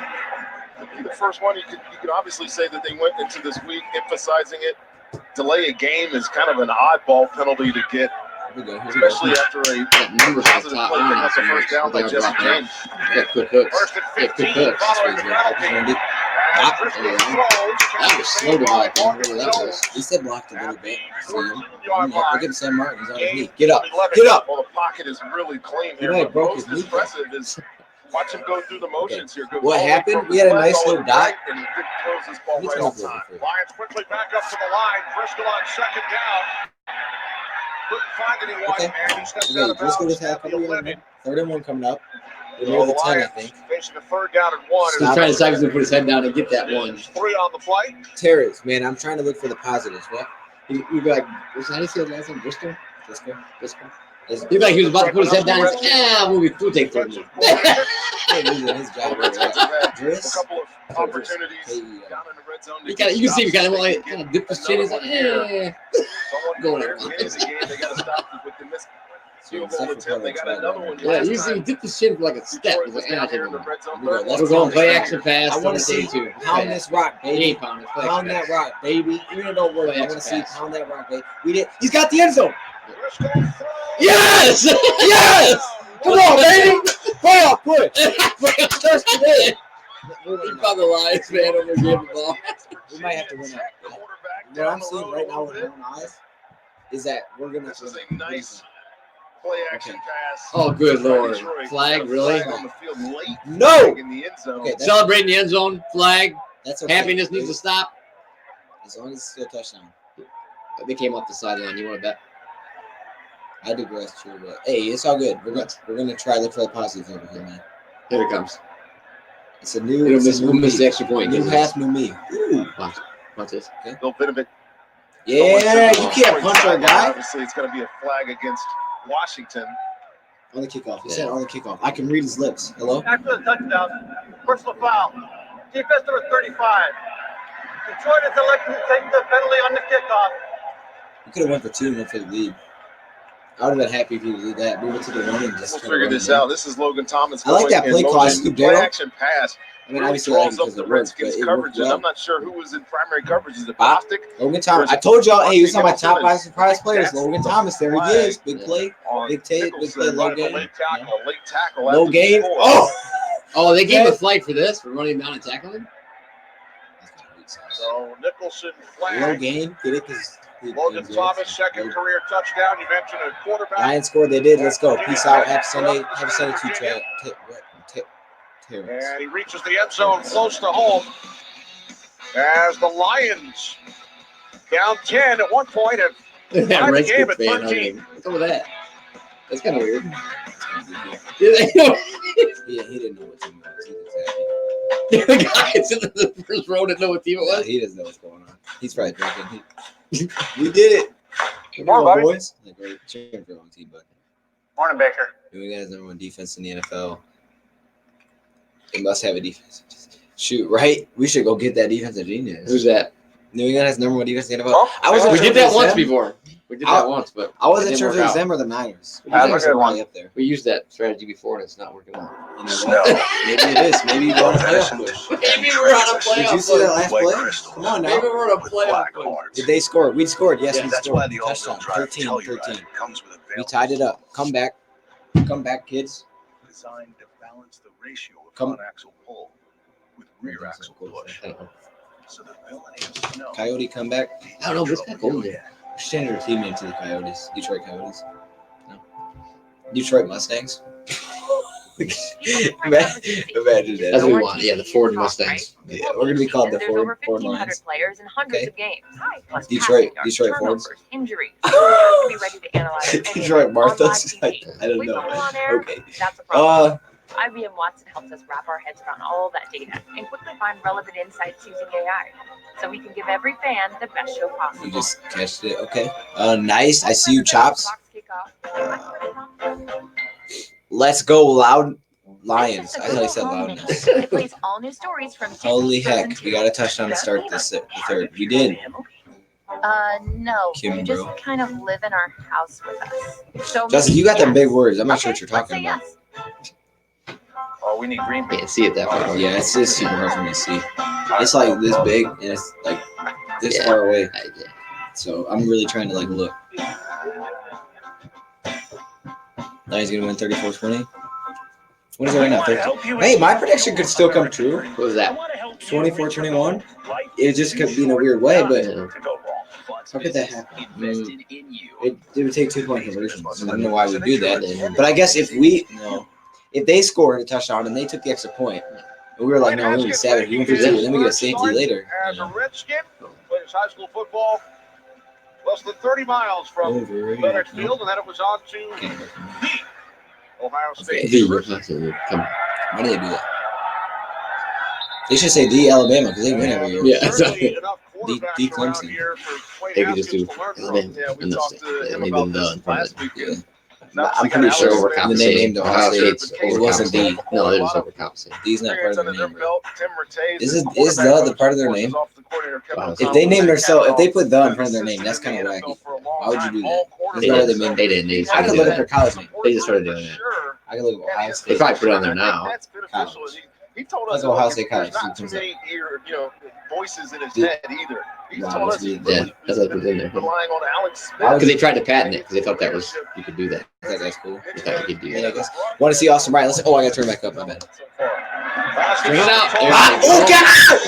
to be the first one, you could obviously say that they went into this week emphasizing it. Delay a game is kind of an oddball penalty to get we go. especially after a numbers at the positive top. play picking up the first down by Jesse James. Got quick hooks. First and Yeah, quick 15 hooks. following the penalty. That was slow to block. I wonder what that was. He said blocked a little bit. See him. 14-yard line. Look at Sam Martin. He's on his knee. Get up. Get up. Well, the pocket is really clean He here. might have But broke most his knee. impressive is watch him go through the motions here. Go What all the way happened? from We had a left nice all the little way dot. right, and Vic throws this ball right on time. Lions quickly back up to the line. Driscoll on second down. Couldn't find anyone, Okay. and he steps out Okay, of Driscoll bounds just had a at the couple 11. of 3rd and 1 coming up. We're So near the the 10, I Lions think. facing a 3rd down and 1. He's trying to decide he's going to put his head down and get that one. 3 on the play. Terrence, man, I'm trying to look for the positives. What? You'd be like, how do you say the last name? Driscoll? Driscoll? You'd be like he was about to put his head down and say, we'll take 3rd. His job. A couple of opportunities down in the red zone. You can see he kind of dipped his chin. He's like, Going there. They got to stop with the missed field goal attempt. They got another one. Yeah, you see he dipped his chin for like a step. He's like, Down here in the red zone. we're going play action pass. I want to see pound this rock, He baby. ain't pounding. Pound that rock, baby. Even though don't work, Play I want to action see pass. pound that rock, baby. We did. He's got the end zone. Yes! Yes! Come on, baby. Playoff push. First today. He found the Lions, man, over gave the ball. We might have to win that. What I'm seeing right now with my own eyes is that we're gonna. This is a nice play action pass. Oh, good Lord. Detroit. Flag, really? Flag on the field late. No! In the end zone. Okay, Celebrating the end zone, flag. That's okay. Happiness needs to stop. As long as it's still a touchdown. They came off the sideline. You want to bet? I digress, true, but hey, it's all good. We're gonna try to look for the positives over here, man. Here it comes. It's a new. We'll miss the extra point. New half, new me. Ooh. Watch this. Okay. A little bit of it. Yeah, you can't punch our guy Obviously, it's going to be a flag against Washington. on the kickoff. He said on the kickoff. I can read his lips. Hello. After the touchdown, personal foul. Defense number 35. Detroit is elected to take the penalty on the kickoff. We could have went for 2 and went for the lead. I would have been happy if he did that. Move it to the 1 and just. We'll figure this out. This is Logan Thomas. I like that play call. Scoop Play Darrell. action pass. I mean, obviously, I like Draws because up of the Redskins but it coverage, worked and well. I'm not sure who was in primary coverage. Is it Bostic? Logan Thomas. I told y'all, hey, he's on my top 5 surprise players. Logan Thomas. There he is. Big play. Big tape. Big play. Low gain. Late tackle. Low gain. Oh, they gave a flag for this for running down and tackling. So Nicholson Low flag. gain. Get it? Because Logan Thomas, second career touchdown. You mentioned a quarterback. Lions scored. They did. Let's go. Peace out. Happy Sunday. Happy Sunday to you, Terrence. And he reaches the end zone close to home as the Lions down 10 at one point have That tied the game Redskins at fan 13. hugging. What's up with that? That's kind of weird. He didn't know what team it was. He was happy. The guy that's in the first row didn't know what team it was. He doesn't know what's going on. He's probably drinking. We did it. Good morning, buddy. Boys. Like, we're cheering for a long team, but Morning, Baker. New England has #1 defense in the NFL. They must have a defense. Shoot, right? We should go get that defensive genius. Who's that? New England has #1 defense in the NFL. Oh, I wasn't We sure did if it that was once them. before. We did that once, but I wasn't it sure if didn't it was work them or the Niners. We The Niners used are that probably up there. We used that strategy before, and it's not working out. You know what? Maybe it is. Maybe we're on a playoff push. Maybe we're on a playoff Did you see that last play? Come on now. Maybe we're on a playoff push. Did they score? We scored. Yes, Yeah, we that's scored. why the Touchdown. all-wheel drive 13. comes with a We tied it up. Come back. Come back, kids. designed to balance the ratio of Come. front axle pull with rear axle push. So the ability of snow. Coyote, come back. I don't know, but it's kind of cold there. Change your team name to the Coyotes. Detroit Coyotes. No. Detroit Mustangs. Imagine that. That's what we want. Yeah, the Ford Mustangs. Yeah, we're gonna be called the There's Ford over 1,500 Lions. players and hundreds Okay. of games. Plus Detroit- passing yards, Detroit turnovers, Fords. injuries. We'll be ready to analyze any of Detroit it on Marthas. live TV. I don't We know. put them on air, Okay. that's a problem. Uh, IBM Watson helps us wrap our heads around all that data and quickly find relevant insights using AI, so we can give every fan the best show possible. you just catched it. Okay. Nice. I see you, Chops. Let's go, Loud Lions. I thought he said Loudness. It plays all new stories from Holy heck. We got a touchdown to start this the third. We did. No, Kim, you just bro. kind of live in our house with us. So Justin, you got them yes. big words. I'm not Okay, sure what you're talking about. yes. Oh, we need green. Can't see it that far. Yeah, it's just super hard for me to see. It's like this big and it's like this far away. So I'm really trying to like look. Now he's going to win 34-20. What is it right now? 13? Hey, my prediction could still come true. What was that? 24-21. It just could be in a weird way, but how could that happen? It would take 2-point conversions. I don't know why we do that. But I guess if they scored a touchdown and they took the extra point, and we were like, no, we need 7. You went for 2, and then we get a safety later. As a Redskin, plays high school football less than 30 miles from FedEx Field, and then it was on to the Ohio State University. Why do they do that? They should say the Alabama because they win every year. Yeah, exactly. The Clemson. They could just do Alabama. And that's it. They don't even in front of it. I'm pretty pretty sure And then they named overcompensating. Ohio State's It wasn't overcompensating. D. No, they're just overcompensating. D's not part of their name, bro. Is the part of their name? If they name themselves, if they put the in front of their name, that's kind of wacky. Why would you do that? That's why they made They didn't. I could look up their college name. They just started doing it. I could look up Ohio They State. probably put it on there now. College. He told Let's us go Ohio that State College. there's not too many voices in his head either. He Wow, told us yeah, that's what was in there. relying on Alex Smith. Because they tried to patent it because they thought that was you could do that. That guy's cool. They thought you could do Yeah, I that. guess. Want to see Austin Bryant? Let's. Oh, I got to turn back up. My bad. Bring it out. There Oh, you get out!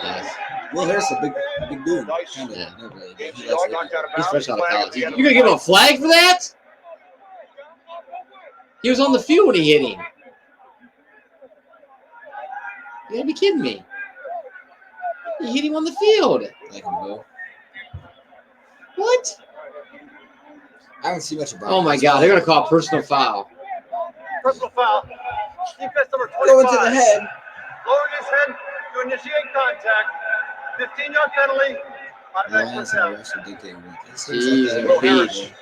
Yes. Will Harris a big dude. Yeah. Not really. But he likes it. He's fresh out of college. You're gonna give him a flag for that? He was on the field when he hit him. You gotta be kidding me. You hit him on the field. Like him go. What? I don't see much about. Oh my God! They're gonna call a personal foul. Personal foul. Defense number 25. Going to the head. Lowering his head to initiate contact. 15-yard penalty. Automatic Lions first are down. also dictating. Jeez,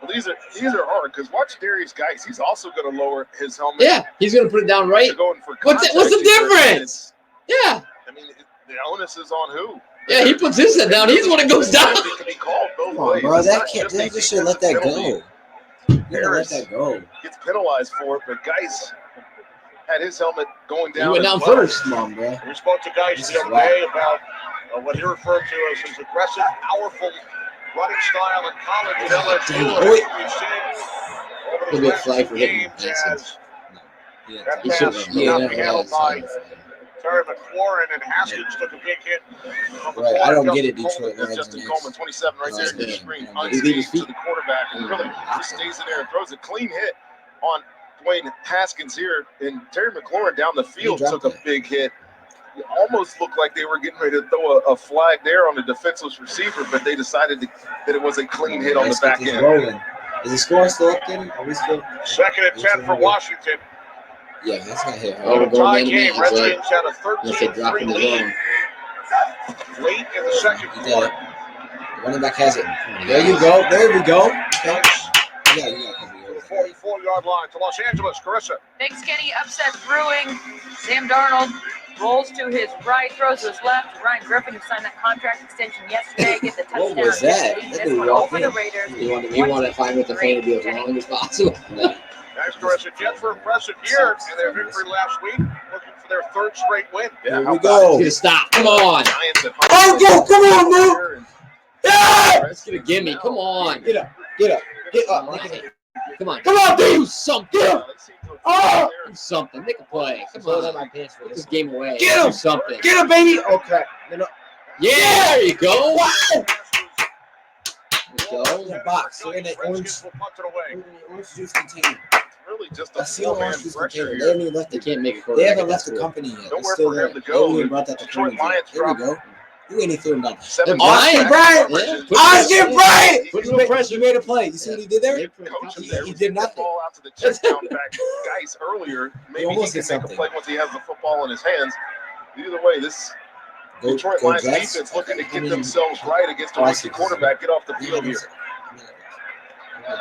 Well, these are hard because watch Darius Geis. He's also going to lower his helmet. Yeah, he's gonna put it down right. They're going for What's the contact here, difference? Yeah, I mean, the onus is on who? yeah. He puts his head down. He's the one that goes down. It can be called both Come on, ways. bro. It's That not can't. just They a just should let that penalty. go. You gotta let Harris that go. gets penalized for it, but Geis had his helmet going down. He went as down well. first. Come on, bro. We spoke to guys This the is other day about what he referred to as his aggressive, powerful running style in college at LSU. Dang, And boy. we've seen over He'll the be a last flag few for hitting games Haskins. as Yeah, that He pass should was have. not never handled has. by Terry McLaurin, and Haskins took a big hit. from the Right, I corner. don't get it, Justin Detroit Coleman. Lions. Justin Coleman, 27, right there in the Yeah. screen, He leave his unscathed to feet. the quarterback, and really just stays in there and throws a clean hit on Dwayne Haskins here. And Terry McLaurin down the field dropped took a it. big hit. It almost looked like they were getting ready to throw a flag there on the defenseless receiver, but they decided that it was a clean hit on the Let's back get this end. rolling. Is the score still up, Kenny? Are we still? Second and 10 for Washington. Yeah, that's not here. Oh, we're Tie going man game. to man. Redskins had a Unless they drop 13-3 in the lead zone. late in the second He did quarter. it. The running back has it. There you go. There we go. Okay. Yeah, you got The 44-yard line to Los Angeles. Carissa. Thanks, Kenny. Upset brewing. Sam Darnold rolls to his right, throws to his left. Ryan Griffin, who signed that contract extension yesterday, gets the touchdown. What was that? Lead That this dude one walked over the in. Raiders. He wanted to find with the fan to be as long as possible. Thanks, Carissa. Jets for impressive year in their victory last week, looking for their third straight win. Yeah, Here we go. He's gonna stop. Come on. Giants at Oh, go! Come on, man! Yeah! Let's get a gimme. Come on. Get up! Get up! Get up! Come on. Come on, Do dude! something. Oh! Do something. Make a play. Come Hold on. on my pants for Put this. this game away. Get him! Do something. Get him, baby! Oh crap! No, no. Yeah, there you go. Wow! There you go. In the box. They're in the orange, Redskins will punt it away. orange juice container. Really just a That's the only four-man orange juice pressure container. They here. haven't even left They the. can't make a They quarterback. haven't at left that the score. company yet. Nowhere It's still for there. him to They go. haven't even brought that to Detroit Cleveland Lions yet. There we drop go. You ain't threw him down. seven Austin Bryant! coverages. Austin Bryant! Put some pressure. You made a play. You see what he did there? They put Coaches confidence. there He was did getting the nothing. ball out to the check down back guys earlier. Maybe he almost can did make a something. play once he has the football in his hands. Either way, this Go, Detroit go Lions Jets. defense looking to I get mean, themselves right against a rookie quarterback. Get off the field here.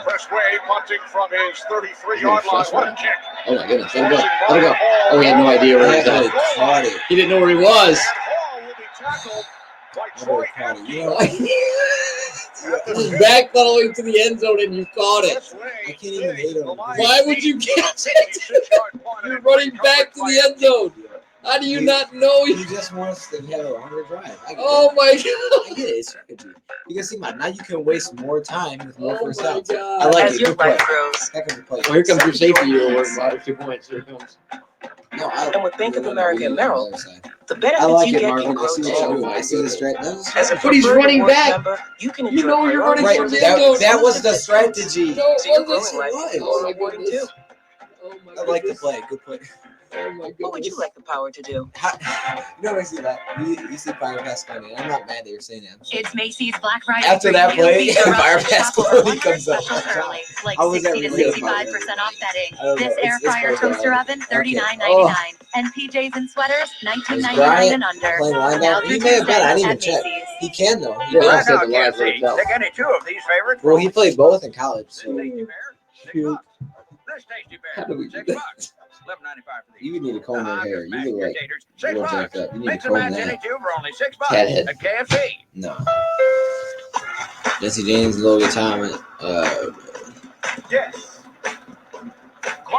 Pressway punting from his 33-yard line. What a kick. Oh my goodness. Let him go. Let him go. Oh, he had no idea where he was He at. caught it. He didn't know where he was. And Hall will be tackled by He Troy caught it. Apke. You know, He's back following to the end zone and you caught it. I can't even hate him. Why would you catch it? You're running back to the end zone. How do you not know? He just wants to have a longer drive. Oh my god! I get it. It's strategy. You can see, now you can waste more time with more first downs. God. I like As it. your Good play. right throws. Heck of a play. Oh, here comes your safety. You're working about 2 points. Here it comes. No, And with Bank of America Merrill, the I benefits like you it, get Marvin. can I grow see what too. you're doing. I see the strategy. As a But he's preferred running rewards back. member, you can You enjoy know you're running Right, from service that was the discounts, strategy. No, so your it wasn't. growing life can be Oh my rewarding goodness. too. Oh my I like the goodness. play. Good play. Oh my What would you goodness. like the power to do? You know what I see that? You see Fire Pass Cody. I'm not mad that you're saying that. It's Macy's Black Friday. After that play, Fire Shop Pass over Cody 100 comes up. specials early, like How was that 60 to real? 65% off bedding. I don't know. This air It's fryer part of toaster that. oven, Okay. $39.99. And PJs and sweaters, $19.99 and under. Playing Now linebacker. through He may have been. I Tuesday didn't even at check. Macy's. He can though. He Yeah, does. I said the live right now. Pick any two of these favorites. Well, he played both in college. So. Shoot. This tasty bear. How do we do $6. that? $11.95 for these. You need to comb your hair. You look like $6. real jacked up. You need Mix to and comb match any that. two for only $6 Cathead. at KFC. No. Jesse James, Logan Thomas. Yes.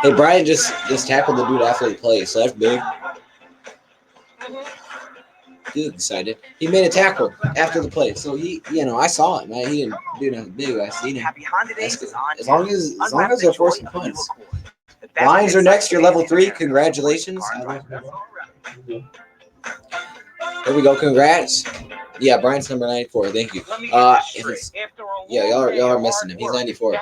Hey, Brian just tackled the dude after the play, so that's big. He was excited. He made a tackle after the play, so he, I saw it, man. He didn't do nothing big. I seen him. Happy Honda That's Days good. is on. As long as they're forcing punts. Lions are next. You're level 3. Congratulations. There we go. Congrats. Yeah, Brian's number 94. Thank you. Y'all are missing him. He's 94.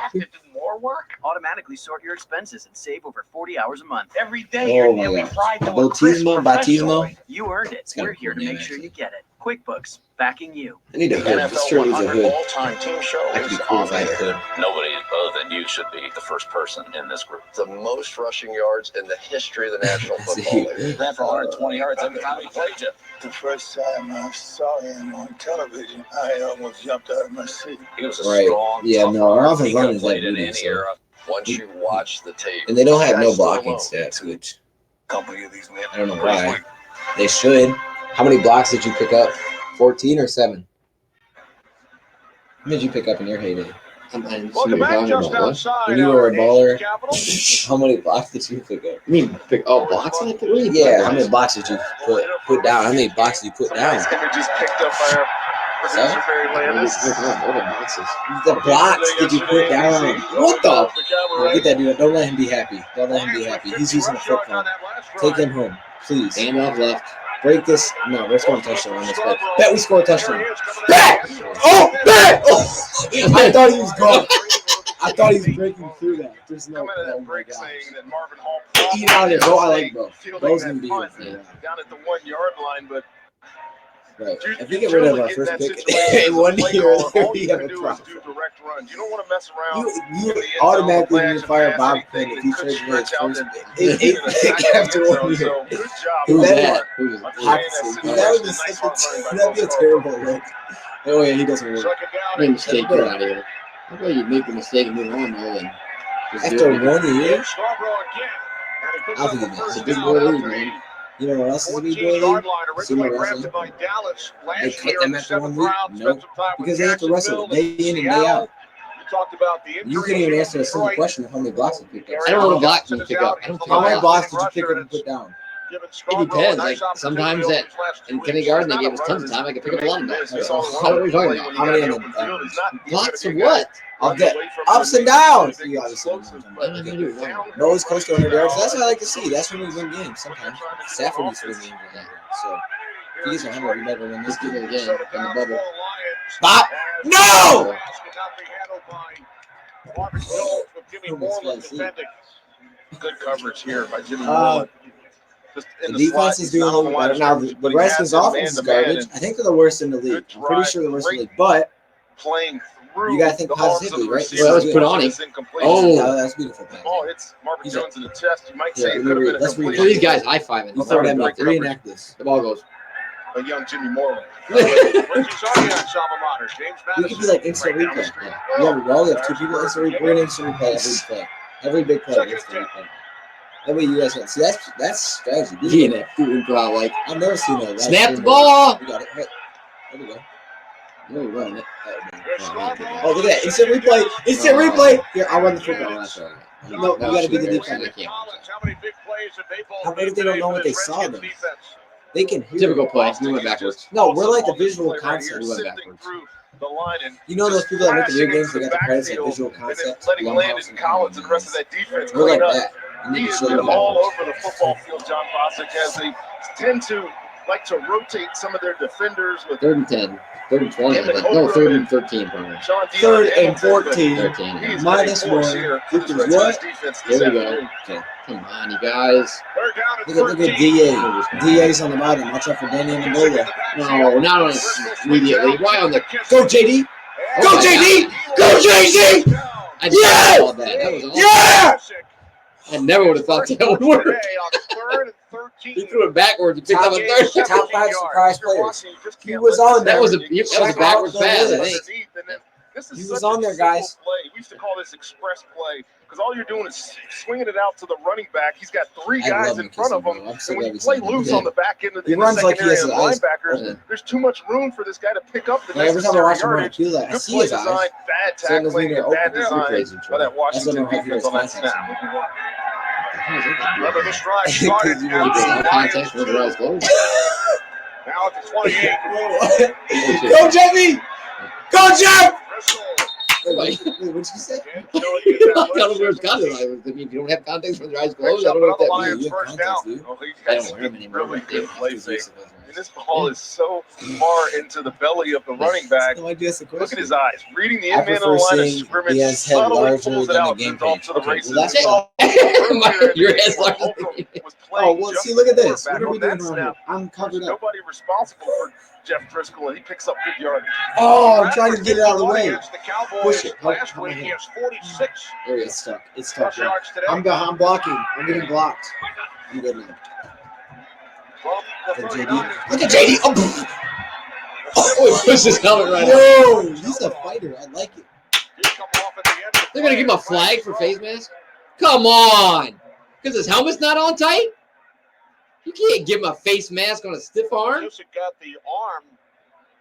More work? Automatically sort your expenses and save over 40 hours a month. Every day Oh you're my daily God. pride to Bautismo, Bautismo. You earned it. It's got a We're here cool to name, make sure actually. you get it. QuickBooks, backing you. I need a hood. This shirt needs a hood. all-time team show That'd be is cool on if I had a air. hood. Nobody other than you should be the first person in this group. The most rushing yards in the history of the National See. Football League. Ran for 120 yards every time he played you. The first time I saw him on television, I almost jumped out of my seat. He was a Right. strong, Yeah, tough no, our runner. offensive He line could have is that played in good, any so. era. Once you watch the tape, And they don't have no guys still blocking alone. stats, which Company of these men. I don't know why. They should. How many blocks did you pick up? 14 or 7? How many did you pick up in your heyday? Welcome back just outside. When you were a our baller, nation's capital. how many blocks did you pick up? You mean pick up blocks on it? Yeah, how many blocks did you put down? How many blocks did you put down? Nice images picked up by our producer Barry Landis. The blocks did you put down? What the? Oh, get that dude. Don't let him be happy. Don't let him be happy. He's using a flip phone. Take him home, please. Hand off left. Break this. No, we're scoring a touchdown on this play. Bet we score a touchdown. Bet! Oh, bet! Oh, I thought he was gone. I thought he was breaking through that. There's no. Coming at Oh that my break gosh. saying that Marvin Hall Eat out of there, bro. I like bro. fielding Bro's that gonna be punt here. down at the 1-yard line, but Right. you If we get rid of our first pick in 1 year, we have a problem. do direct runs. You don't want to mess around. You automatically need to fire Bob Quinn if he trades away his first eight pick after 1 year. So good job. Who's that? Hopkins. That'd be a terrible look. Oh yeah, he doesn't work. Make a mistake, get out of here. How about you make the mistake and move on, though, and just After do it. 1 year, I I think it's a big boy league, man. You know what else is a big boy league? Sumo wrestling. They cut them after 1 week? No, because they have to wrestle day in and day out. You can't even answer a simple question of how many blocks you picked up. I don't know what blocks you pick up. I don't pick How up many blocks. blocks did you pick up and put down? It depends. Like sometimes in kindergarten they gave us tons of time. I could pick up a lot of blocks. What are we talking about? How many in the Blocks of what? I'll get ups and downs. You obviously don't know. Okay. Noah's close to 100 yards. That's what I like to see. That's when we win games sometimes. Stafford used to win games like that. So if he's 100, we better win this game again in the bubble. Bop! No! Good coverage here by Jimmy Moore. The defense is doing a little better. Now, the Redskins' offense is garbage. I think they're the worst in the league. I'm pretty sure they're the worst in the league. But playing through you got to think positively, right? Well, that was put on him. Oh, that's beautiful. Oh, it's Marvin Jones in the chest. You might say it Yeah, could have been a let's complete. Well, these guys high fiving. You throw them up, reenact this. The ball goes. A young Jimmy Moore. We could be like instant replay. You have a wall, you have 2 people, instant replay. We're going to instant replay every play. Every big play, instant replay. That way you guys can see that's strategy. Yeah, that food go out like. I've never seen that. Snap the ball. We got it. Right. There we go. No, we're running it. Oh, look at that. Instant replay. Instant replay. Here, I'll run the football. No, you got to be the I defender. can't. How about if they don't know what they saw, though? They can hear. Typical play. We went backwards. No, we're like the visual concept. We went backwards. The line and You know those people that make the video games, crashing they into got the credits at backfield visual and then concept. letting Blumhouse Landon and Collins and the rest of that defense We're like clean up. that. You need He to has show been them all backwards. over the football field, John Bostic, as they tend to like to rotate some of their defenders with 3rd and 10. 3rd and 20. I think. No, 3rd and 13 probably. Sean Dion 3rd and Hamilton, but 14. 13. he's Minus been a force 1. here for this Equals Redskins what? defense Here this we go. afternoon. Okay. Come on, you guys. Look at DA. DA's on the bottom. Watch out for Danny Amendola. No, not on immediately. Why on the? Go, JD. Oh Go, my JD. God. Go, JD. I Yeah! saw that. That was awesome. Yeah! I never would have thought that would work. He threw it backwards and picked up a third. Top 5 surprise players. He was on there. That was a backwards pass, I think. He was on there, guys. Play. We used to call this express play because all you're doing is swinging it out to the running back. He's got 3 guys in front of him, and when you play loose on the back end of the runs like he secondary has and the eyes. linebackers, there's too much room for this guy to pick up the Every time I necessary watch him run, I yardage. feel that. I Good see play his eyes. design, bad So it doesn't tackling, mean and they're bad open. design Crazy, by that That's Washington what I'm defense on that contacts. snap. Remember this drive Because started you now. were Context with your eyes closed. Now at the 28. Go, Jeffy! Go, Jeff! Wait, what'd you say? I don't know where it's context. I mean, if you don't have context with your eyes closed, I don't know what that means. First down. I don't wear them anymore. Really good play fake. And this ball is so far into the belly of the running back. No idea. Look at his eyes. Reading the I in-man on prefer the line of seeing scrimmage, Diaz's head subtly larger pulls it than the out, game sends off page. to the Okay, races. well, that's We saw Your earlier in head's the larger game, than Holcomb me. was Oh, playing well, just see, look at the this. What quarterback are we on that doing wrong here? snap. I'm covered There's up. nobody responsible for Jeff Driscoll, and he picks up good yardage. Oh, I'm trying to get it out of the way. Against the Cowboys Push it. last Help week, my he hand. has 46 There it's stuck. It's stuck. rush yards today. I'm blocking. I'm getting blocked. I'm good now. From the Look at 39. JD. Look at JD. Oh, Oh, he pushed his helmet right out. yo, he's a fighter. I like it. Did come off at the end of the They're going to play. give him a flag for face mask? Come on. Because his helmet's not on tight? You can't give him a face mask on a stiff arm. Just got the arm.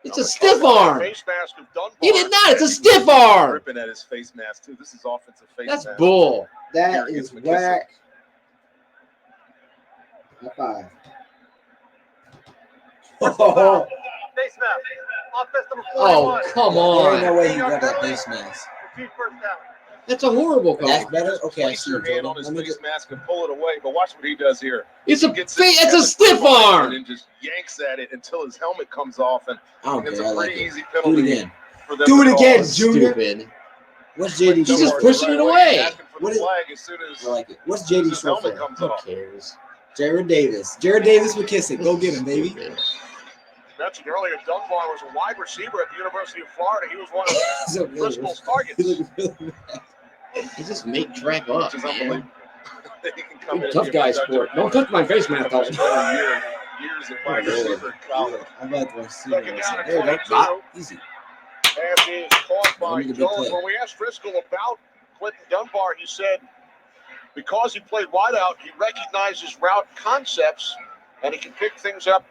It's a stiff arm. Face mask of Dunbar. He did not. It's a stiff arm. Ripping at his face mask, too. This is offensive face That's mask. bull. That is whack. High five. Oh, Face mask. Offense number Oh, 41. come there ain't no on. way he got that face mask. Repeat first down. That's a horrible That's call. better? Okay, I Place see your you, hand Jordan. on his Let me face get. mask and pull it away, but watch what he does here. It's He a gets it's it a stiff arm. and just yanks at it until his helmet comes off, and I don't it's care. I a like pretty it. easy Do it penalty again. for them Do to it call. again, Junior. Stupid. What's JD He's just short for? pushing it away. Asking for the What is- flag as soon as I like it. What's as JD his short helmet for? comes Who off. cares? Jared Davis. Jared Davis McKissick. Go get him, baby. Mentioned earlier, Dunbar was a wide receiver at the University of Florida. He was one of So Driscoll's He targets. looks really bad. He just make track up, Which is man. unbelievable. He can come in and Tough give guy a touch sport. up Don't touch my face mask. Years at wide receiver in college. I'm about to see Second down it. and There you go. 22. Bop. Easy. Pass is caught by Let me get the Jones. play. When we asked Driscoll about Clinton Dunbar, he said because he played wideout, he recognizes route concepts and he can pick things up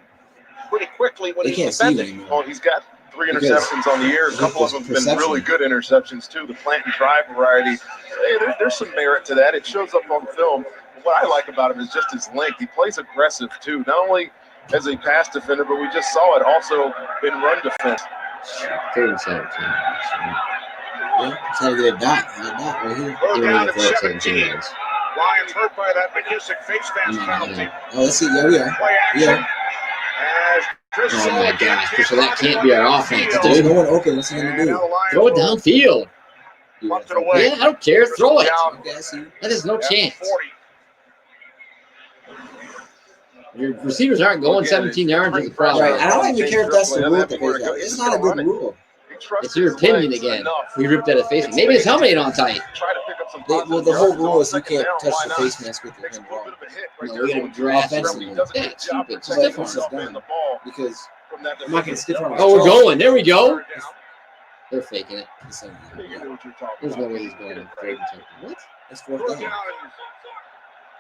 pretty quickly when They he's can't see you defending. anymore. Well, he's got 3 Because- interceptions on the year. A couple of them have been perception. really good interceptions, too. The plant and drive variety. Hey, there's some merit to that. It shows up on film. What I like about him is just his length. He plays aggressive, too. Not only as a pass defender, but we just saw it also in run defense. 3rd and 17. Yeah, try to get a dot. A dot right here. Third Even down if at it's 17. 17. Lions hurt by that McKissick face mask penalty. Oh, let's see. Yeah, we are. Play action. Yeah. As Driscoll Oh my again gosh, so that can't be our offense, There's dude. no one open. What's he gonna And now do? the Lions Throw it will downfield. punt it away. Yeah, I don't care. Throw it. Down Okay, I see you. That is no at the chance. 40. Your receivers aren't going 17 yards is the problem. Right. I don't even care if that's the rule at the face mask. It's not a good rule. It's your opinion again. We ripped at a face mask. Maybe his helmet ain't on tight. Try to pick up some Well, the whole rule is you can't touch the face mask with your hand ball. No, we gotta draw offensively. Yeah, it's stupid. It's a Like, stiff arm. this is done. Because I'm not gonna stiff arm. Oh, we're going. There we go. They're faking it. It's like, There's no way he's going. What? it's fourth down.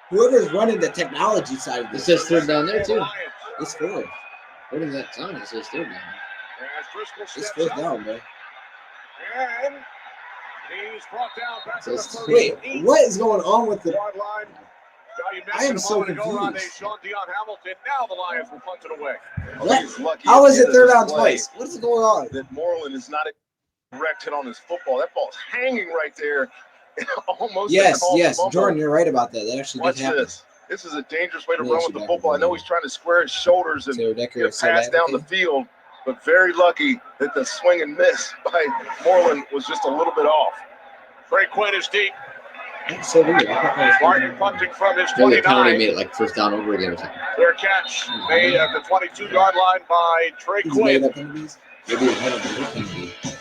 Whoever's running the technology side of It this, says 3rd down there too. it's fourth. What is that sign? It says 3rd down. As Driscoll It's steps fourth up. down, bro. And He's brought down back to the 38. Wait, what is going on with the? Yard line. Guy you I am mentioned a so moment ago, Rondé, confused. Sean Dion Hamilton. Now the Lions will punt it away. What? Lucky How is at it the end third of down this play twice? What is going on? That Moreland is not a direct hit on his football. That ball's hanging right there. Almost. Yes, like an yes, fumble. Jordan, you're right about that. That actually Watch did happen. this. This is a dangerous way to Yeah, run she with the got football. I know he's trying to square his shoulders and Sarah Decker, get passed down the field, but very lucky that the swing and miss by Moreland was just a little bit off. Trey Quinn is deep. That's so weird. Martin punting from his Maybe the penalty 29. made it like first down over again or something. Their catch made at the 22-yard line by Trey He's made Quinn. up penalties. Maybe a penalty.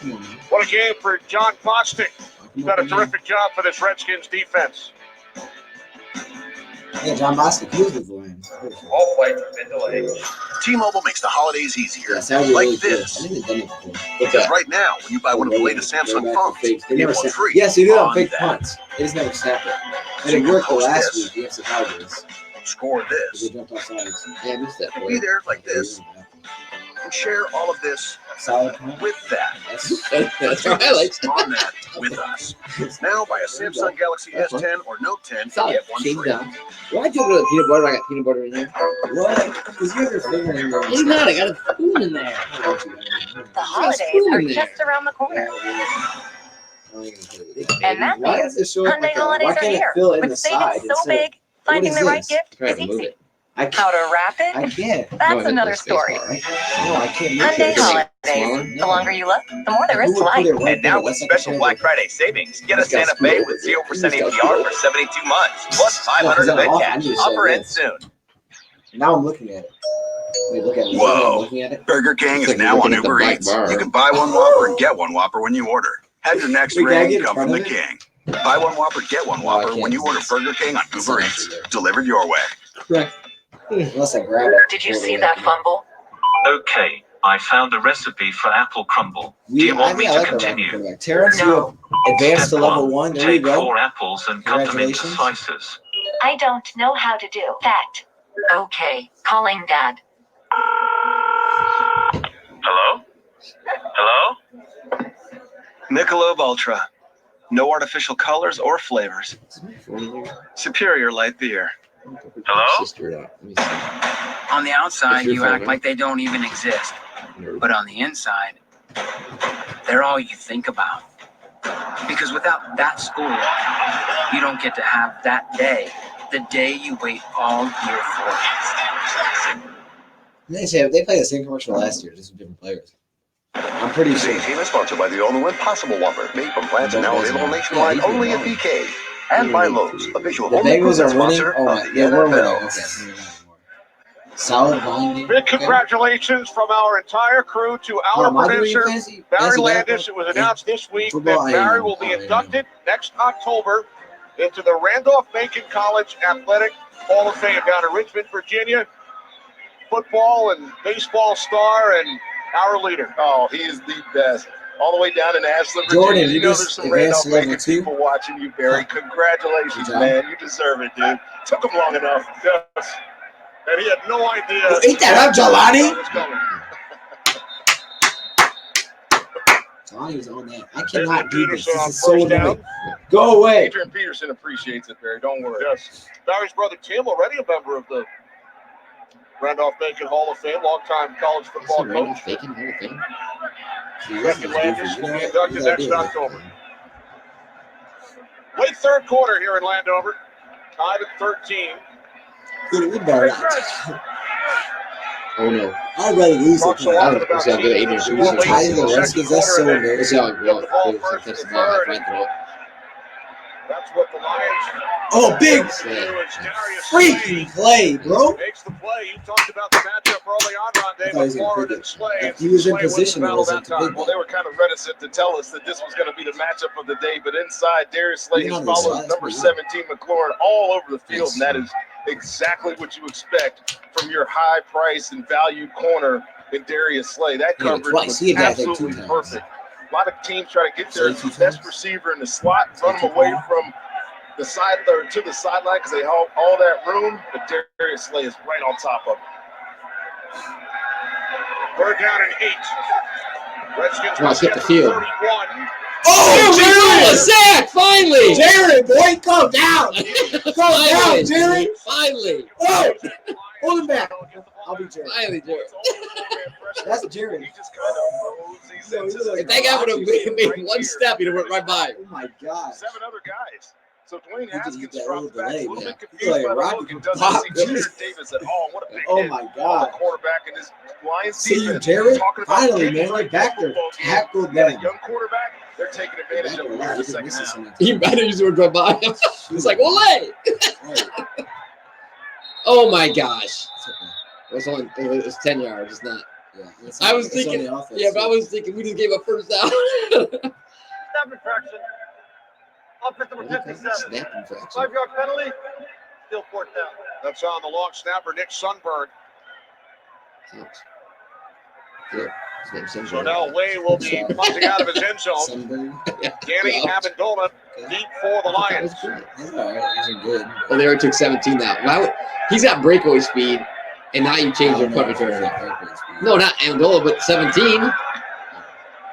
Come on, man. What a game for John Bostic. He's done a terrific job for this Redskins defense. Yeah, John Bostic, he was with the Lions. All flights have been delayed. T-Mobile makes the holidays easier. Yeah, Saturday Like really cool. this. I think they've done it before. Because right now, when you buy one of the latest Samsung phones, They you never get one snap. free. Yes, they do it on on fake that. punts. They just never snap it. So And you it can worked the post last this. week against the Cowboys. Score They this. jumped off sides. Yeah, I missed that. Be there like this. And share all of this Solid punt. with that. That's our highlights. On that with us. Now buy a Samsung Galaxy S10 or Note 10 and Solid. get one Shades free. down. Why do you go to the peanut butter? I got peanut butter in here. What? Because you have your finger in there. Hey, not. I got a spoon in there. The holidays are just around the corner. And that Why means does it show up Hyundai like that? holidays Why are can't it here. fill in With the side savings so instead? big, finding What the is right this? gift Try is to move easy. it. I How can't. to wrap I it? can't. That's another story. No, I can't make Hyundai it. holidays. Smaller? The longer you look, the more there is Who to would put like. it right And now there? with That's like a special Black Friday savings, get a Santa Fe with 0% APR for 72 months, plus 500 No, of because cash. I'm off. Offer I need to ends show soon. Now I'm looking at it. Wait, look at it. Whoa. I'm looking at it. Burger King It's is like now looking on at the Uber black Eats. bar. You can buy one Whopper and get one Whopper when you order. Have your next Wait, can I ring get in come front from of the it? King. Buy one Whopper, get one No, I Whopper can't when you do order this. Burger King on It's Uber not Eats. there. Delivered your way. Correct. Unless I grab it. Did you see that fumble? Okay, I found a recipe for apple crumble. Do you want me to continue? Quarterback. Terrence, you have advanced to Step level 1. 1. There you Take go. 4 apples and cut them into Congratulations. slices. I don't know how to do that. Okay, calling Dad. Hello? Hello? Michelob Ultra. No artificial colors or flavors. Superior light beer. Hello? On the outside, It's your you phone, act right? like they don't even exist. But on the inside, they're all you think about. Because without that school, you don't get to have that day, the day you wait all year for. They played the same commercial last year, just with different players. I'm pretty sure. Today's game is sponsored by the all-new Impossible Whopper, made from plants and now available nationwide Yeah, only at he's BK. And by Lowe's, a visual The home Bengals improvement are winning. sponsor Oh of my, the yeah, we're winning. NFL. Okay, maybe not anymore. Solid volume game. Big Okay. congratulations from our entire crew to our am I doing producer, fancy Barry basketball? Landis. It was announced this week Football, that I Barry am. will be I am. inducted next October into the Randolph-Macon College Athletic Hall of Fame down in Richmond, Virginia. Football and baseball star and our leader. Oh, he is the best. All the way down in Ashland, Jordan, Virginia. you You know just there's some advanced to level Randolph-Macon 2. people watching you, Barry. Congratulations, Good job. man. You deserve it, dude. Took him long enough. Yes. And he had no idea. Eat that up, Jelani. Jelani was on that. I cannot do this. This is so annoying. Go away. Adrian Peterson appreciates it, Barry. Don't worry. Yes. Barry's brother Tim, already a member of the Randolph-Macon Hall of Fame, longtime college football coach. Bacon Hall of Fame? Ricky Landis will be inducted next October. Late third quarter here in Landover. Tied at 13. Oh no. I'd rather lose it. Talks a lot Let's about see how good Adrian teams Peterson late Tied in to the second Redskins, that's quarter, so and then Let's see how good get the ball Peterson first touches and the ball. third, Right and throw it. that's what the Lions Oh, big freaking freaking play, bro. makes the play. You talked about the matchup early on, Rondé, I thought he was with gonna Warren pick and it. Slay. If he was in Slay wins the position, it battle wasn't that too time. big. Well, they were kind of reticent to tell us that this was going to be the matchup of the day, but inside, Darius Slay Even has on the followed sides, number pretty 17 McLaurin all over the field, Nice. and that is exactly what you expect from your high price and value corner in Darius Slay. That He hit it coverage twice. was He hit that thing absolutely 2 times. perfect. A lot of teams try to get their Say 2 best times? receiver in the slot, run him away from the side or to the sideline because they hold all that room, but Darius Slay is right on top of it. We're down at 8. Redskins Come on, must hit get the to field. 31. Oh, Oh, a sack! Finally! Jared, boy, calm down. Calm down, Jared. Finally. Oh, hold him back. I'll be Jared. Finally, Jared. That's Jared. If that guy would have made one step, he'd have went right by. Oh my God. 7 other guys. So Dwayne Haskins that dropped back, delay, a little man. bit He's like confused by the Rocky look and from doesn't Pop. see Jared Davis at all. What a big Oh hit my on the God. quarterback in this Lions See you, defense. Jared. Talking about Finally, getting man. right They're back there. football team. Tackled And a them. young quarterback, they're taking advantage of it in the second half. He might have used the word right by him. He's like, Ole! Oh my gosh. It was 10 yards. It's not. Yeah, I was thinking, but I was thinking we just gave up first down. Snap infraction. Offense number 57. Snap infraction. 5-yard penalty. Still 4th down. That's on the long snapper, Nick Sundberg. So now Way will be punting out of his end zone. Danny Amendola deep for the Lions. Well, they already took 17 now. He's got breakaway speed, and now you change your punt return. No, not Amendola, but 17.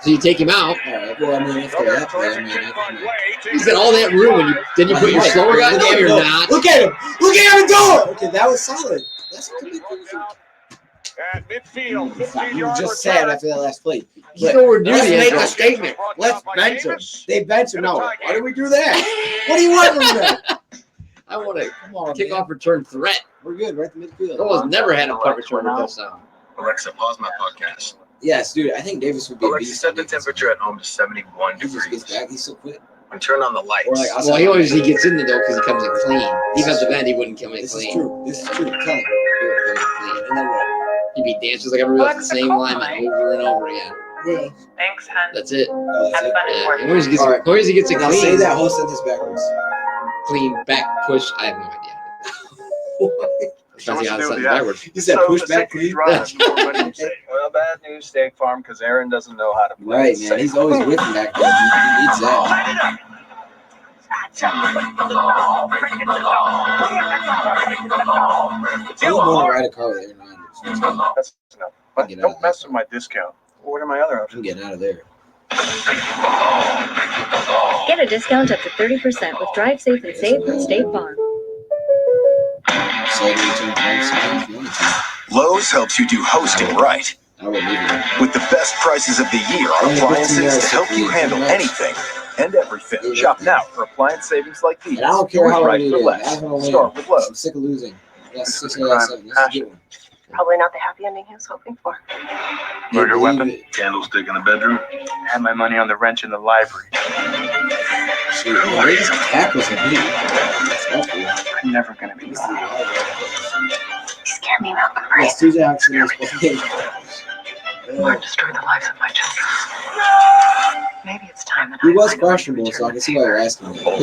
So you take him out. Well, I mean, after that play, I mean, He's got all that room, and then you put your slower guy. No, you're not. Look at him. Look at Amendola. Okay, that was solid. That's At midfield, 15 you yards. just said after that last play. He's nowhere near Let's the make end a zone. statement. Let's bench him. They bench him. No, why do we do that? What do you want from them? I want a kickoff return threat. We're good, right in the midfield. Noah's never had a punt return with touchdown. Alexa, pause my podcast. Yes, dude. I think Davis would be a Alexa, beast. set the temperature at home to 71 He just degrees. gets back. He's so quick. And turn on the lights. Or like, Well, he gets in there though because he comes in clean. Defensive end, he wouldn't come in This clean. is true. This is true. Tell him. He would come in clean. And then what? He'd be dancing like everybody else, the same lineman over and over again. Yeah. Thanks, hon. That's it. Oh, that's it. Yeah. And where's he gets, All right. where's he gets it Now clean? say that whole sentence backwards. Clean back push. I have no idea. Trying to see how to sentence backwards. You said push back, clean. Well, bad news, State Farm, because Aaron doesn't know how to play. Right, man. He's always whipping back there. He needs that. I want to ride a car with Aaron Rodgers. That's enough. But don't mess with my discount. What are my other options? I'm getting out of there. Get a discount up to 30% with Drive Safe and Save from State Farm. Lowe's helps you do hosting right. With the best prices of the year on appliances to help you handle anything and everything. Shop now for appliance savings like these. And I don't care how right it for is. less. I'm gonna Start win. with Lowe's. I'm sick of losing. That's 6 out of 7. Let's get one. Probably not the happy ending he was hoping for. Murder weapon, candlestick in the bedroom. Had my money on the wrench in the library. Shoot, man, they just tackles and beat. I'm never gonna be. You scare me, Malcolm. Yes, TJ Jackson is playing. Or destroy the lives of my children. Maybe it's time that He was questionable, so I can see why you're asking me. Who was?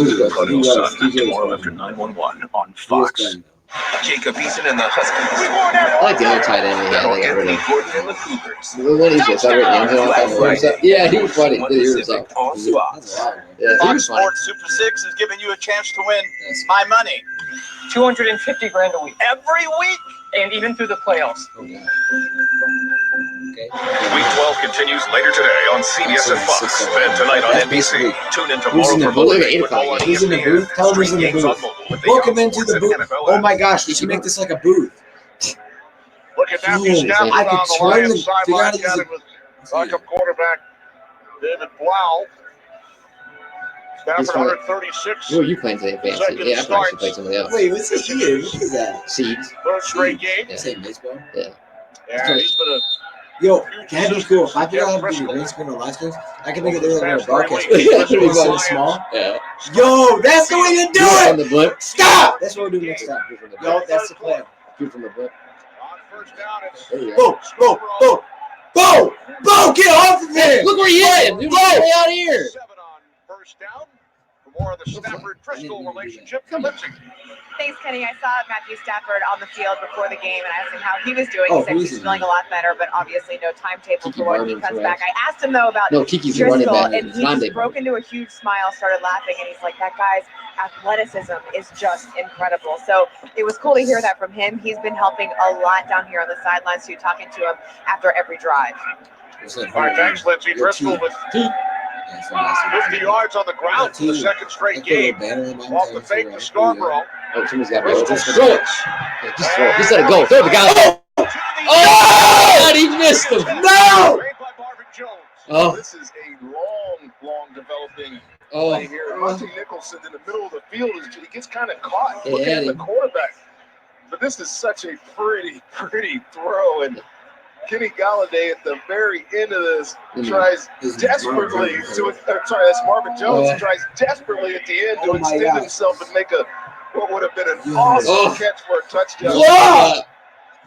He was. TJ Tomorrow was. after 911 on He was Fox. playing. Jacob Eason and the Huskies. I like the other tight end they had. They got rid Anthony of. Gordon and the Cougars. What is this? I read the end zone. Yeah, he was funny. Did hear himself. On Fox. Yeah, he Fox was funny. Sports Super 6 is giving you a chance to win my money. $250 grand a week. Every week. And even through the playoffs. Week 12 continues later today on CBS and Fox. Then tonight on NBC. Tune in Who's in tomorrow the for booth? Monday football on Who's in the ESPN. booth? Tell him who's in the Games on booth. mobile with the Welcome Yahoo into the Sports booth. and NFL Oh app. my gosh, you should make this like a booth. Look at Matthew Yes, Stafford I on could the turn Lions the- sideline, figure out he's chatting with backup quarterback David Blau. Stafford 136. Who are you playing today, fantasy? Second Yeah, I probably should starts. play somebody else. Wait, what's he eating? What is that? Seeds. Third straight game. Yeah. Same baseball? Yeah. Yeah, he's been a Yo, can that be cool? If I figure out how to do the green screen on live screens, I can make it look like a broadcast. Yeah, that'd be It's so fun. small. Yeah. Yo, that's the way to do On it! the blip. Stop! That's what we'll do next time. Yo, that's the plan. Shoot from the blip. on first down. It's There you go. Boom, boom, boom! Boom! Boom! Get off of there! Look where he is. He was way out here. 7 on first down. For more of the Stafford-Driscoll relationship. Thanks, Kenny. I saw Matthew Stafford on the field before the game, and I asked him how he was doing. Oh, He said who is he's he? feeling a lot better, but obviously no timetable Kiki for when he Barton, comes correct. back. I asked him though about No, Kiki's the running Driscoll, back. and It's he Monday. just broke into a huge smile, started laughing, and he's like, "That guy's athleticism is just incredible." So it was cool to hear that from him. He's been helping a lot down here on the sidelines too, talking to him after every drive. All right, thanks, Lindsey. Driscoll with 50 yards on the ground for the second straight game. Off the fake to Scarborough. Oh, somebody's got to Bristol throw it. Just throw it. Just let it go. Throw it, guy. Oh, he missed him. No. Oh. This is a long developing play here. Monty Nicholson in the middle of the field, he gets kind of caught looking at the quarterback. But this is such a pretty throw. And Kenny Galladay at the very end of this tries desperately to, that's Marvin Jones, tries desperately at the end to extend himself and make what would have been an awesome catch for a touchdown.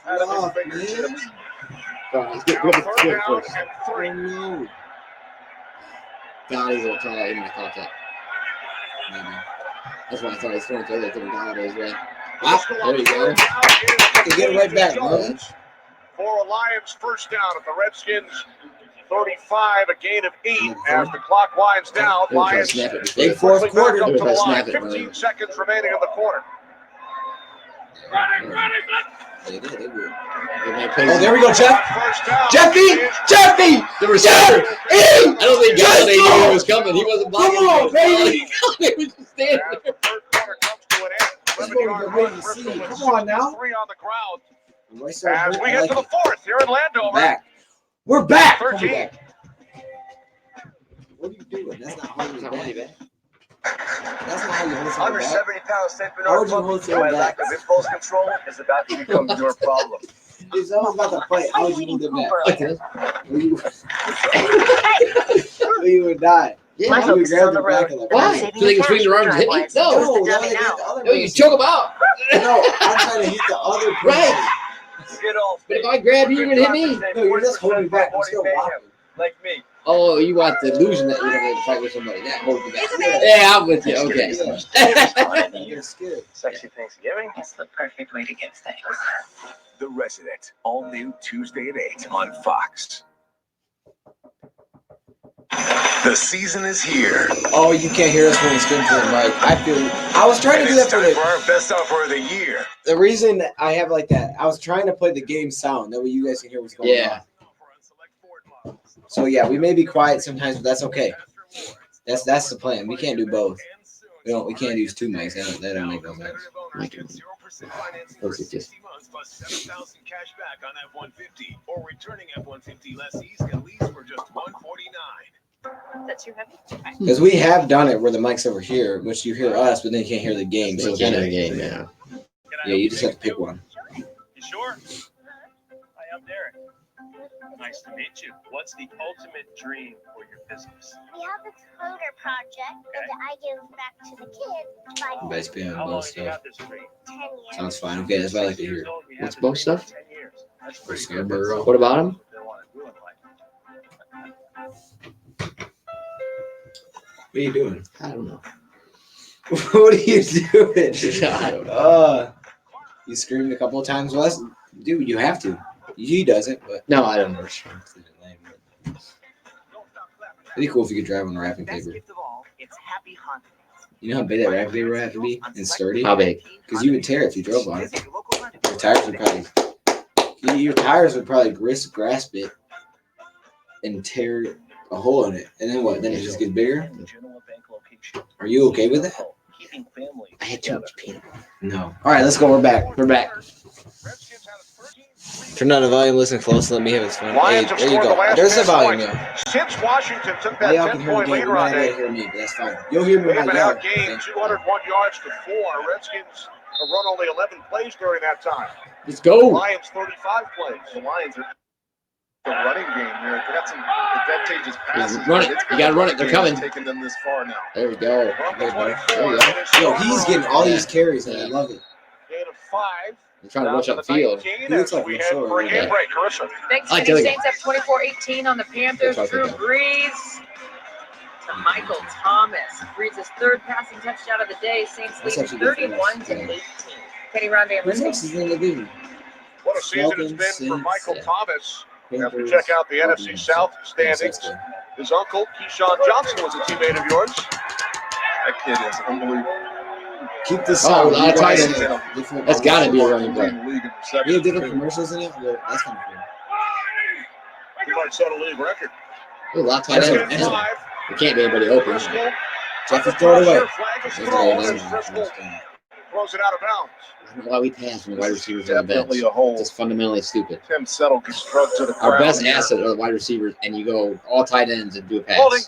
Out of his fingertips. Let's get rid of the first. God, he's going to try that in my contact. Maybe. That's why I thought he was throwing to other than Galladay's way. There you go. You get it right back, Marlon. For a Lions first down at the Redskins 35, a gain of 8 as the clock winds down. Lions big fourth quarter. Up to the line. 15 seconds remaining in the quarter. They did. Oh, there we go, Jeff. Jeffy! The receiver. I don't think Galladay knew he was coming. He wasn't blocking. Come on, baby. He was just standing As the third quarter comes to an end. 11-yard run. Bristol with Come on now. 3 on the ground. As we get to the fourth here in Landover. We're back. 13. What are you doing? That's not holding back. That's not how you hold Under back. 70 pounds, St. How would Bernard you hold puppy, my back? lack of impulse control is about to become your problem. It's all about the fight. How would you hold it back? You would die. Yeah, you would grab the back of the why? So they can swing their arms and hit me? No, you choke them out. No, I'm trying to hit the other person. Right. But if I grab you, you're going to hit me. No, you're just holding back. I'm still blocking. Like me. Oh, you want the illusion that you're going to fight with somebody. That holds you back. Yeah, I'm with you. Okay. Sexy Thanksgiving. It's the perfect way to give thanks. The Resident, all new Tuesday at 8 on Fox. The season is here. Oh, you can't hear us when we scream for the mic. I was trying to do that for our best offer of the year. The reason I have like that, I was trying to play the game sound. That way you guys can hear what's going on. Yeah. So yeah, we may be quiet sometimes, but that's okay. That's the plan. We can't do both. We can't use two mics. That don't make no sense. Those are just. Plus 7,000 cash back on F-150 or returning F-150 lessees can lease for just $149. That's too heavy? Because we have done it where the mic's over here, which you hear us, but then you can't hear the game. So can't hear the game, yeah. Yeah, you just have to pick one. You sure? Hi, I'm Derek. Nice to meet you. What's the ultimate dream for your business? We have a coder project that I give back to the kids. Basically, on both stuff. 10 years. Sounds fine. Okay, that's what I like to hear. What's both stuff? Scoreboard. What about them? What are you doing? I don't know. What are you doing? I don't know. You screamed a couple of times, Wes? Dude, you have to. He doesn't, but no, I don't know. It'd be cool if you could drive on wrapping paper. You know how big that wrapping paper would have to be and sturdy? How big? Because you would tear it if you drove on it. Your tires would probably grasp it and tear a hole in it. And then what? Then it just gets bigger? Are you okay with that? I had too much peanut butter. No. All right, let's go. We're back. Turn on the volume, listen close, let me have it fun. Hey, there you go. There's the volume now. Since Washington took that 10-point lead on day, hear me, but that's fine. You'll hear me they've when been I outgained 201 yards to 4. Redskins have run only 11 plays during that time. Let's go. Lions 35 plays. The Lions are the running game here. They got some advantageous passes. Run it. You got to run it. They're coming. Taking them this far now. There we go. There we go. Yo, he's getting all these carries, and I love it. Gain of 5. They're trying to rush up the field. He looks like we a head for a game break, Carissa. Thanksgiving Saints have 24-18 on the Panthers. Drew Brees to Michael Thomas. Brees' third passing touchdown of the day. Saints lead 31-18. Kenny Rondé. What a season it's been for Michael Thomas. As we check out the NFC South standings, his uncle, Keyshawn Johnson, was a teammate of yours. That kid is unbelievable. Keep this sound. Oh, that's got to be a running play. We have different commercials in it. Well, that's kind of cool. He might set a league record. A lot Redskins 5, There can't be anybody open. Driscoll. Jeffy, throw it away. Flag is That's thrown all as it Driscoll throws it out of bounds. I don't know why we pass when the wide receivers on the bench. Definitely a hole. It's fundamentally stupid. Tim Settle gets drugged to the ground. Our best here. asset are the wide receivers, and you go all tight ends and do a pass. Holding.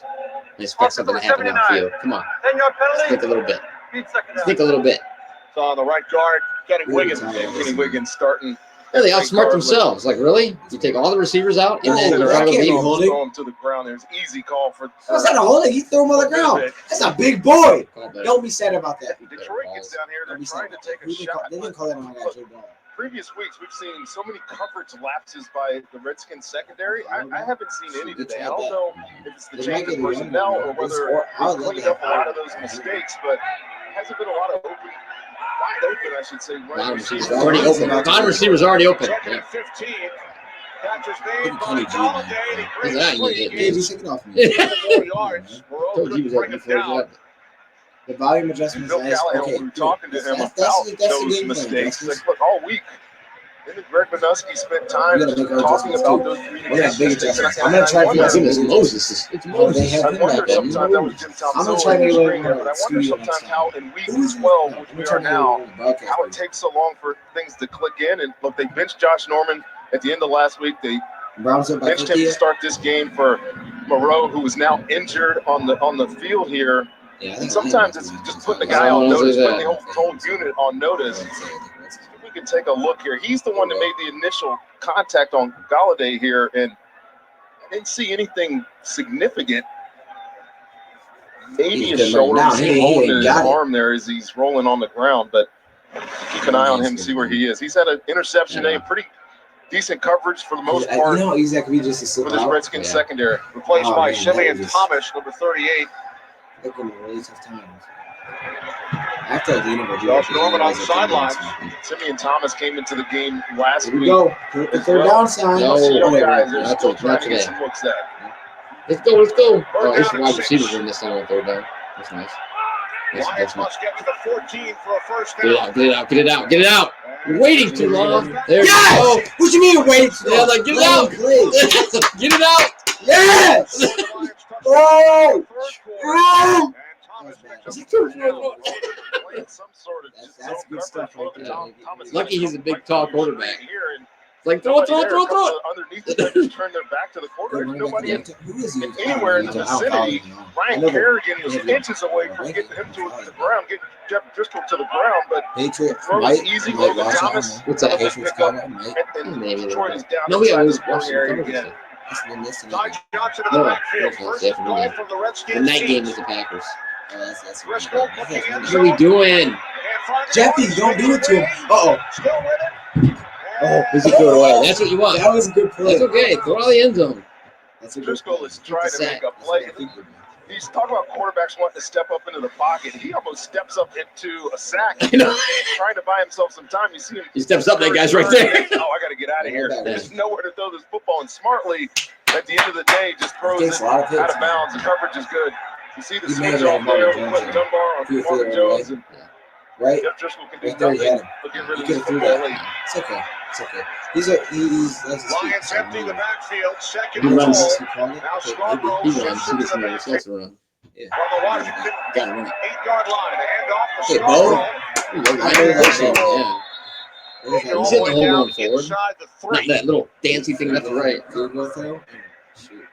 And expect something to happen downfield. Come on. 10-yard penalty. Think a little bit. 8 seconds. Think a little bit. So on the right guard, Kenny Wiggins. Kenny Wiggins starting. Yeah, they outsmart themselves. Like, really? You take all the receivers out and then you try to can't be leave. holding. Throw him to the ground. There's easy call for. How's that a holding? He threw him on the ground. That's a big boy. Call better. Don't be sad about that. Detroit gets down here. They're trying to take a shot. They didn't call that on my guy, Jay Ball. Previous weeks, we've seen so many coverage lapses by the Redskins secondary. I haven't seen any today. I don't know if it's the change in personnel or whether they cleaned up a lot of those mistakes, but it hasn't been a lot of wide open, I should say. Wide receivers already open. Wide receivers already open. Second Yeah. and 15. Catches made by Kenny G, Galladay. He's He breaks out. free. You Hey, just take it off me. 4 yards. Moreau told you he couldn't was bring open it before he down. got The volume And adjustment Bill is nice. Callahan, Okay, we were talking to him that's about the those game plan, mistakes. Justin. Like, look, all week, him and Greg Minuski spent time We gotta make our talking adjustments, about too. those We got big communications. adjustments. I'm gonna try to Oh my goodness, Moses. It's They Moses. have I him wonder back there. sometimes that was Jim I'm gonna Tomsula try to in the get screen there, but I wonder sometimes how in week 12, which we are now, how it takes so long for things to click in. And look, they benched Josh Norman at the end of last week. They Browns up by benched him 50. to start this game for Moreau, who is now injured on the field here. Yeah, I And think sometimes it's just putting the guy on notice, putting the whole unit on notice. We can take a look here. He's the one that made the initial contact on Galladay here, and I didn't see anything significant. Maybe He's his good right shoulder, now. see He him holding ain't his got it. arm there as he's rolling on the ground, but keep an eye on him, see where he is. He's had an interception today, pretty decent coverage for the most part You know, he's that could be just a slip for this out. Redskins secondary. Replaced Oh, by man, Simeon that was- Thomas, number 38. They're going to be really tough times. After the interval, Josh Norman on the sidelines. Simeon Thomas came into the game last Here we week. go. Put the third down sign. No. Oh, wait, Guys, wait. they're Not still today. trying to get some looks at. Let's go. Let's go. Oh, down there's at wide 6. receivers in this time on third down. That's nice. Lions That's nice. must get to the 14 for a first Get it down. out. Get it out. Get it out. Get it out. You're waiting too long. There Yes! you go. What you mean wait? Yeah, like, get it out. Please. Get it out. Yes! Oh! Oh! That's good stuff right there. Lucky he's a big, tall quarterback. Like, throw it. Underneath the players turn their back to the quarterback. Nobody Who is he? anywhere in the vicinity. Ryan Kerrigan was Yeah. inches away from getting him to the ground, getting Jeff Driscoll to the ground, but Patriot throws Mike, easy. Mike Logan Ross, Thomas. What's that? Patriots got him, Mike. And Maybe a little Detroit bit. is down No, we inside always the watch scoring the area coverage again. stuff. That's the missing. Ty Johnson in No, the backfield. that's First the and goal afternoon. from the The Redskins. night game team. is the Packers. That's Driscoll looking in What are we doing? And finds Jeffy, one. don't do it to him. Uh-oh. Still with it. Oh, does he throw it away? That's what you want. That was a good play. That's okay. Throw it out the end zone. That's a good Driscoll play. is trying to make a That's play. what I think. He's talking about quarterbacks wanting to step up into the pocket. He almost steps up into a sack. I know. Trying to buy himself some time. You see him. He steps up. That guy's right there. Oh, I got to get out of here. There's nowhere to throw this football. And smartly, at the end of the day, just throws Takes it a lot of out hits, of bounds. The coverage is good. You see the He made switch it off on there Marvin with Jones, Quentin Dunbar on Feel Marvin free to Jones. right? And Right? Jeff Driscoll can do Right there, you had nothing him. but get You rid of could this have threw football that. late. It's okay. It's okay. He's that's his Lions feet. empty the backfield. Second He and runs. goal. Now Scarborough He shifts runs. He into gets the in there. back He has to run. Yeah. from the Washington Got to run it. 8-yard line. A handoff to Hey, Bo. Scarborough. I heard that shit. Yeah. Taking all He's the hitting way the home down run forward. inside the Not 3. that little dancey thing left to right. Field goal throw? Shoot.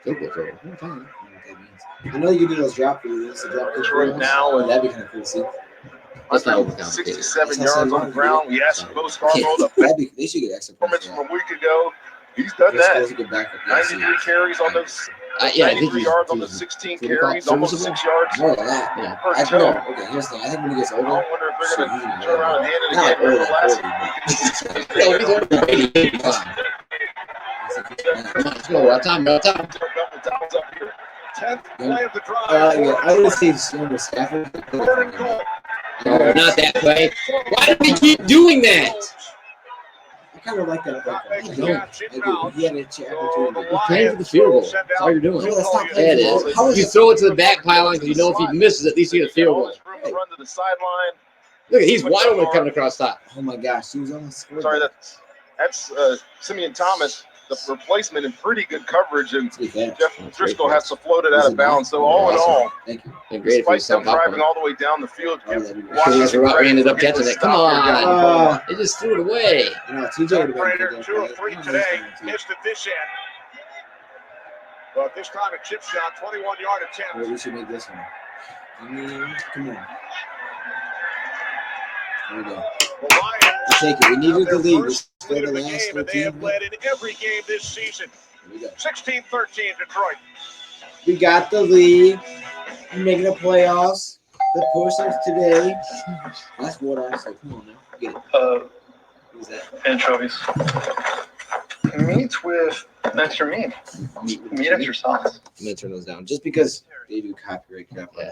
Field goal throw. I don't know what that means. I know you can do those drop throughs. The drop Right now, and that'd be kind of cool to see. That's not overcomplicated. 67 yards on the ground. We asked Bo Scarborough the That'd be, they should get extra points performance for from that. a week ago. He's done This that. goes a good backup. Yeah, 93 carries on those. Yeah, I think 93 he's yards on those 16 carries, serviceable. almost 6 yards more than that. Yeah. per I toe. know. Okay, here's the thing. I think when he gets I older, wonder if they're going to turn around and hand it not again. older Remember than last 40, week? Yeah, he's over 80, 85. Come on, let's go. Our time. 10th play of the drive. yeah, I would say younger Stafford. Third and goal. No, not that play. Why do we keep doing that? I kind of like that. Not I making don't. catch I do. inbound. He had a chance. So the You're playing for the Lions field goal. send That's out all you're doing. No, that's not Yeah, playing it for the is. How is You it? throw it to the back pylon because you know if he misses, at least you get a field All goal. this room to run to the sideline. Look, he's wide open coming across top. Oh my gosh, he was almost scored. Sorry, that's Simeon Thomas. the replacement in pretty good coverage, and Yeah. Jeff Driscoll has to float it out of bounds. So all in all, Thank you. despite them driving all the way down the field, give Washington We credit ended for up getting catching the it. Come stop here down the goal on. line. They just threw it away. You know, TJ would have Prater, been 2 of 3 today. Missed at this end. But this time a chip shot, 21-yard attempt. We should make this one. Come on. There we go. The Lions We'll take it. We needed the lead. We first scored lead the of the last game, and they 13. have led in every game this season. Here we go. 16-13 Detroit. We got the lead. We're making the playoffs. The push-ups today. That's what I said. Come on now. Get it. Who's that? Anchovies. Meats with extra meat. Meat extra sauce. I'm gonna turn those down just because they do copyright crap. Yeah.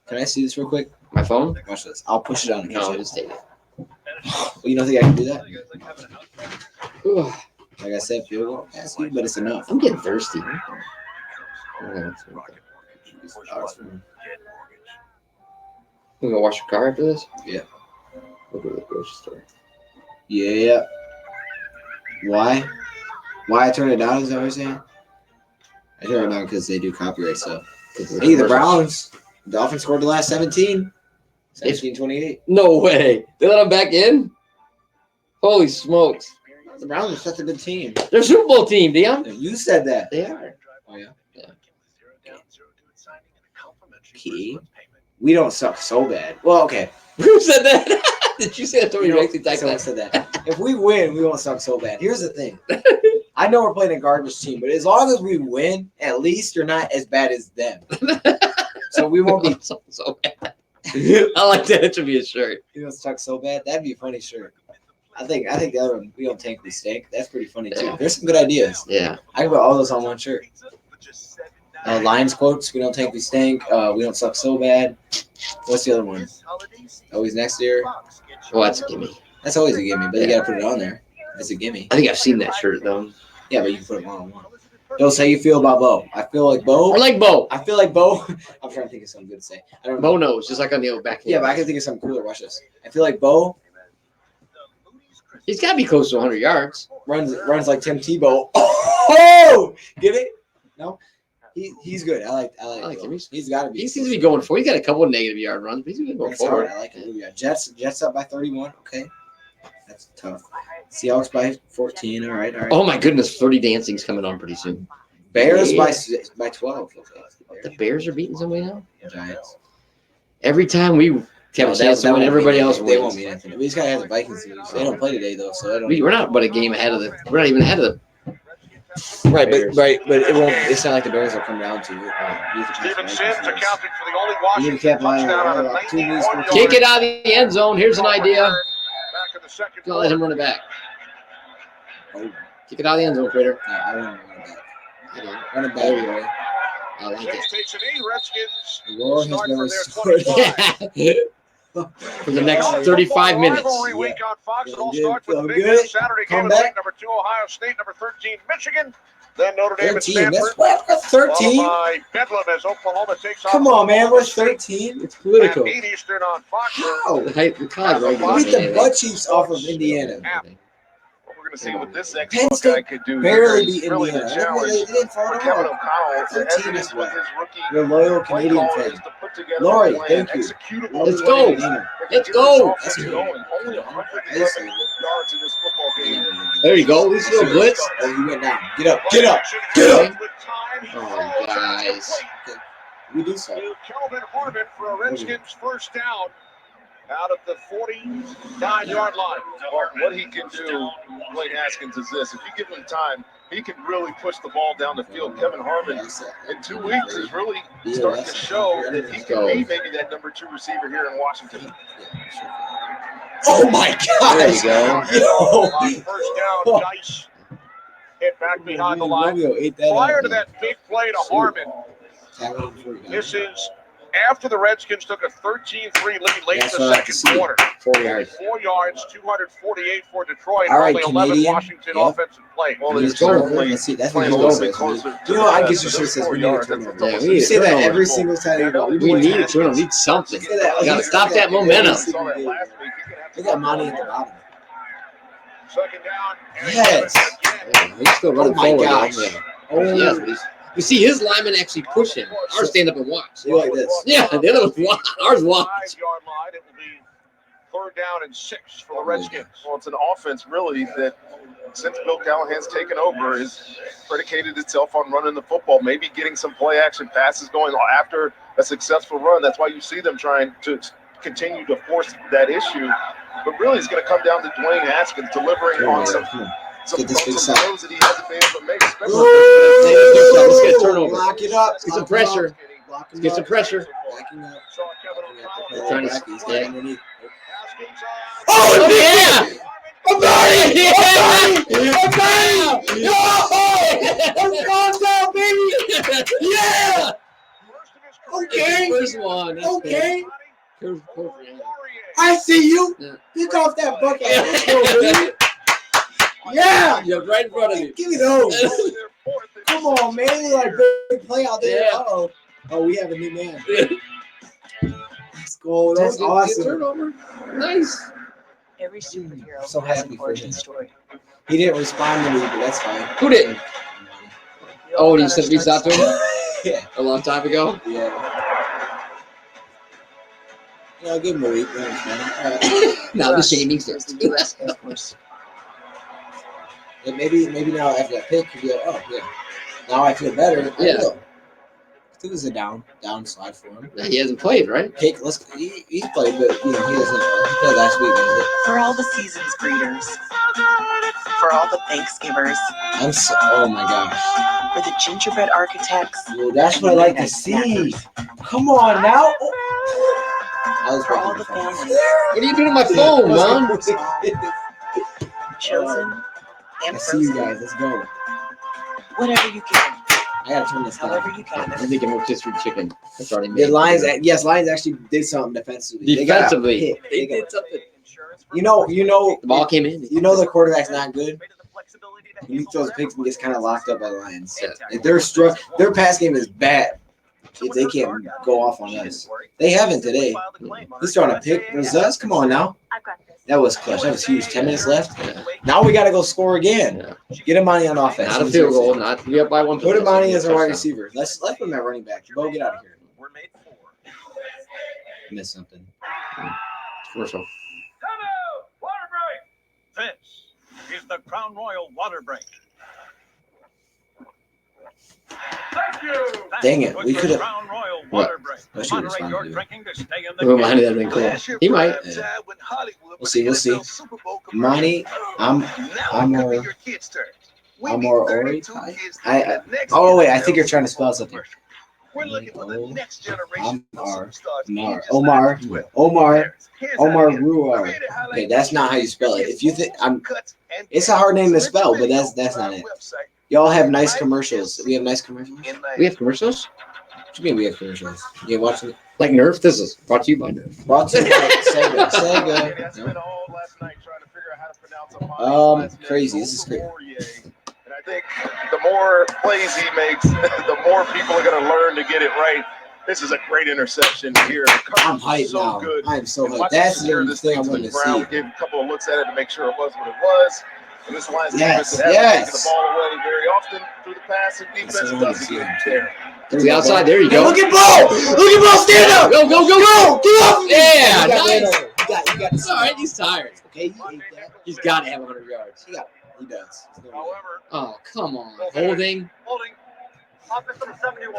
Can I see this real quick? My phone? Watch this. I'll push it on. No, just take it. Well, you don't think I can do that? Like I said, field goal, ask you, but it's enough. I'm getting thirsty. We gonna wash your car after this? Yeah. We'll go to the grocery store. Yeah. Why? Why I turn it down? Is that what you're saying? I turn it down because they do copyright stuff. Hey, the Browns. Dolphins scored the last 17. 17-28. No way. They let them back in? Holy smokes. The Browns are such a good team. They're a Super Bowl team, Dion. You said that. They are. Oh, yeah? Okay. We don't suck so bad. Well, okay. Who said that? Did you say that to me? Someone said that. If we win, we won't suck so bad. Here's the thing. I know we're playing a garbage team, but as long as we win, at least you're not as bad as them. So we won't be so bad. I like that. It should be a shirt. You don't suck so bad. That'd be a funny shirt. I think the other one, we don't tank, we stink. That's pretty funny too. There's some good ideas. Yeah. I can put all those on one shirt. Lions quotes. We don't tank, we stink. We don't suck so bad. What's the other one? Always next year. Well, that's a gimme. That's always a gimme, but you gotta put it on there. It's a gimme. I think I've seen that shirt though. Yeah, but you can put it one on one. Don't say you feel about Bo. I feel like Bo. I like Bo. I feel like Bo. I'm trying to think of something good to say. I don't know. Bo knows, just like on the old back. Yeah, but I can think of something cooler. Watch this. I feel like Bo. He's got to be close to 100 yards. Runs like Tim Tebow. Oh, get it? No, he's good. I like him. He's got to be. He seems to be going forward. He's got a couple of negative yard runs, but he's going to go forward. I like it. Yeah, Jets up by 31. Okay, that's tough. Seahawks by 14. All right. Oh my goodness, 30 Dancing's coming on pretty soon. Bears by 12. Okay. The Bears are beating somebody now. Giants. Every time we have a chance to win, everybody else wins. They won't mean anything. We just gotta have the Vikings lose. They don't play today though, so they don't. We're not but a game ahead of the. We're not even ahead of the. Right, but it won't. It's not like the Bears will come down to it. Steven Sims accounting for the only Washington touchdown on a 91-yard. Kick it out of the end zone. Here's an idea. Back in the second Don't let him run it back. Oh. Kick it out of the end zone, Prater. Yeah, I don't want to run it back. Run it back anyway. I like it. Takes a knee. Redskins Roar has start been from their 25. For the next 35 minutes. Rivalry week on Fox. It all Good, starts with the feel big good. Saturday game Come of the week. back. Number 2, Ohio State. Number 13, Michigan. Then Notre Dame and 13. Stanford. That's what? 13. Followed by Bedlam as Oklahoma takes on. Come on, man. What's 13? It's political. At 8 Eastern on Fox. How? The college We beat the butt cheeks off of Indiana. We're going to see what this Penn X guy State could do. barely Here. It's beat really Indiana. the challenge They didn't fall for at Kevin all. O'Connell, as 13 it is is with what? his rookie You're a loyal play Canadian callers, fan. to put together Lori, a plan, thank you. executable Let's play go. that Let's can go. get this offense going. Only 111 yards in this football game. There you go. This little blitz. Oh, you went down. Get up. Get up. Get up. Oh, guys. We do so. To Kelvin Harmon for a Redskins first down out of the 49-yard line. What he can do, Blaine Haskins, is this. If you give him time, he can really push the ball down the field. Kevin Harmon, in 2 weeks, is really starting to show that he can be maybe that number 2 receiver here in Washington. Oh, my God. There you go. Yo. First down, Dice hit back behind the line. Prior to that big play to Harmon, this is after the Redskins took a 13-3 lead late in the second quarter. 4 yards. 4 yards, 248 for Detroit. All right, only 11 Canadian. Washington Yep. offensive play. Well, Let's it's go. certainly Let's see. That's playing what a you little said. bit closer. You know, I guess you should have said we need a yards. turnover. Yeah, You say that every single time you go. We need it. We need something. Say that. We got to stop that momentum. They got Monty at the bottom. Second down. And Yes. again. He's still running my forward. gosh. Yeah. Oh. Yes, but you see his lineman actually push him. Ours stand up and watch. You like this? Yeah, the other one's watch. Ours watch. 5-yard line. It will be 3rd down and 6 for the Redskins. Well, it's an offense really that since Bill Callahan's taken over has predicated itself on running the football, maybe getting some play action passes going after a successful run. That's why you see them trying to continue to force that issue. But really it's going to come down to Dwayne Haskins delivering on some throws that he hasn't been able to make. Let's get a turnover. Lock it up. Let's get some pressure. Let's get some pressure. Locking up. Trying to stay underneath. Oh, yeah! I'm burning! I'm burning! I'm calm down, baby! Yeah! Okay. First one. Okay. I see you. Pick off that bucket. Yeah. Yeah. You're right in front of you. Give me those. Come on, man. You like big play out there. Yeah. Uh-oh. Oh, we have a new man. Let's go. That's awesome. Turnover. Nice. Every superhero So has happy an for origin him. story. He didn't respond to me, but that's fine. Who didn't? Oh, and you said reached out to him Yeah. a long time ago? Yeah. Yeah, give him a week. Now the shaming starts. Maybe now after that pick, you'll be like, oh, yeah. Now I feel better. Yeah. I think it was a down slide for him. He hasn't played, right? Pick, he played, but he doesn't. He played last week. For all the seasons greeters, for all the Thanksgivers, Oh my gosh. for the gingerbread architects, Well, that's what I like to see. Come on now. Oh. for all the families What are you doing on my phone, man? chosen and I see you frozen. guys. Let's go. Whatever you can, I gotta turn this however down. you can. I'm thinking more rotisserie chicken. That's already The made. Lions, Lions actually did something defensively. Defensively. They They did something. You know, The ball came in. you know the quarterback's not good. He throws picks and gets kind of locked up by the Lions. If their pass game is bad. If they can't go off on us, they haven't today. He's throwing a pick versus us. Come on now. That was clutch. That was huge. 10 minutes left. Now we got to go score again. Get Imani on offense. Not a field goal. Not to be up by one. Put Imani as a wide receiver. Let's put him at running back. Bo, get out of here. Missed something. Commercial. Water break. This is the Crown Royal water break. Thank you. Dang it. We could have. Crown Royal What? water break. I should Moderate respond your to you. drinking to stay in the Who reminded that been cool? He might. Yeah. We'll see. Imani, I'm more Ori. Oh wait, I think you're trying to spell something. We're looking for the next generation of Omar. Omar Ruar. Okay, that's not how you spell it. If you think it's a hard name to spell, but that's not it. Y'all have nice commercials. We have nice commercials. We have commercials? What do you mean we have commercials? You watching it? Like Nerf? This is brought to you by Nerf. Brought to you by Sega. Crazy. This is crazy. And I think the more plays he makes, the more people are going to learn to get it right. This is a great interception here. I'm hyped so now. Good. I'm so And hyped. watch That's him steer the this thing I thing to wanted the to ground. see. Gave a couple of looks at it to make sure it was what it was. And this Lions Yes, defense that hasn't taken yes. the ball away very often through the pass, and defense does a good there. To the outside. There you Hey, go. look at Bo! Look at Bo! Stand up! Go, go, go, go! Get off me! Yeah, You got nice. You got It's all right. He's tired. Okay, you ate that. He's got to have 100 yards. He does. However, Oh, come on. Holding Offense number 71.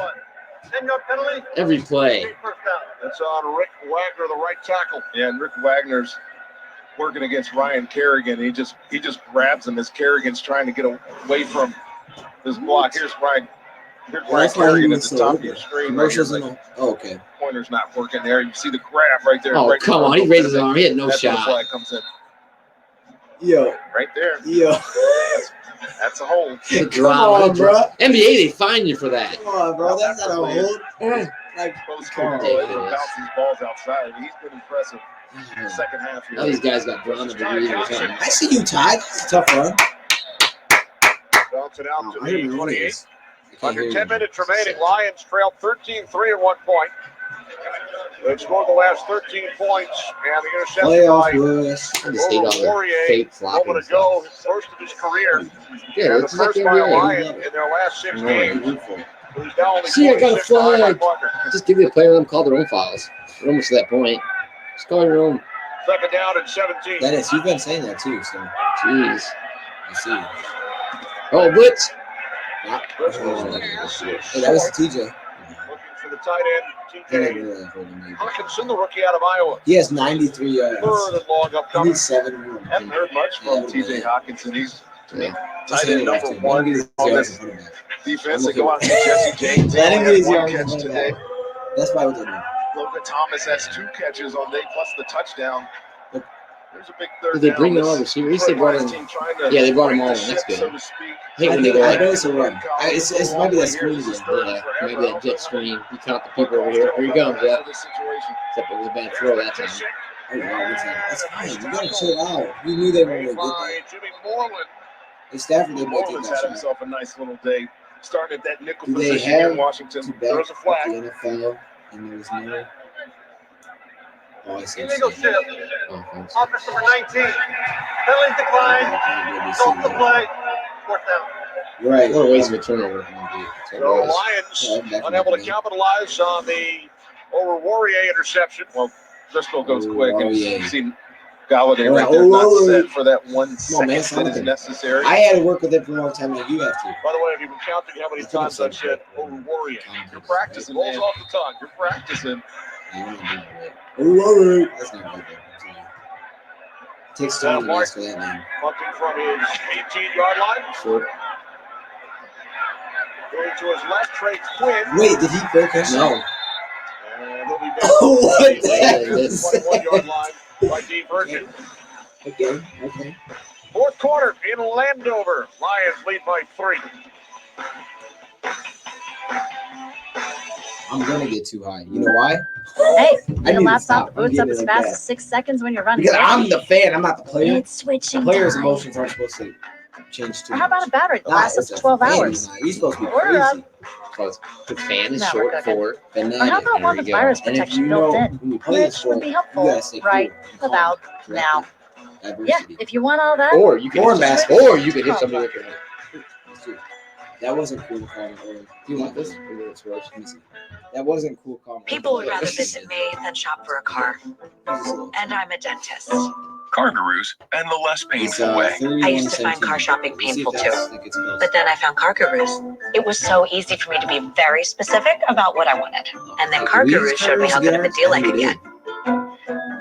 10-yard penalty. every play. First down. that's on Rick Wagner, the right tackle. Yeah, and Rick Wagner's working against Ryan Kerrigan. He just grabs him as Kerrigan's trying to get away from this block. Here's Ryan. Here's Well, Ryan that's why he Kerrigan at was the so top of open. your screen. Commercials Right and here. all. Oh, okay. Pointer's not working there. You see the grab right there. Oh, right come before on. He it raises his goes in. arm. He had no That's where the shot. flag comes in. Yo. Right there. Yo. That's a hold. The Come drama. on, bro. NBA, they fine you for that. Come on, bro. That's not a hold. Like, Close come on, kick. He man. bounces these balls outside. He's been impressive in the second half here. Now these guys got drama to read or something. I see you, Ty. That's a tough run. Bounce it out to I didn't the know 28. this. Under 10 minutes remaining, Lions trail 13-3 at one point. They've scored the last 13 points, and the interception Playoff by Lewis. I just hate all the Laurier, fake a flopping moment stuff. ago, first of his career, Yeah, and the it's like first the by a NBA. Lion in their last 6 games. He's now only See, I got a 46 behind flag. Butler. Just give the player them call their own fouls. We're almost to that point. Just call your own. Second down and 17. Dennis, you've been saying that too, so. Jeez. I see. Oh, blitz. Hey, that was TJ. Looking for the tight end, TJ Hawkinson, the rookie out of Iowa. He has 93 yards. Third and long He upcoming. needs 7 more. Haven't heard much from TJ Hawkinson. He's Yeah. tight end number one on this defense. They go out and get Jesse James. Let him He get his had yards one and catch run today. back. That's probably what they do. Logan Thomas has 2 catches on day plus the touchdown. There's a big third Did they down. bring This all the receivers? At least they Detroit brought Lions in. team trying to Yeah, they brought them right all the in. That's ship, good. so to speak. Hate I when they think go I like, know it's a run. It's might be that screen again. yeah, maybe that jet screen. You count the people over here. Here he comes, yeah. Except it was a bad throw that time. Oh, wow, that's fine. You gotta chill out. You knew they were gonna get that. Jimmy Moreland. Hey, Stafford, they might take Moreland's that had shot. himself a nice little day. Starting at that nickel Do they position here have in Washington. to back There's a up flag. the NFL and there's no. Oh, I see. Illegal shift. Oh, thanks. Offense number 19. Penalties declined. Off the play. Fourth down. You're right. What a waste of a turnover. So Lions unable to capitalize on the Warrior interception. Well, Driscoll goes quick, and yeah. you see Galladay right there, not set for that 1 second man, that is necessary. I had to work with it for a long time, and you have to. By the way, have you been counting how many times I've said Warrior? You're practicing, Rolls man. off the tongue. You're practicing. That's not good. Takes time to Mark master that name. punting from his 18-yard line. Short. Going to his left, Trey Quinn. Wait, did he break us? No. And he'll be back What the heck at the is 21-yard line by D. Virgin. Okay. Fourth quarter in Landover. Lions lead by 3. I'm gonna get too high. You know why? Hey, I your need to laptop stop. I'm boots up getting as like fast that. as 6 seconds when you're running. Because late. I'm the fan. I'm not the player. It's switching Players' time. emotions aren't supposed to change too Or how about a much. battery that Nah, lasts up it's to a 12 fan, hours? nah. You're supposed to be Order up. crazy. Because the fan is No, we're short cooking. for. Or how about one with virus And if protection you built know in? when you play the Which would sport, be you helpful, gotta stay cool right? and calm About correctly. now. Yeah, Diversity. if you want all that. Or you can hit mask. or you can hit somebody with your head. That wasn't cool to call me. Do you want this? That wasn't cool to call me. People would rather visit me than shop for a car. And I'm a dentist. Car Gurus and the less painful way. I used to find car shopping painful too. But then I found Car Gurus. It was so easy for me to be very specific about what I wanted. And then Car Gurus showed me how good of a deal I could get.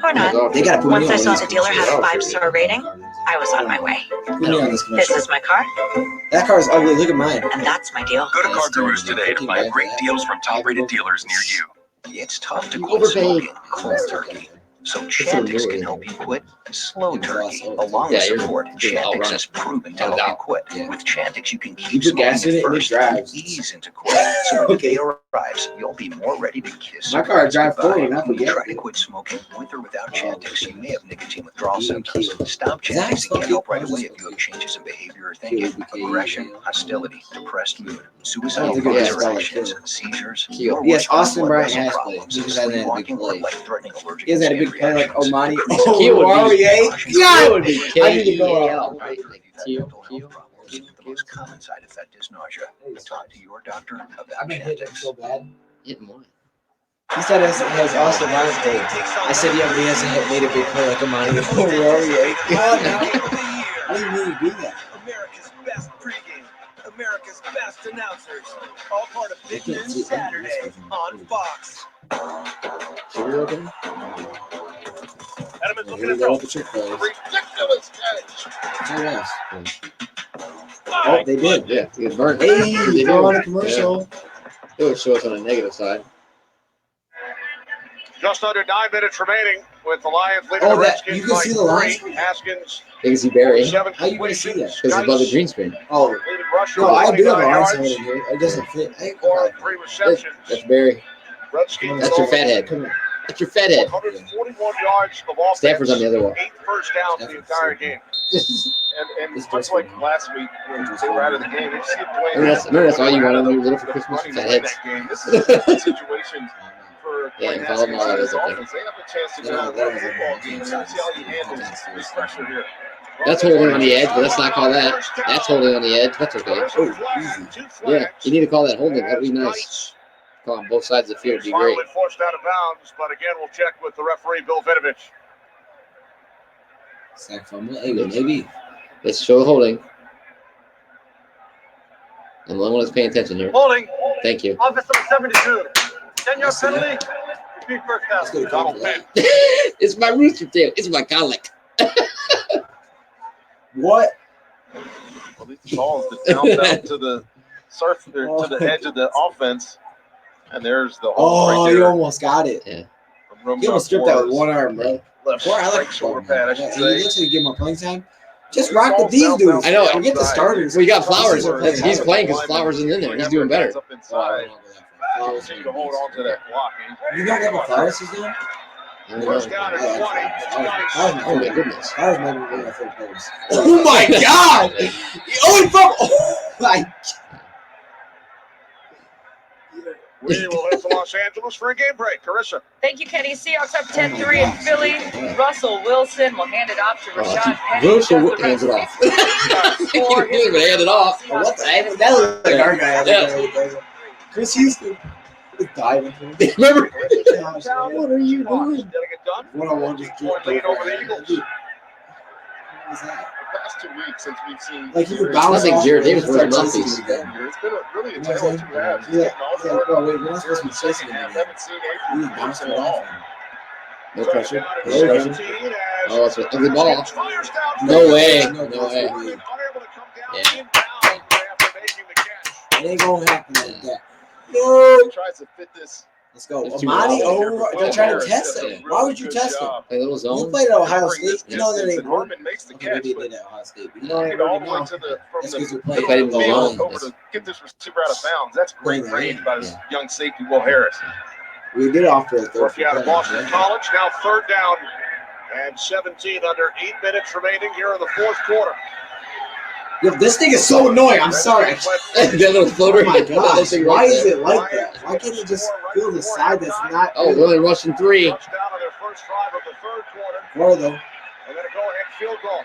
Or not. They gotta put Once me I on saw these the dealer had a 5-star rating, I was on my way. Put me on this This commercial. is my car, That car is ugly. Look at mine. and that's my deal. Go to Car Gurus today to find great deals from top-rated dealers near you. It's tough to You quit overpaid. smoking cold turkey. So so Chantix annoying. can help you quit slow turkey. Along Yeah, with you're support, just outrun Chantix it. is proven to No help you doubt. quit. Yeah. With Chantix, you can You keep put gas in smoking it and it first drives. and ease into quit. So when Okay. the day arrives, you'll be more ready to kiss My car cigarettes drive goodbye. forward, not When you forget. try to quit smoking, with or without Chantix, you may have nicotine withdrawal You symptoms. kill. Stop Is that Chantix and get help right fucking away if you have changes in behavior or thinking, aggression, hostility, depressed mood, suicidal think it was thoughts or like actions, kill. seizures, Kill. or Yes, worse, Austin blood Bryant vessel has played. problems, He just hasn't had a big sleepwalking, or play. life-threatening allergic He hasn't had a skin big play like reactions. Omani. Keel would be- Warrior. Keel would be I need to go K-E-A-L, out. right? Like Keel. The most common side effect is nausea. Talk to your doctor about I've been hitting Chantix. so bad. Hitting one. He said it has Austin Bryant played. I said, yeah, but he hasn't made a big play like Omani. Warrior. Come on now. I didn't really do that. America's best pregame. America's best announcers. All part of Big Noon Saturday on Fox. Cereal open? Edelman's Here looking we at go throw. with the trick plays. Ridiculous catch. Very nice. Oh, they did. Yeah, it's burned. Hey, They go do. on a commercial. Yeah. It would show us on the negative side. Just under 9 minutes remaining with the Lions leading Oh, the that- Redskins you can by see the lines? 3. Haskins, You can see Barry. 7 How you gonna see that? completions. Because it's above the green screen. Oh, Leading rusher no, with I do have 29 a line yards. somewhere in here. It doesn't fit. Hey, For 3 receptions. That's Barry. Redskins That's your over fat head. come here. That's your fat head. 141 yards of offense. Stafford's on the other one. 8 first downs the entire game. And much like last week when they were out of the game, you see Dwayne. Remember that's all you wanted when you were little for the Christmas? running Fat in heads. that game. This is a situation for for Yeah, Dwayne follow Haskins ball, and his that's okay. offense. They have a chance to go to a football game. See how he handles this pressure here. That's holding on the edge, but let's not call that. That's holding on the edge. That's okay. Yeah, you need to call that holding. That'd be nice. Call on both sides of the field would be great. Finally forced out of bounds, but again, we'll check with the referee, Bill Vinovich. Sack fumble. Hey, maybe. Let's show the holding. And no one is paying attention here. Holding. Thank you. Offense number 72. 10-yard penalty. Repeat first down. Donald Pitt. It's my rooster tail. It's my colic. What? Well, these balls that bounce out to the surf or to the edge of the offense, and there's the hole right You there. almost got it. Yeah. From He almost stripped that with one arm, bro. Left strike shoulder pad, I should You say. literally give him a playing time. Just rock with these dudes. I know. Forget the starters. Well, you got Flowers. He's playing because Flowers isn't in there. He's doing better. Up inside. Continue to hold on to that block. You don't have a Flowers is doing? First down at 20. Oh my goodness. Flowers might be one of my favorite players. Oh my God! Oh my. We will head to Los Angeles for a game break. Carissa. Thank you, Kenny. Seahawks up 10-3 in Philly. Russell Wilson will hand it off to Rashad Penny. Russell hands it off. He didn't even hand it off. What the heck? That looks like our guy. Yeah. Chris Houston. Diving. Remember? What are you doing? Did it get done? 1-on-1 just Point lead over the Eagles. What was that? The past 2 weeks since we've seen. Like you would I bounce think off. Jared Davis was Start a chasing mouthpiece. him again. It's been really a You know what tale I'm of two halves. saying? Getting all Bro, wait, we're not supposed to be chasing him I again. haven't seen We Avery just bounced Wilson it at all. off him. No pressure. No pressure. Oh, it's a ugly ball. No way. No way. Yeah. It ain't gonna happen like that. No. He tries to fit this. Let's go. It's too Amani long. over. They're trying to test him. Why would you test him? A little You zone. played at Ohio State. You know that ain't work. Harmon makes the Okay, catch, maybe but they did at Ohio State. But you know get that all ain't the way work to now. the from That's the because you're They playing. played him in the field zone. over to get this receiver out of bounds. That's great Bring that range in. by this young safety, Will Harris. We did off for a third. Rookie out of Boston College. Now third down and 17 under 8 minutes remaining here in the fourth quarter. Yo, this thing is so annoying. I'm sorry. That little floater. Oh my That gosh. thing Why right is there. it like that? Why can't you just feel the side that's not Oh, we're only rushing 3. Touchdown on their first drive of the third quarter. four though? And then a go-ahead field goal.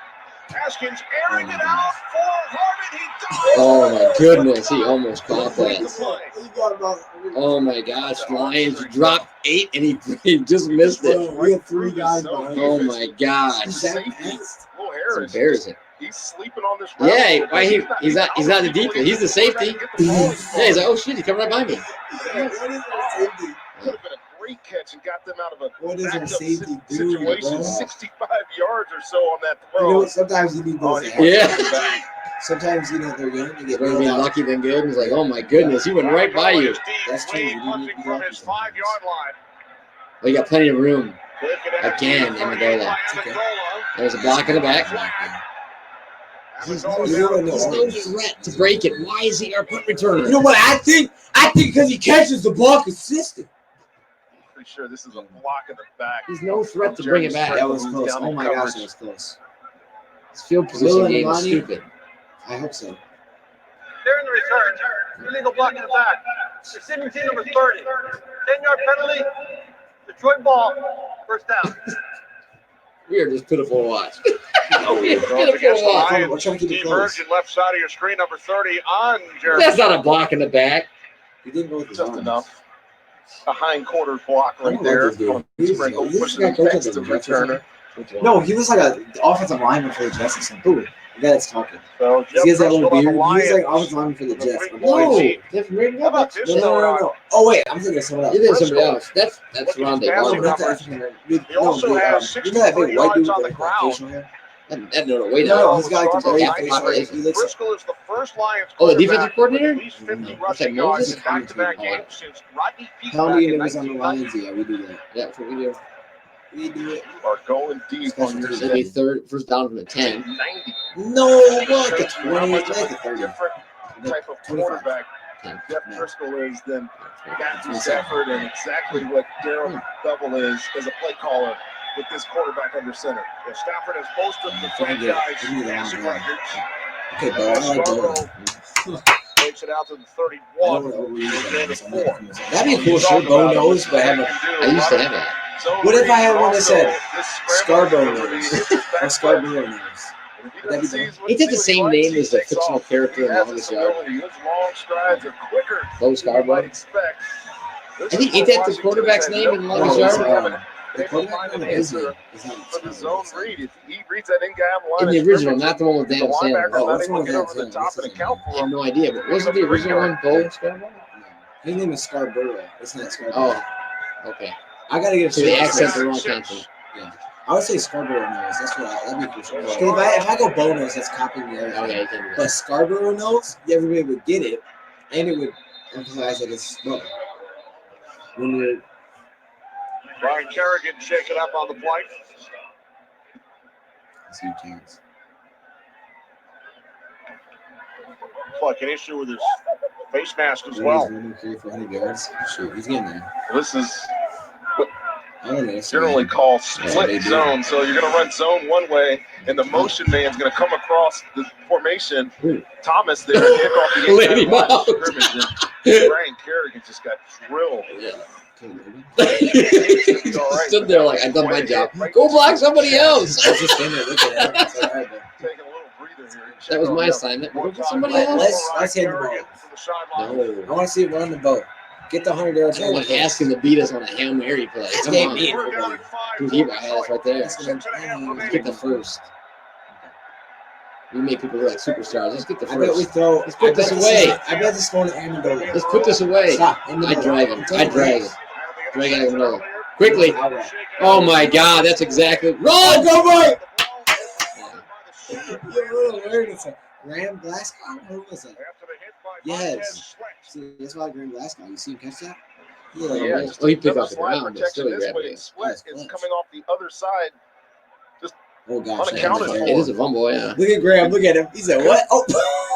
Haskins airing it out for Harmon. He does. Oh my goodness, he almost caught that. You got about Oh my gosh, Lions dropped 8 and he just missed it. we have 3 guys behind Oh my gosh. Is that Safety, fast? Will It's Harris. embarrassing. He's sleeping on this route. Yeah, why he's not the deep. He's the safety. Yeah, he's like, oh shit, he's coming right by me. What is our safety? Could have been a great catch and got them out of a What does our backed up safety do, situation. bro? 65 yards or so on that You throw. know, sometimes you need Oh, those. he Yeah. went back. Sometimes you know they're young and get Rather be bailed out. lucky than good. He's like, oh my goodness, he went right by you. That's true. You Punting need to be from lucky his sometimes. 5-yard line. Well, you got plenty of room. Again, Amendola. There's a block in the back. He's no threat to break it. Why is he our punt returner? You know what I think? I think because he catches the ball consistent. Pretty sure this is a block in the back. He's no threat to bring it back. That was close. Oh my gosh, that was close. His field position game is Lonnie. stupid. I hope so. They're in the return. Illegal block in the back. Receiving team number 30. 10-yard penalty. Detroit ball. First down. We are just pitiful to watch. Against the Lions, We're trying to keep it close. Divergent left side of your screen, number 30 on Jared. That's not a block in the back. He didn't go with his Just arms. enough. A hind-quarter block I right don't there. like this dude. He's This pushing guy the coaches next the to Jets or something. returner. No, he was like an offensive lineman for the Jets or something. Who? The guy that's talking. So He has that little Driscoll on beard. the He was like Lions. offensive lineman for the Jets. No, No, How about this no, note on no. Oh wait, I'm thinking of someone else. it is somebody else. That's Looking Rondé at Barber. Not the African American. He also has you know that big 63 white dude yards on with the the ground. facial hair? That no way No, down. he's got like the Scarborough, big half the facial hair. population. He looks. Driscoll is the first Lions Oh, the quarterback defensive coordinator? with at least 50 That's rushing like yards Moses? in back-to-back games since Rodney Peake How back many in members on the 1990. Lions? Yeah, we do that. Yeah, that's what we do. We do it. Are going deep on your It'll be first down from the 10. 90. No, what the 20? How much Like of the a 30. different type of 25. quarterback 10. Jeff Driscoll is than Matthew Stafford, and exactly what Darryl Bevel is as a play caller with this quarterback under center. Yeah, Stafford has most of the Give me the franchise give me the passing long records. Okay, bro. I like Scarborough that. played it out to the 31. That'd be a cool shirt, Bo Nose, but I used to have that. What if I had one that said Scarborough Nose or Scarborough Nose? That'd be Ain't that the same name as the fictional character in Longest Yard? Bo Scarborough? I think, ain't that the quarterback's name in Longest Yard? The quarterback name is for the zone read. He reads that in guy on the In line. the original, not the one with Dan Sandler. Oh, which one was get that? over the top and account I for have him. no idea, but wasn't the original one Bo Scarborough? His name is Scarborough. It's not Scarborough. Oh, okay. I gotta get a So they shirt. accent the wrong consonant. Yeah. I would say Scarborough Nose. That's what that'd be cool. Because if I go Bo Nose, that's copying the other. Okay, you can do But that. Scarborough Nose, everybody would get it, and it would emphasize that it's Bo. When you're Brian Kerrigan shaking up on the plate. Like an issue with his face mask as well. For 100 yards. Shoot, he's getting there. This is I don't know. generally called split zone. So you're going to run zone one way, and the motion man's going to come across the formation. Thomas there and pick off the Let him out. scrimmage. And Brian Kerrigan just got drilled. Stood there like, I've done my job. Go block somebody else. I was just standing there looking at him. It's like, all right, Taking a little breather here. That was my assignment. Go get somebody else. Let's hit the ball. No. I want to see it run the boat. Get the 100 yards. I'm like asking to beat us on a Hail Mary play. It's Come game on. 8. Dude, he has us right there. Let's Get the first. We make people look like superstars. Let's get the I bet we first. throw. Let's put this away. I bet this is going to Amendola. Let's put this away. Stop. I drag him. I drag him. Drag out of the middle. Quickly. Oh my God, that's exactly. Run! Go, boy! You're wearing it. Graham Glasgow? Who was that? Yes. See, that's why Graham Glasgow. You see him catch that? Yeah, Oh, he picked up the slide ground, but still he protection this grabbed way. it. Sweat is coming off the other side. Oh, gosh. Unaccounted for. It is a fumble, yeah. Look at Graham. Look at him. He said, what? Oh.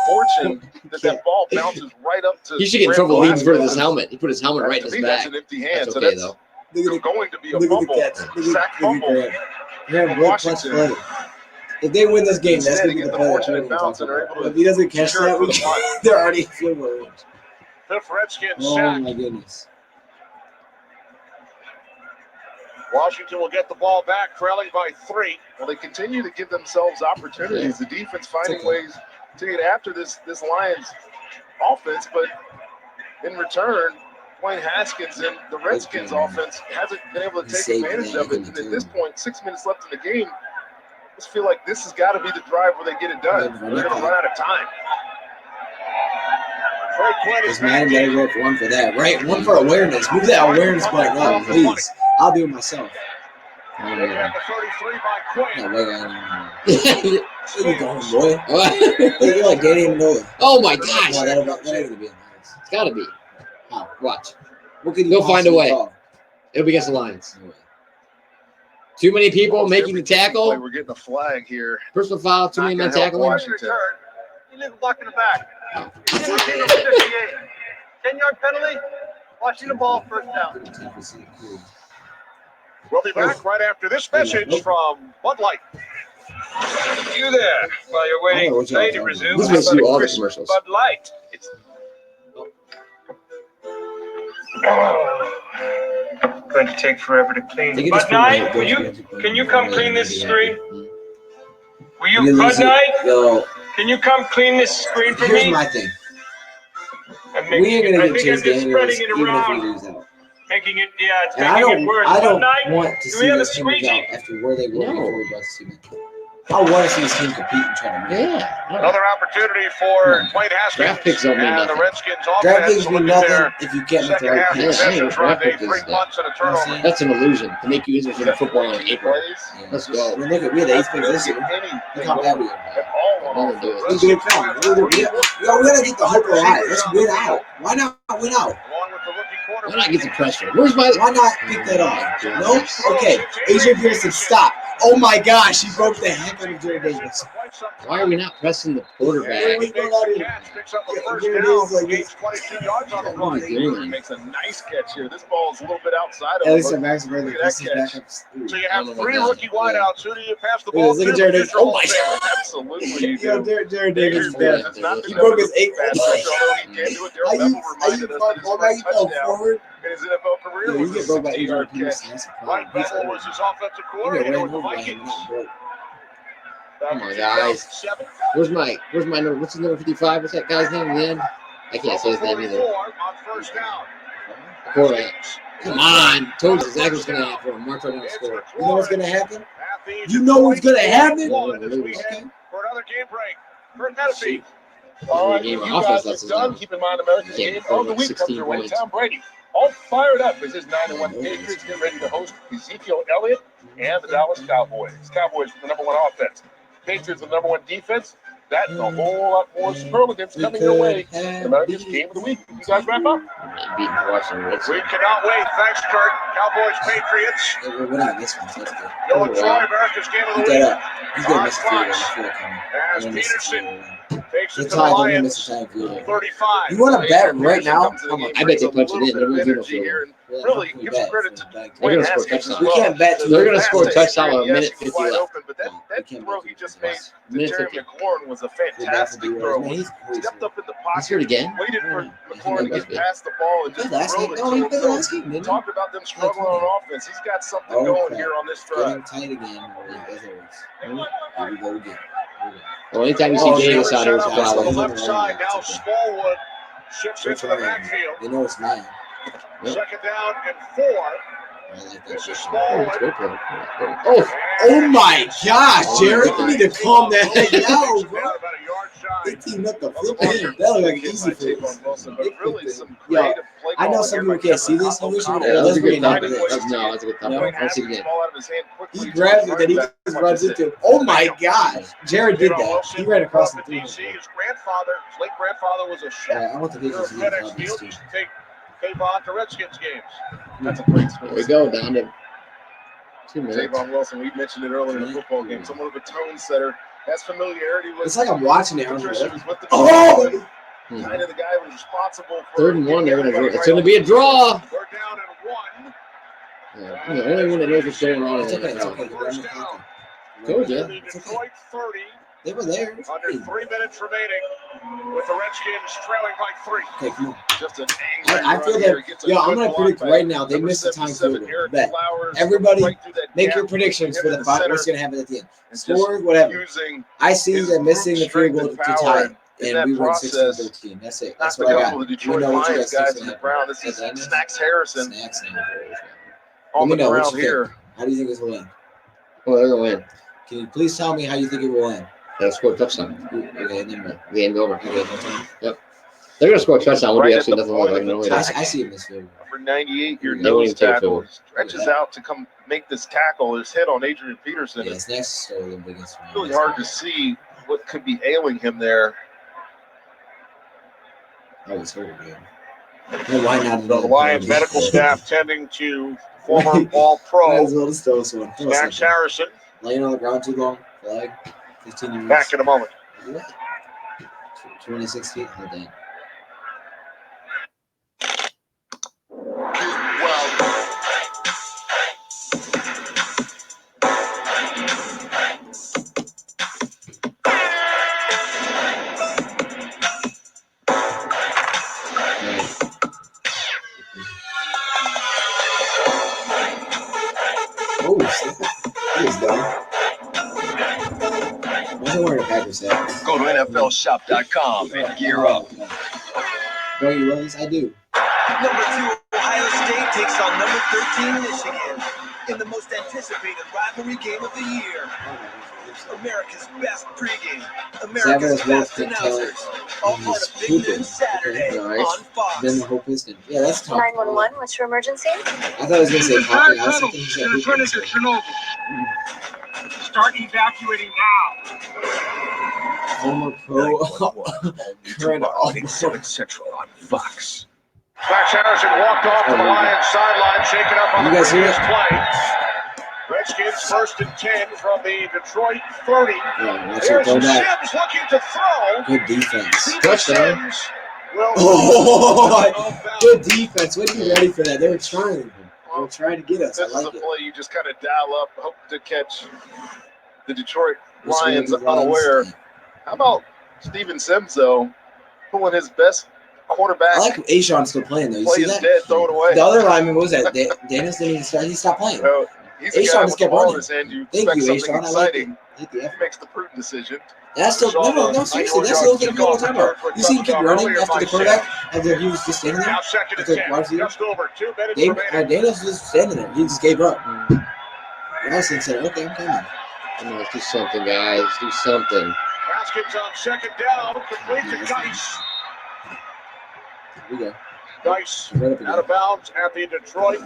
Fortune that ball bounces right up to. He should get in trouble leaning for his helmet. He put his helmet right in his That's back. an empty hand, That's so okay, that's though. going to be a Look at the fumble. catch. Sack fumble. Graham, real clutch play. If they win this game, that's going to be the play. Fortunate bounce and are able to. If he doesn't catch that, they're already in field goal. Fifth Redskins Oh, sack. my goodness. Washington will get the ball back, trailing by 3. Well, they continue to give themselves opportunities. The defense finding ways to get after this Lions offense, but in return, Dwayne Haskins and the Redskins offense hasn't been able to take advantage of it. And at this point, 6 minutes left in the game, I just feel like this has got to be the drive where they get it done. They're going to run out of time. This man got to go for one for that, right? One for awareness. Move that awareness button up, please. I'll do it myself. No way. Where you going, boy? You're like Danny Amendola. Oh my gosh! Well, that ain't gonna be nice. It's gotta be. How? Watch. What could They'll find a way. call? It'll be against the Lions. Too many people making the tackle. We're getting a flag here. Personal foul. Too many men tackling. Washington. You leave a block in the back. 10-yard penalty. Watching the ball, first down. We'll be back right after this message from Bud Light. You there. While you're waiting, play to resume. This makes you all the commercials. Bud Light. It's going to take forever to clean. Bud Light, can you come clean this screen? Will you, Bud Light? Yo, Can you come clean this screen for here's me? my thing. I'm We ain't I gonna get think I'm Chase just Daniels spreading it even if around. we lose out. Making it, it's And I making it worse. don't Bud Light, want to do see we have a this team lose squeegee? out after where they were before we brought this team in. I want to see this team compete and try to win. Another opportunity for Dwayne Haskins Draft picks don't mean and the nothing. Redskins Draft offense. picks mean Look at nothing their if you can't make the second right half picks. possession drive. They Draft pick 3 is punts and a turnover. That's an illusion to make you interested in football in April. Let's go. I mean, look at we had the 8th pick this year. Look how bad we are. We'll do it. We do it. Come on. We gotta get the hope alive. Let's win out. Why not win out? Why not get the pressure? Where's my? Why not pick that off? No? Okay. Adrian Pearson, stop. Oh my gosh, he broke the heck out of Jared Davis. Why are we not pressing the quarterback? Picks up a first down, gains 22 yards on the run. Makes a nice catch here. This ball is a little bit outside of At least him. I'm actually ready to press his back up. So you have three rookie wideouts. Who do you pass the Look ball at to? Jared Davis. Oh my God. Absolutely. You Yo, do. Jared Davis is dead. It's not the He broke his number ankle. fast although he can do it. Daryl Bevel reminded us that his first touchdown forward. in his NFL career Yo, was you a get broke by 60-yard Adrian catch. Peterson. That's a Mike problem. Bevel was his offensive You get coordinator ran with the over by him. Vikings. Not broke. Come on, guys. Where's my number? What's his number 55? What's that guy's name again? I can't say his name either. On first down. Quarterback. Come on. Told you exactly what's going to happen. Mark right on the score. You know what's going to happen? You know what's going to happen? For another game break. Kurt Menefee. All right, Game you of guys offense, are done. Keep in mind, America's game of the week comes your way. Tom Brady, all fired up as his 9-1 Patriots get ready to host Ezekiel Elliott and the Dallas Cowboys. Cowboys with the number 1 offense. Patriots with the number 1 defense. That and a whole lot more superlatives coming your way. America's game of the week. You guys wrap up? We cannot wait. Thanks, Kurt. Cowboys, Patriots. We're winning this one, so that's good. Yo, Troy, America's game of the Keep that week. up. He's going to miss the field Fox. goal. As Peterson takes it It's to the tied. They're going to miss Lions. the time field goal. 35. You want to bet right now? Come on. I bet they punch it in. They're going to Energy here, and really give some credit to They're Dwayne going to score a Haskins as touchdown. We well. can't bet. They're going to score a Pass touchdown with a yes, minute he was 50 wide left. open, but that throw he just made to Minute Terry 50. McLaurin was a fantastic throw. Stepped up in the Let's hear it pocket, again. waited for McLaurin to get past the ball, and just drilled it to him. So, talked about them struggling on offense. He's got something going here on this drive. Getting tight again. Here we go again. Well, anytime you see Davis out here, it's a On the problem. left side, now Smallwood shifts into the backfield. They know it's man. Second down and 4. I like that This shit. is Smallwood. Oh my gosh, Jared, you need to calm that down, bro. About a yard shy. They teamed up to flip him. That looked like easy for us. But really some Yo, creative play I know calling some here people by can't see this. I wish you would Yeah, that was a good have. thump. No, that's a good thump. No. Let's see it again. Ball out of his hand quickly. He grabs it, then he just runs into it. Oh my gosh, Jared did that. He ran across the field. DC. His grandfather, his late grandfather, was a chef. Yeah, I want the Here pictures at of FedEx these Field, two. used to take Kayvon to Redskins games. That's a great There story. we go, down to 2 minutes. Javon Wilson, we mentioned it earlier in the football game. Somewhat of a tone setter. Has familiarity with It's like I'm watching it. Patricia, who's with the Oh! kind of the guy who's responsible for 3rd and 1, they're gonna. It's going to be a draw. We're down in 1. Yeah, the only one that knows what's going on It's is okay. It's that. okay. First down. Told ya. The Detroit 30. They were there. Under 3 minutes remaining, with the Redskins trailing by 3. Okay, come on. just an I feel that. Yo, I'm gonna predict right now. They missed the time field goal. Bet. Everybody, make your predictions for the five. What's gonna happen at the end? Score, whatever. I see them missing the field goal to tie it, and we win 16-13. That's it. That's what I got. The We Detroit know what you Lions guys guys think in the is Brown. This is gonna Snacks Harrison happen. Snacks. on the Let me know what ground you here. think. How do you think this will end? Well, they're going to win. Can you please tell me how you think it will end? They'll score a touchdown. Okay, and then what? Game's over. Okay, no time. Yep. They're going to score a touchdown. We'll Right be at absolutely the nothing point more of like the I see him this field. Number 98, your They won't nose even take a tackle field. stretches out to come make this tackle. His hit on Adrian Peterson. Yeah, It's Snacks stole the biggest one. really hard to see what could be ailing him there. I was hurt again. No, why not? So the Lions medical staff tending to former Might All-Pro as well just throw this one. Throw Snacks something. Harrison. Laying on the ground too long. Flag. 15 minutes. Back in a moment. 2016. Oh, dang. Oh, he is done. Wasn't wearing a Packers hat. Go to NFLshop.com and gear up. Don't you love this? I do. Number 2, Ohio State takes on number 13, Michigan, in the most anticipated rivalry game of the year. America's best pregame, America's best announcers, all part of Big News Saturday on Fox. Then the whole piston. Yeah, that's tough. 911, what's your emergency? I thought I was going to say Poppy. I was thinking he said Gonna turn into Chernobyl. Start evacuating now. Homer Pro. Current All 7 Central on Fox. Snacks Harrison walked off to the Lions sideline, shaken up on You the guys hear previous it? play. Redskins 1st and 10 from the Detroit 30. Yeah, watch it There's go back. Sims looking to throw. Good defense. Touchdown. Sims will Oh, good defense. Wasn't you ready for that? They were trying. They were trying to get us. This I is like a it. play you just kind of dial up, hope to catch the Detroit This Lions one, the Lions. unaware. How about Steven Sims, though, pulling his best quarterback? I like Ashawn still playing, though. You Play see is that? dead, throw it away. The other lineman, what was that? Dennis didn't even start. He stopped playing. So he's a Ashawn guy just with kept the ball in running. his hand. You Thank expect you, something Ashawn. I like it. exciting. He makes the prudent decision. That's still no, seriously. That's the only thing people talking about. You see him keep running after the quarterback, after he was just standing there. Now 2nd After and 10. wide receiver. Just over 2 minutes Daniel remaining. was just standing there. He just gave up. Nelson said, "Okay, I'm coming." Come on, let's do something, guys. Do something. Haskins on 2nd down. Complete to Geis. Here we go. Geis Right up again. out of bounds at the Detroit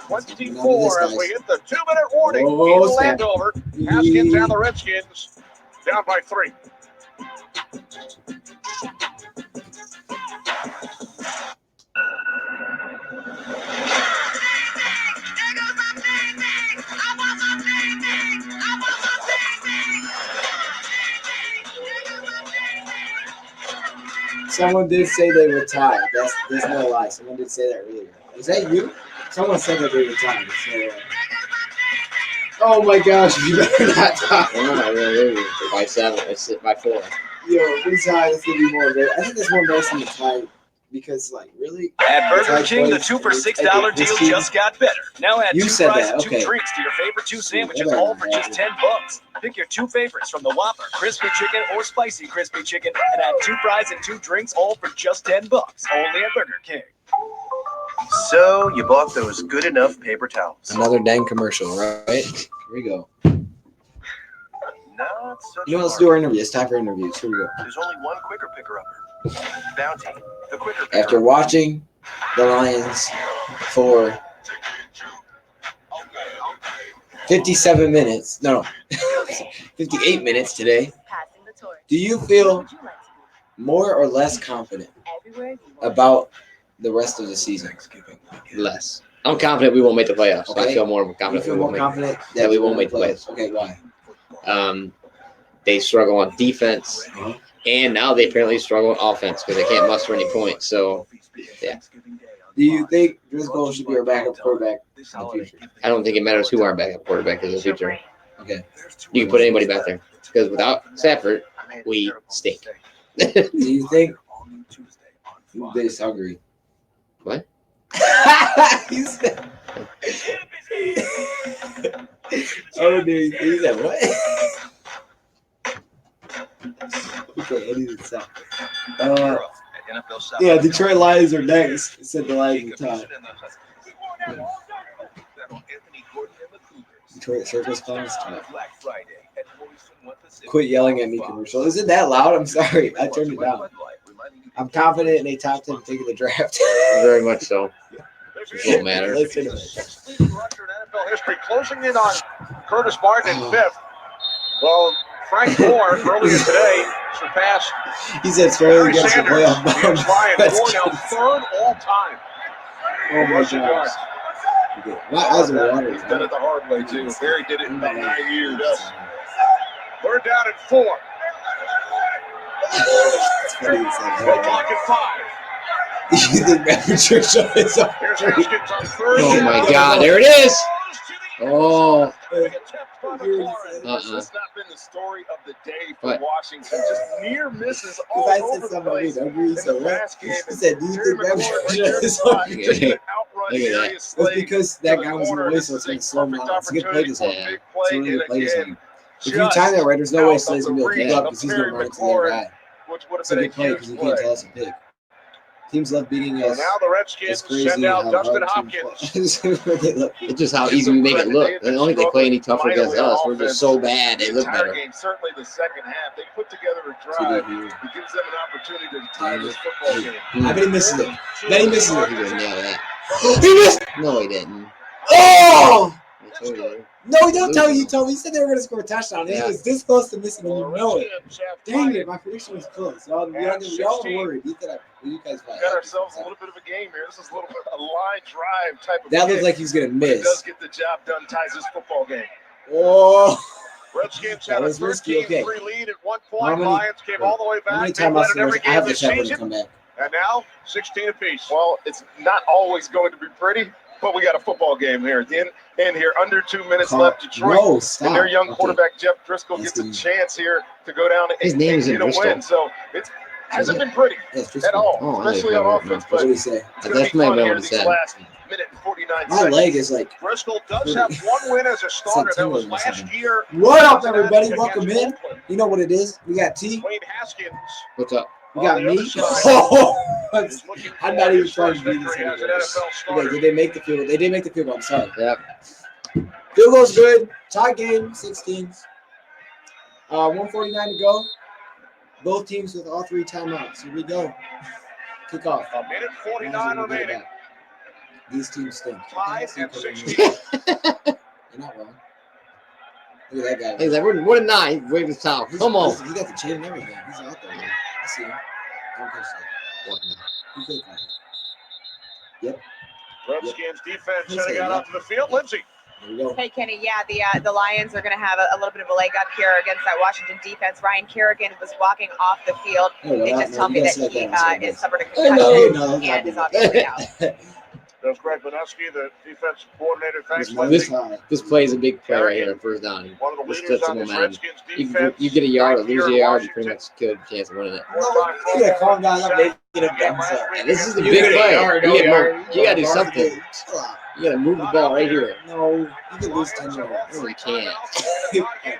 24 as we hit the 2-minute warning Oh, in snap. Landover. Haskins and the Redskins down by 3. Someone did say they were tied. That's no lie. Someone did say that earlier. Was that you? Someone said that they were tied. So, oh my gosh, you better not tie. Well, I really by 7. It's by 4. Yo, if we tie, it's gonna be more embarrassing. I think that's more embarrassing to tie because, like, really. At Burger Tied King, the twice. 2 for $6 This deal team- just got better. Now add You 2 said fries that, and 2 okay. drinks to your favorite 2 sandwiches, Whatever, all for man. just $10. Pick your 2 favorites from the Whopper, Crispy Chicken, or Spicy Crispy Chicken, and add 2 fries and 2 drinks, all for just $10. Only at Burger King. So you bought those good enough paper towels. Another dang commercial, right? Here we go. Not such You know what? Let's do our interview. It's time for interviews. Here we go. There's only one quicker picker-upper. Bounty, the quicker picker. After watching the Lions for 57 minutes, no, 58 minutes today, do you feel more or less confident about the rest of the season? Less. I'm confident we won't make the playoffs. Okay. I feel more You confident feel we more won't confident that we won't make the playoffs. Okay, why? They struggle on defense, Uh-huh. and now they apparently struggle on offense because they can't muster any points. So, yeah, Do you think Driscoll should be our backup quarterback in the future? I don't think it matters who our backup quarterback is in the future. Okay. You can put anybody back there because without Stafford, we stink. Do you think they agree? What? He said, oh, dude, he said what? Okay, I need to stop. Yeah, Detroit Lions are next. It said the Lions are top. Detroit Circus Class top. Quit yelling at me, commercial. Is it that loud? I'm sorry. I turned it down. I'm confident in a top 10 pick of the draft. Very much so. It won't matter. Listen. NFL history closing in on Curtis Martin in 5th. Well, Frank Moore earlier today surpassed He said it's fairly Barry against the Sanders. playoff bound. James Ryan, That's Moore now good. 3rd all time. Oh my Rushing gosh. yards. My eyes are watering. He's done it the hard way, too. Barry did it in about 9 years. 3rd down and 4. It's funny you said Play that. clock at 5. Do you think Matt Patricia is up? Here's Haskins on 3rd. Oh my God! There it is. Oh. That's not been the story of the day for What? Washington. Just near misses all Because I over said the something place. about agree, In so the what? pass game, He said, do you Terry think Matt McLaurin right Patricia there in the is slot, up? he just Look outrun at that. Darius That's Slade because to that the guy was in the corner. way, This so is it's a going to slow him perfect down. It's a good play opportunity this for a time. big It's a play. really And good play this again, time. If you time that right, there's no way Slade's going to be able to read get up of because he's going to Terry run into the other McLaurin, guy. which would It's have a been good a play huge because he can't play. tell us a pick. Teams love beating So us. now the It's Redskins crazy send out how Dustin hard teams Hopkins. play. They look. It's just how easy we make it look. I don't think they play any tougher against us. We're just so bad. They The look entire better. game, certainly the second half, they put together a That's drive what they do. that gives them an opportunity to tie this football game. I bet he misses it. Then he misses it. He didn't nail that. He missed. No, he didn't. Oh! I told you. No, don't tell you. You told me. You said they were going to score a touchdown. Yeah. He was this close to missing, and you know it. Dang it, my prediction was close. Y'all were worried. You guys As got ourselves a little bit of a game here. This is a little bit a line drive type of That kick, looks like he's gonna but it does miss. get the job done, ties this football game. Oh, Redskins that had a was risky. 13-3 Okay. lead at one How point. many- Lions came all the way How many back. They led timeouts in every I game have to this check when season. to come back. And now 16 apiece. Well, it's not always going to be pretty, but we got a football game here at the end here. Under 2 minutes left. Detroit No, stop. and their young Okay. quarterback Jeff Driscoll That's gets a good. chance here to go down His and, name and is in get a Bristol. win. So it hasn't been pretty Yes, at all, Oh, I especially didn't on know offense. that. But What did he it's say? going to That's be my fun man here what he these said. last minute and 49 My seconds. leg is like. Bristol does have one win as a starter. That was last year. What up, everybody? Welcome in. You know what it is? We got T. Dwayne Haskins. What's up? We got On the me. other side. I'm not even trying to do this Victory as an anymore. NFL Okay, starter. did they make the field? They did make the field goal. I'm sorry. Yep. Field goal's good. Tie game, 16s. 1:49 to go. Both teams with all 3 timeouts. Here we go. Kick off. A minute 49 remaining. These teams stink. Tied at 16. You're not wrong. Look at that guy. He's like, we're 9. He waved his towel. Come on. He got the chain and everything. He's out there. Man. I see him. Don't catch that. What now? He could have caught it. Yep. Redskins defense He's setting saying out that. onto the field. Lindsay. Here we go. Hey, Kenny, yeah, the Lions are going to have a little bit of a leg up here against that Washington defense. Ryan Kerrigan was walking off the field. They just tell me that he is suffered a concussion and is obviously out. There's Greg Vineski, the defensive coordinator. Thanks, This, Lindsay. this play is a big play right here, first down. One of the This leaders puts on some this momentum. Redskins You defense. get a yard or lose a Here in yard, you pretty Washington. much kill the chance of winning it. You gotta calm down. I'm making him done. And this is the You big get a play. yard, You no yard. gotta do something. Chill out. You gotta move the ball right here. No, you can lose 10 yards. No, you can't.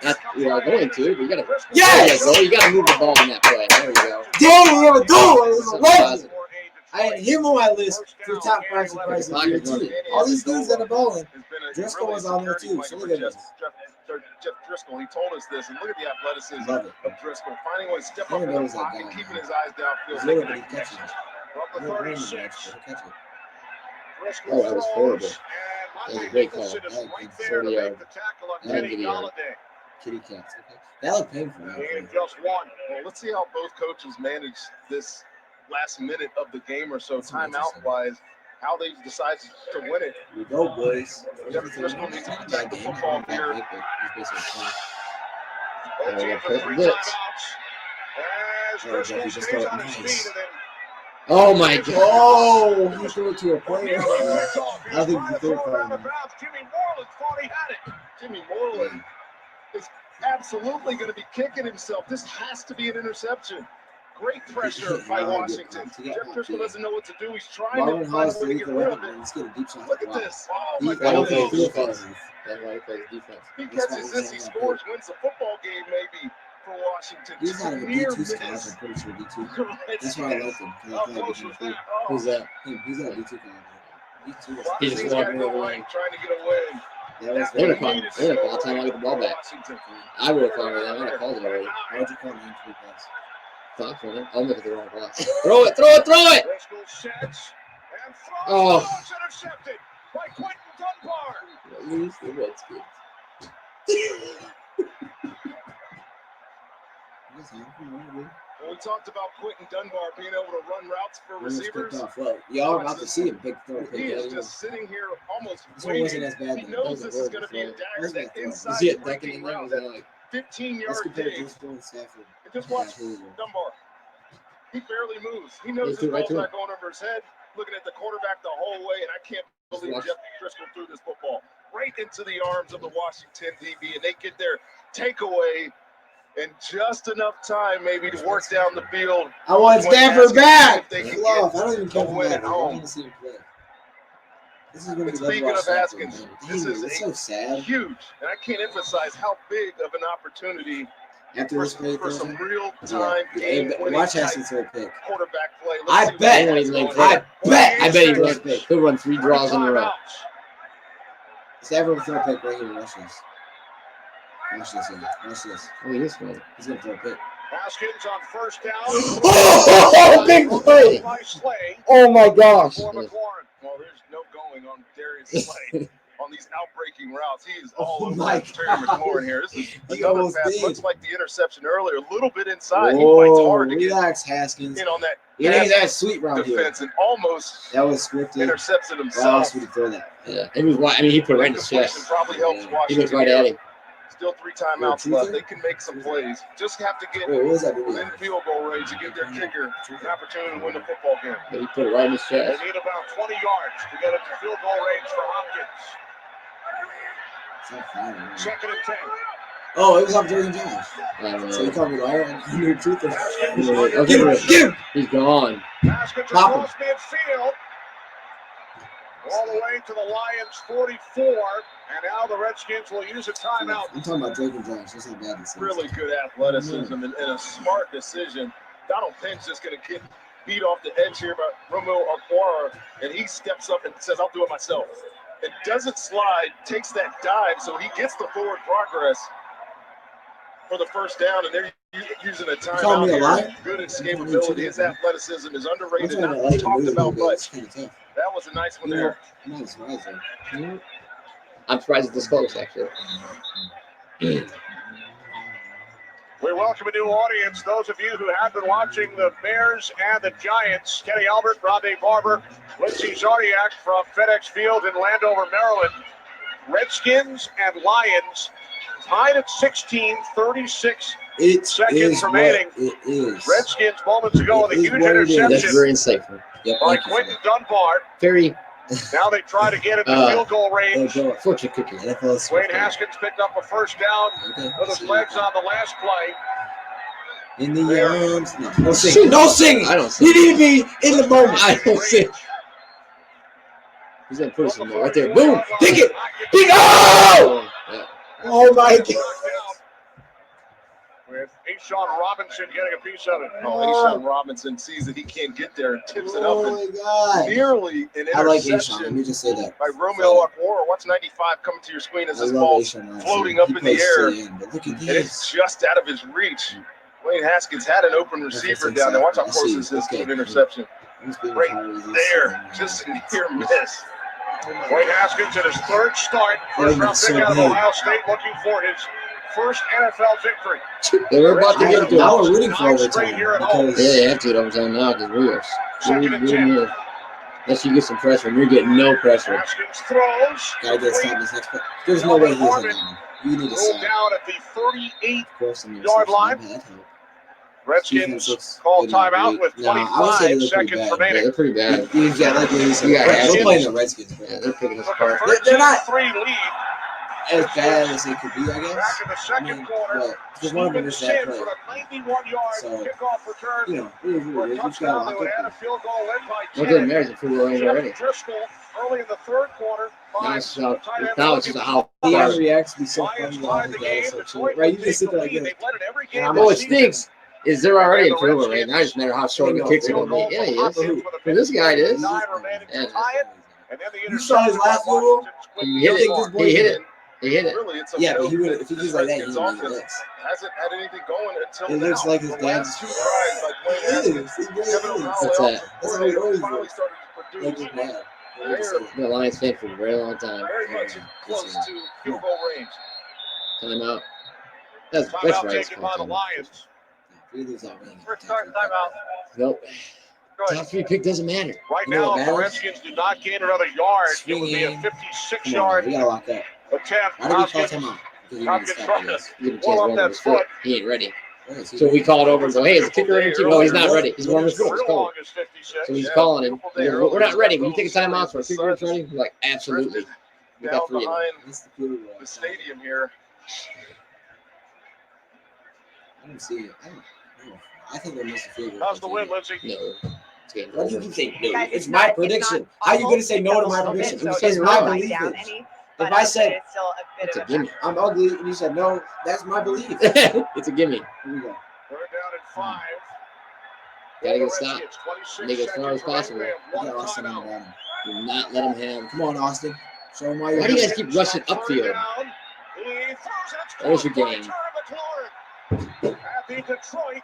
Not, you are going to, but you gotta. Yes! There you go. You gotta move the ball in that play. There you go. Dang, we have a goal. It was a Something legend. positive. I had him on my list for top 5 surprises of the year, too. All these dudes that are bowling. Driscoll was on there, too. So look at this. Jeff Driscoll, he told us this, and look at the athleticism Love it. of Driscoll, finding a way to step up Never in the knows that pocket, guy, keeping man. his eyes downfield, He's making literally the catching connections. it. From the I don't blame him, 36, actually. He'll catch it. Driscoll Oh, that was horrible. throws, and That was a Monty great call. Nicholson is I like right it. there to 40 make yard. the tackle on I like Kenny video. Galladay. Kitty cats. Okay. That looked painful. He Right? ain't just one. Well, let's see how both coaches manage this last minute of the game or so, timeout-wise, how they decide to win it. Here we go, boys. Jeff Driscoll needs to protect the football here. Both Yeah, teams put with 3 blitz. timeouts. As Oh, Driscoll Jeff, he just stays threw it on his nice. feet and then Oh my god. Oh, he threw it to a player. O'Neal gets off. He I was think trying he to threw it throw it out for of bounds. Jimmy Moreland thought he had it. Jimmy Moreland is absolutely going to be kicking himself. This has to be an interception. Great pressure by Washington. Jeff Driscoll doesn't know what to do. He's trying Marvin to find Hall's a way to get rid of it. Let's get a deep shot. Look at Wow. this. Oh, He- my I don't think God. he threw it. That's why he plays defense. He catches this, he scores, wins the football game maybe for Washington. He's not a Near D2 scholar, miss. I'm pretty sure D2. It's That's why I like him. 'Cause I How feel like close he was can that? shoot. Oh. Who's that? He's not a D2 guy. D2 is He just He's got to walking go over right, line. trying to get a win. That was They're the gonna call time. I get the ball back. Washington. I would have called it. I would have called it already. Why'd you call him in 3 pass? Thought for them. I'll look at the wrong pass. Throw it! Throw it! Throw it! Driscoll sets and throws. Oh. It's intercepted by Quentin Dunbar. Lose the Redskins. Well, we talked about Quentin Dunbar being able to run routes for receivers. Well, y'all are about to see him pick throw a He pick. is just sitting here almost This one wasn't waiting. as bad. He though. knows this is going to be a dagger that Is inside he a the decking breaking in there? route, Was that that like 15-yard Let's compare dig. Driscoll and Stafford. And just watch Yeah, Dunbar. He barely moves. He knows He his threw right ball's to not going over his head, looking at the quarterback the whole way, and I can't believe watch. Jeff Driscoll threw this football right into the arms of the Washington DB, and they get their takeaway in just enough time maybe to work down the field. I want Dwayne Stafford Haskins, back. if they can Love. get I don't even care a for win that. at I home. want to see him play. This is going to And be love to speaking watch of Stafford, Haskins, man. this Dang, is it's a so sad. huge, and I can't emphasize how big of an opportunity After this play, for some real yeah. time game winning Watch Haskins throw a pick. quarterback play. I Let's see bet. what He won't even happens. play. I I bet he runs. He'll run 3 draws in a row. Stafford will throw a pick right here. Watch this. Watch this. Yeah. Watch this. Oh, he is good. He's going to throw a pick. Haskins on first down. Oh, big play. By Slay Oh, my gosh. for McLaurin. Well, there's no going on Darius Slay on these outbreaking breaking routes. He's all over my Terry McLaurin here. This is He another almost pass. did. Looks like the interception earlier. A little bit inside. He fights hard to Relax, Haskins. get in on that Yeah, he's that sweet round here. defense and almost That was scripted. intercepts it Why else himself. would he throw that? Yeah, it was. I mean, he put it right in his Completion chest. probably helps He Washington. looked right at him. Still 3 timeouts left. They can make some plays. Just have to get Wait, what was that? within field goal range to give their kicker an opportunity to win the football game. But he put it right in his They chest. need about 20 yards to get it to field goal range for Hopkins. Second and 10. Oh, it was off Jordan Jones. I don't So he know. called me a liar. I knew the truth. Okay, Get him! Get him! He's gone. Haskins Pop him. across midfield. All the way to the Lions 44. And now the Redskins will use a timeout. I'm talking about Jordan Jones. That's how bad this is. Really good athleticism and a smart decision. Donald Penn's just going to get beat off the edge here by Romeo Okwara, and he steps up and says, I'll do it myself. And doesn't slide, takes that dive, so he gets the forward progress for the first down, and they're using a call me timeout a liar? here. Good escapability. His athleticism is underrated, I'm trying to not like talked move about a little bit. It's much. kind of tough. That was a nice one You know, there. I'm not surprised though. I'm surprised it's this close, actually. We welcome a new audience. Those of you who have been watching the Bears and the Giants, Kenny Albert, Rondé Barber, Lindsey Zardiak from FedEx Field in Landover, Maryland. Redskins and Lions tied at 16, 36 seconds remaining. It is. Redskins moments ago with a huge That's interception very insightful. Yep, by thank you. Quentin Dunbar. Very Now they try to get it to field goal range. fortune cookie. NFL is Wayne Haskins picked up a first down with his legs on the last play. in the arms. No sing. No sing. I don't sing. You need to be in the moment. I don't sing. He's gonna put us in there right there. Boom! Pick it. Pick. Oh! Yeah. Oh my God. With Eshaun Robinson getting a piece of it. Eshaun Robinson sees that he can't get there and tips it up. Oh And my God. nearly an I like Eshaun. Let interception me just say that. by Romeo Okwara. Watch 95 coming to your screen as I this love ball's Eshaun Robinson. floating up He in the plays air. straight in, but look at And this. it's just out of his reach. Wayne Haskins had an open receiver down there. Watch how close this is to an interception. Right there. Just a near miss. Wayne Haskins in his third start. First round pick out of Ohio State looking for his first NFL victory. They were about to give it to Now him. we're rooting for overtime here at home. because Yeah, they have to get overtime now because we're Second and 10. unless you get some pressure, and you're getting no pressure. Haskins throws. gotta get stopped this next play. There's no way he's in down. You need to Rolled stop. down at the 38 Of course, I'm yard line. Redskins call timeout with 25 seconds Yeah, remaining. they're pretty bad. Yeah, like what he said. You got We're Haskins. playing the Redskins, bro. Yeah, they're picking us With a apart. They're not 13-3 lead. as bad as they could be, I Back guess. in the second quarter. But just one of them is that Stevenson play. for a 91-yard So, kickoff return. You know, it is For what a it is. You just gotta touchdown, they lock would add a up. field goal led by What did 10. Mary's in football range already? Jeff Driscoll early in the third quarter. Now Finds it's just tight end how it's just looking how The far. end reacts to be so Lions funny. tied the game. So Detroit right, you will just take sit the there like lead. this. They've led it every And game I'm Oh, this it season. stinks. Is they're already in field goal range. Now it just matter how short the kicks are going to be. Yeah, he is. For this guy, it is. 9 remaining to Yeah. tie it. And then the You saw his interception last by little- Washington's quick He hit field it. goal. He hit it. He hit it. Really, it's a Yeah, but note he would that if he this was like that, he Redskins would make offense this. hasn't had anything going until It now. looks like his The dad's. last two tries, like Wayne It Haskins, is. It Kevin really is. O'Connell, That's they it. also That's how he always finally looks. started to Like produce. his dad. They're Been a Lions fan for a very long time. very much close to field goal range. Timeout. That's Timeout right. taken by the Lions. First start timeout. Nope. Top 3 pick doesn't matter. Right You know now, what if the matters? Redskins do not gain another yard, it would be a Swinging. Come on, 56-yard we gotta lock up. attempt. Why did we call Hopkins timeout? Because we need Hopkins to stop trying to this. Give him a chance pull to up warm that up his foot. foot. He ain't ready. Where is he? So we call it over and go, hey, is the kicker ready? No, he's not ready. He's warming his foot. It's Real cold. long is 56. So he's Yeah, calling him. beautiful day We're not early. ready. Will you take a timeout for a kicker that's ready? We're like, absolutely. We Down got 3 of them. behind That's the field goal. the stadium here. I don't see it. I don't know. I think they missed the field goal. How's the win, Lindsay? No. It's game Why do you over. keep saying no? Guys, It's it's my not- it's prediction. not How you gonna awful. say It's no a to my little bit, prediction? so You it's said not my like belief. down is. any, If but I said it's still a bit It's of a a gimme. I'm ugly and you said no, that's my belief. Here It's a gimme. we go. Third down at 5. Gotta get The stopped. Redskins, 26 Make it as far as seconds remaining. possible. They have We one got Austin on the timeout. bottom. Do not let him have. Come on, Austin. Show him why you're Why do you here. guys keep rushing Third upfield? down. He throws it. There's your Caught by game. Terry McLaurin. At the Detroit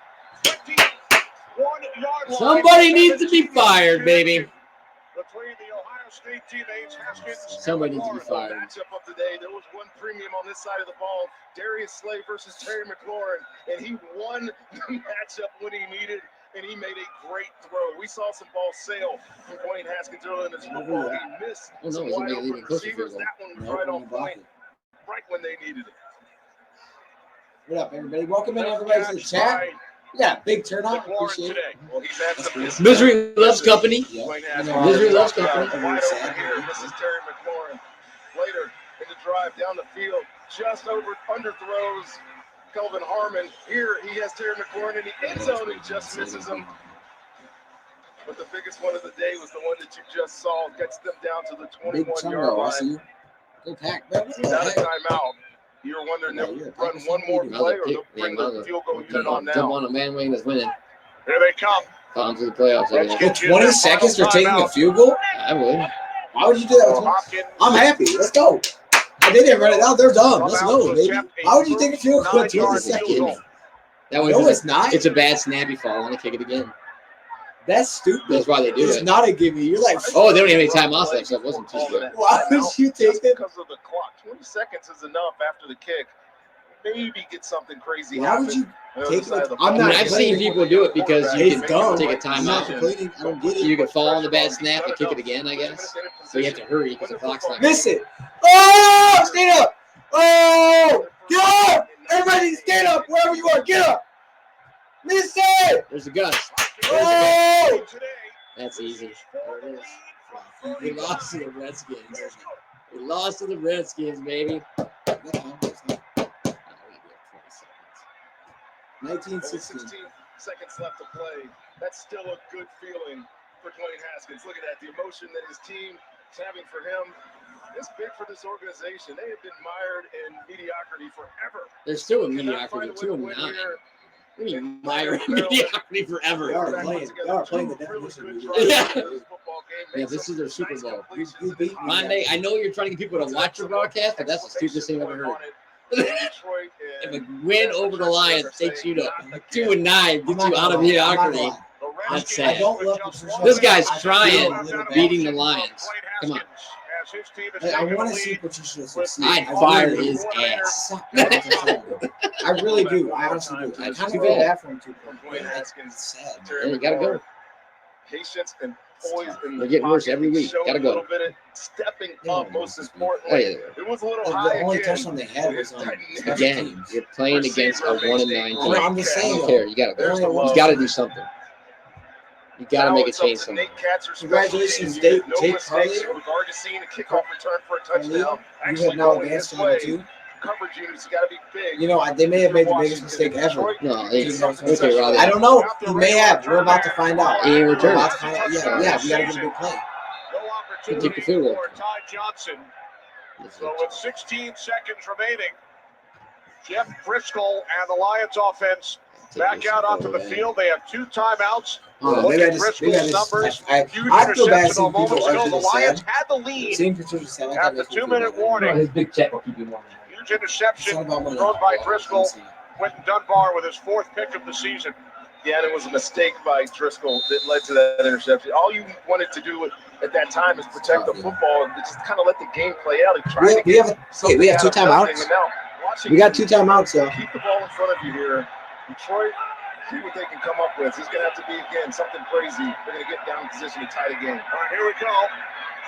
21-yard line. Somebody needs to be fired, baby. Between the Ohio State speed teammates. Haskins. Somebody needs to be fired. Matchup of the day. There was one premium on this side of the ball. Darius Slay versus Terry McLaurin, and he won the matchup when he needed, and he made a great throw. We saw some balls sail from Dwayne Haskins early in this football. He missed some wide open receivers. That one was right on point, right when they needed it. What up, everybody? Welcome in, everybody, to the chat. Yeah, big turnout. Appreciate it. Well, he's had some Misery loves company. Yeah. Misery loves company. Wide open here. This is Terry McLaurin. Later in the drive down the field, just underthrows Kelvin Harmon. Here he has Terry McLaurin in the end zone and just misses him. But the biggest one of the day was the one that you just saw. Gets them down to the 21-yard line. Go Pack. Not a timeout. You were wondering if they'll run one more play or they'll bring the field goal unit on now. Jump on a man wing that's winning. Here they come. On to the playoffs. I guess. With 20 seconds for taking a field goal? I would. Why would you do that? I'm happy. Let's go. They didn't run it out. They're dumb. Let's go, baby. Why would you take a field goal with 20 seconds? That was No, it's not. It's a bad snappy fall. I want to kick it again. That's stupid. That's why they do It's it. not a gimme. You're like, Oh, they don't have any timeouts left, so it wasn't too good. why would you take it? Because of the clock. 20 seconds is enough after the kick. Maybe get something crazy Why happen. would you take it? I mean, I've seen people do it because you It's can dumb. take a I'm not timeout. complaining. I don't get it. You can fall on the bad snap and kick it again, I guess. So you have to hurry because the clock's not. Miss it. Oh, stand up. Oh, get up. Everybody stand up wherever you are. Get up. Miss it. There's a gust. Oh. That's easy. There it is. We lost to the Redskins. We lost to the Redskins, baby. 1916 seconds left to play. That's still a good feeling for Dwayne Haskins. Look at that. The emotion that his team is having for him is big for this organization. They have been mired in mediocrity forever. They're still in mediocrity. 2-9. What do you mean mired in mediocrity forever? They are playing the definition of Yeah. Yeah, this is their Super Bowl. You beat me. Monday, I know you're trying to get people to watch your broadcast, but that's the stupidest thing I've ever heard. If a win over the Lions takes you to 2-9, gets you out of mediocrity, that's I sad. don't love Patricia. This guy's trying, beating the Lions. Come on. I want to see Patricia succeed. I'd fire his ass. I really do. I honestly do. I kind of feel bad for him too. It's sad. Yeah, you gotta go. Patience and poise in They're getting worse every week. Gotta go. A little bit of stepping up, most Oh, importantly. yeah. It was a little The high only again. touchdown they had was on special Again, teams. you're playing against a 1-9 team. I'm just I saying. don't care. You gotta do something. You gotta make a change somewhere. Congratulations, Dave. No Jake mistakes. Harley. We've already seen a kickoff return for a touchdown. You have Actually now going advanced this to number way. 2. Coverage units got to be big. You know, they may have made the biggest mistake ever. No, okay, Robbie. I don't know. He may have. We're about to find out. He We're returned. about to find out. Yeah, we got to get a big play. Take the field goal. For Ty Johnson. So with 16 seconds remaining, Jeff Driscoll and the Lions offense back out onto the field. They have 2 timeouts. Oh, Look maybe at Driscoll's numbers. Huge I feel bad interception seeing a moment people ago. argue The this Lions sad. had the lead Seeing Patricia sad, like at that the makes me feel 2-minute bad. warning. His big check will keep you warm. Huge interception It's not about money. thrown by Driscoll. Quentin Dunbar with his 4th pick of the season. Yeah, and it was a mistake by Driscoll that led to that interception. All you wanted to do at that time is protect the football and just kind of let the game play out. And try to We get have 2 timeouts. We got 2 timeouts, though. Keep the ball in front of you here. Detroit, see what they can come up with. It's going to have to be, again, something crazy. They're going to get down in position to tie the game. All right, here we go.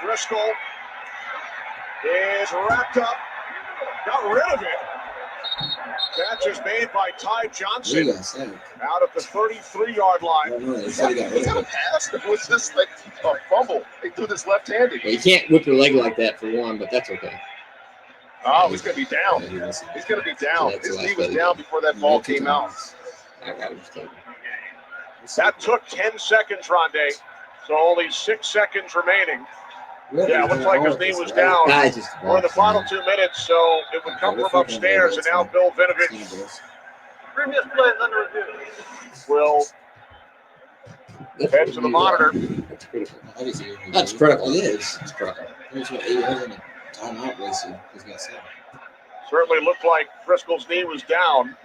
Driscoll is wrapped up. Got rid of it. Catch is made by Ty Johnson out at the 33-yard line. Was that a pass? It was just like a fumble. They threw this left-handed. Well, you can't whip your leg like that for one, but that's okay. Oh, he's going to be down. He's going to be down. His knee was down before that ball came out. That took 10 seconds, Rondé. So only 6 seconds remaining. Yeah, it looks like his knee was down for the final 2 minutes, so it would come from upstairs, and now Bill Vinovich Previous plays under review. will head to the monitor. That's critical. It is. It's critical. Timeout wasted. He's got 7. Certainly looked like Driscoll's knee was down.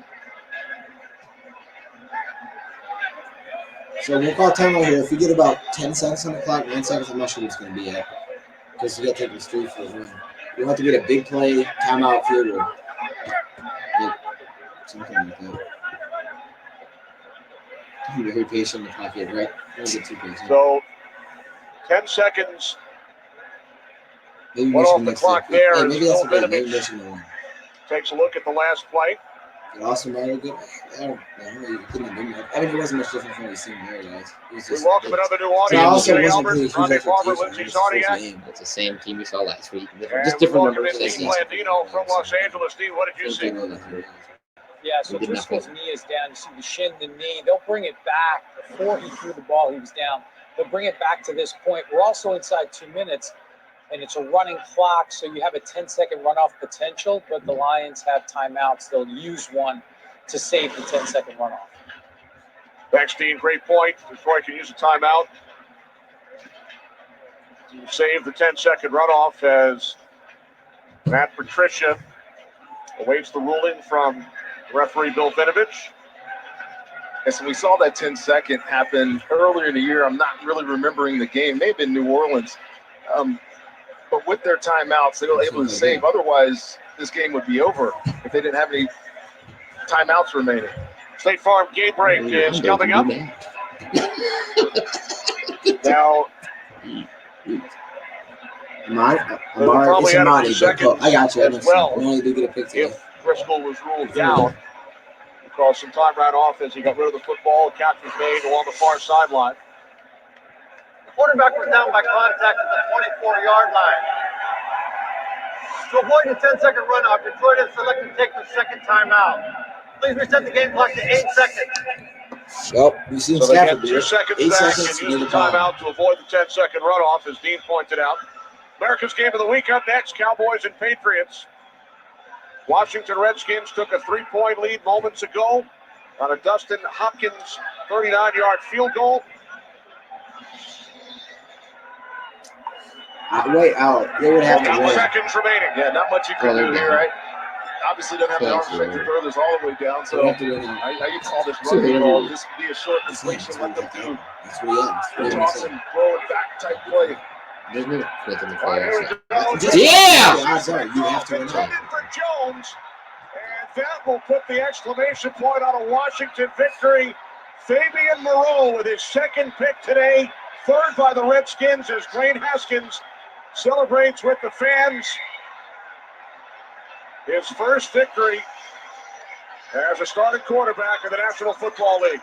So we'll call timeout here. If we get about 10 seconds on the clock, 9 seconds, I'm not sure what it's going to be at. Because you got to take the street for a run. You have to get a big play, timeout, field goal. Like, something like that. You're very patient in the pocket, right? Don't get too patient. So, 10 seconds. Maybe One off the clock there. Hey, maybe that's Bill okay. Maybe Vinovich Michigan won. takes a look at the last play. Did Austin Riley good? I don't know. You couldn't have been there. I mean, it wasn't much different from what you've seen there, guys. We welcome another new So audience also today, wasn't Albert. really huge Ronnie Barber, expectations. Lindsey It was the first Zodiac. game. It's the same team we saw last week. And Just we different welcome numbers. in Dean Blandino from Los Angeles. Dean, what did you see? Yeah, so Driscoll's knee is down. You see the shin, the knee. They'll bring it back. Before he threw the ball, he was down. They'll bring it back to this point. We're also inside 2 minutes, and it's a running clock, so you have a 10-second runoff potential, but the Lions have timeouts. They'll use one to save the 10-second runoff. Thanks, Dean. Great point. Detroit can use a timeout to save the 10-second runoff as Matt Patricia awaits the ruling from referee Bill Vinovich. And so we saw that 10-second happen earlier in the year. I'm not really remembering the game. It may have been New Orleans. But with their timeouts, they were able to save. Otherwise, this game would be over if they didn't have any timeouts remaining. State Farm game break is coming up. Now, It's Amani, but I got you. As well, we only do get a pick today. if Driscoll was ruled down, because some time ran off as he got rid of the football. Catch was made along the far sideline. The quarterback was down by contact at the 24-yard line. To avoid the 10-second runoff, Detroit has selected to take the second timeout. Please reset the game clock to 8 seconds. Well, we've seen So they Stafford get do 2 it. seconds 8 back seconds, and use the timeout to avoid the 10-second runoff, as Dean pointed out. America's Game of the Week up next, Cowboys and Patriots. Washington Redskins took a 3-point lead moments ago on a Dustin Hopkins 39-yard field goal. Wait out. They would have to 9 win. seconds remaining. Yeah, not much you can do here, right? Obviously doesn't have the arm Close, strength to right? throw this all the way down. So They have to win out. I call this So rugby they ball. have to- This could be a short completion. Let them do That's what he the is. toss and throw it back type play. There's no fifth in the All right, here we playoffs. go. Yeah! The odds are you have to win out. Intended for Jones, and that will put the exclamation point on a Washington victory. Fabian Moreau with his second pick today, third by the Redskins as Dwayne Haskins celebrates with the fans his first victory as a starting quarterback in the National Football League.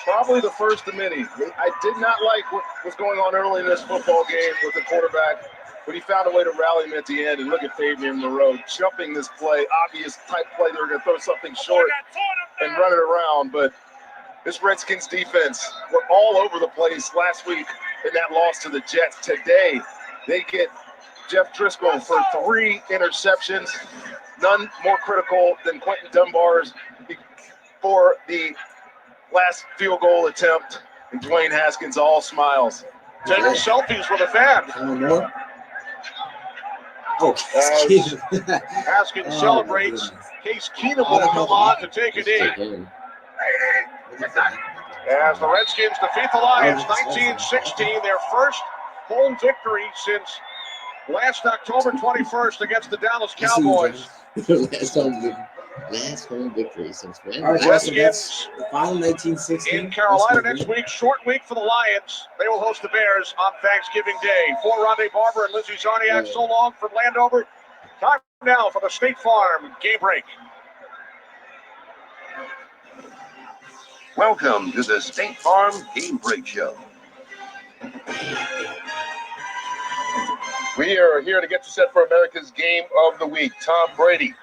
Probably the first of many. I did not like what was going on early in this football game with the quarterback, but he found a way to rally him at the end. And look at Fabian Moreau jumping this play, obvious type play. They're going to throw something short and run it around. But this Redskins defense were all over the place last week in that loss to the Jets. Today, they get Jeff Driscoll for 3 interceptions, none more critical than Quentin Dunbar's for the last field goal attempt, and Dwayne Haskins all smiles. Taking selfies with a fan. Oh, Haskins celebrates. Case Keenum will come on to take a knee. As the Redskins defeat the Lions 19-16, their first home victory since last October 21st against the Dallas Cowboys. Last home victory since when? All right, so that's the final 1916. In Carolina next week, short week for the Lions. They will host the Bears on Thanksgiving Day. For Ronde Barber and Lindsey Zarniak, so long from Landover. Time now for the State Farm game break. Welcome to the State Farm Game Break Show. We are here to get you set for America's Game of the Week. Tom Brady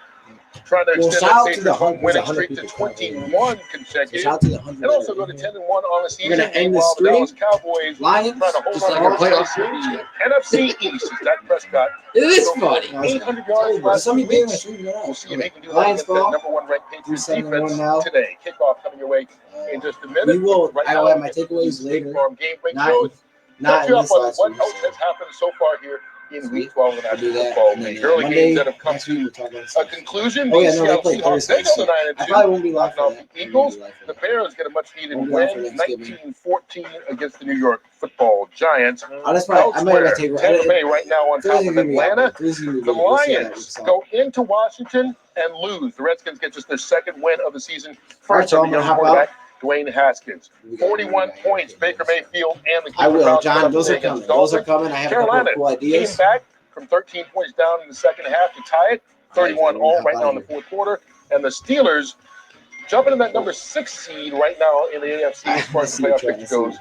trying to extend shout out that to the Patriots winning 100 streak to people. 21 consecutive. Shout out to the 100 And also go to 10-1 on the season. We're gonna end the Meanwhile, the Dallas streak. Cowboys Lions, trying to hold just on like to our playoff the NFC East. Is Dak Prescott? It is So, funny. 800 yards last Somebody 2 being weeks. a streak, you're We'll see if right. he can do that Lions against that ball. number 1 ranked Patriots 3-7-1 defense now. today. Kickoff coming your way in just a minute. We will. Right I now, will have my it's the takeaways State later. Farm Game Break Not, Show. not Catch in you up this on last what week. else has happened so far here in Week 12 of the I'll do National that. Football And League. then, Early Monday, games that have come next week, to we'll talk about a conclusion. Oh, The yeah, no, they Seattle play Seahawks, Thursday. they go to 9-2. I probably won't be live knocking for off that. the Eagles. The Bears get a much-needed win, 19-14 against the New York Football Giants. Elsewhere, Tampa Bay right now on top of Atlanta. The Lions go into Washington and lose. The Redskins get just their second win of the season. First on the young quarterback, Dwayne Haskins. 41 points, Baker Mayfield and the I will, Browns John. put up Those are today coming. against Those are Dolphins. coming. I have Carolina a couple of cool ideas. came back from 13 points down in the second half to tie it. 31 all right now in the fourth quarter. And the Steelers jumping in that number 6 seed right now in the AFC as far as the playoff picture goes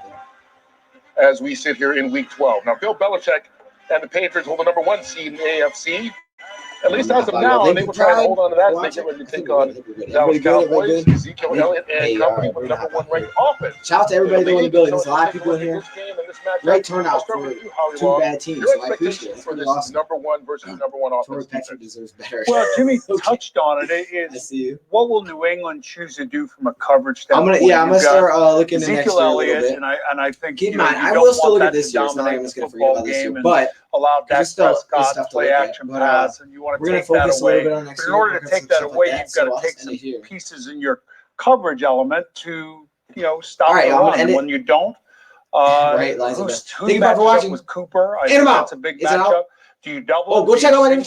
as we sit here in Week 12. Now, Bill Belichick and the Patriots hold the number 1 seed in the AFC. At least as of now, and they will try to hold on to that as they get ready to take on Dallas Cowboys, Ezekiel Elliott and company with the number 1 ranked offense. Shout out to everybody there in the building. There's a lot of people in here. Great turnout for two bad teams, so I appreciate it. It's for pretty this awesome. number 1 versus number 1 offense. Patrick deserves better. Well, Jimmy touched on it. What will New England choose to do from a coverage standpoint? I'm gonna start looking at next year a little bit. And I think keep in mind, I will still look at this year. It's not like I'm just gonna forget about this year, but allow Dak Prescott to play action pass, and you want to take that away. But in order to take that away, you've got to take some pieces in your coverage element to stop the run. And when you don't, who's matched up with Cooper? I think that's a big matchup. Do you double? Oh, go check out my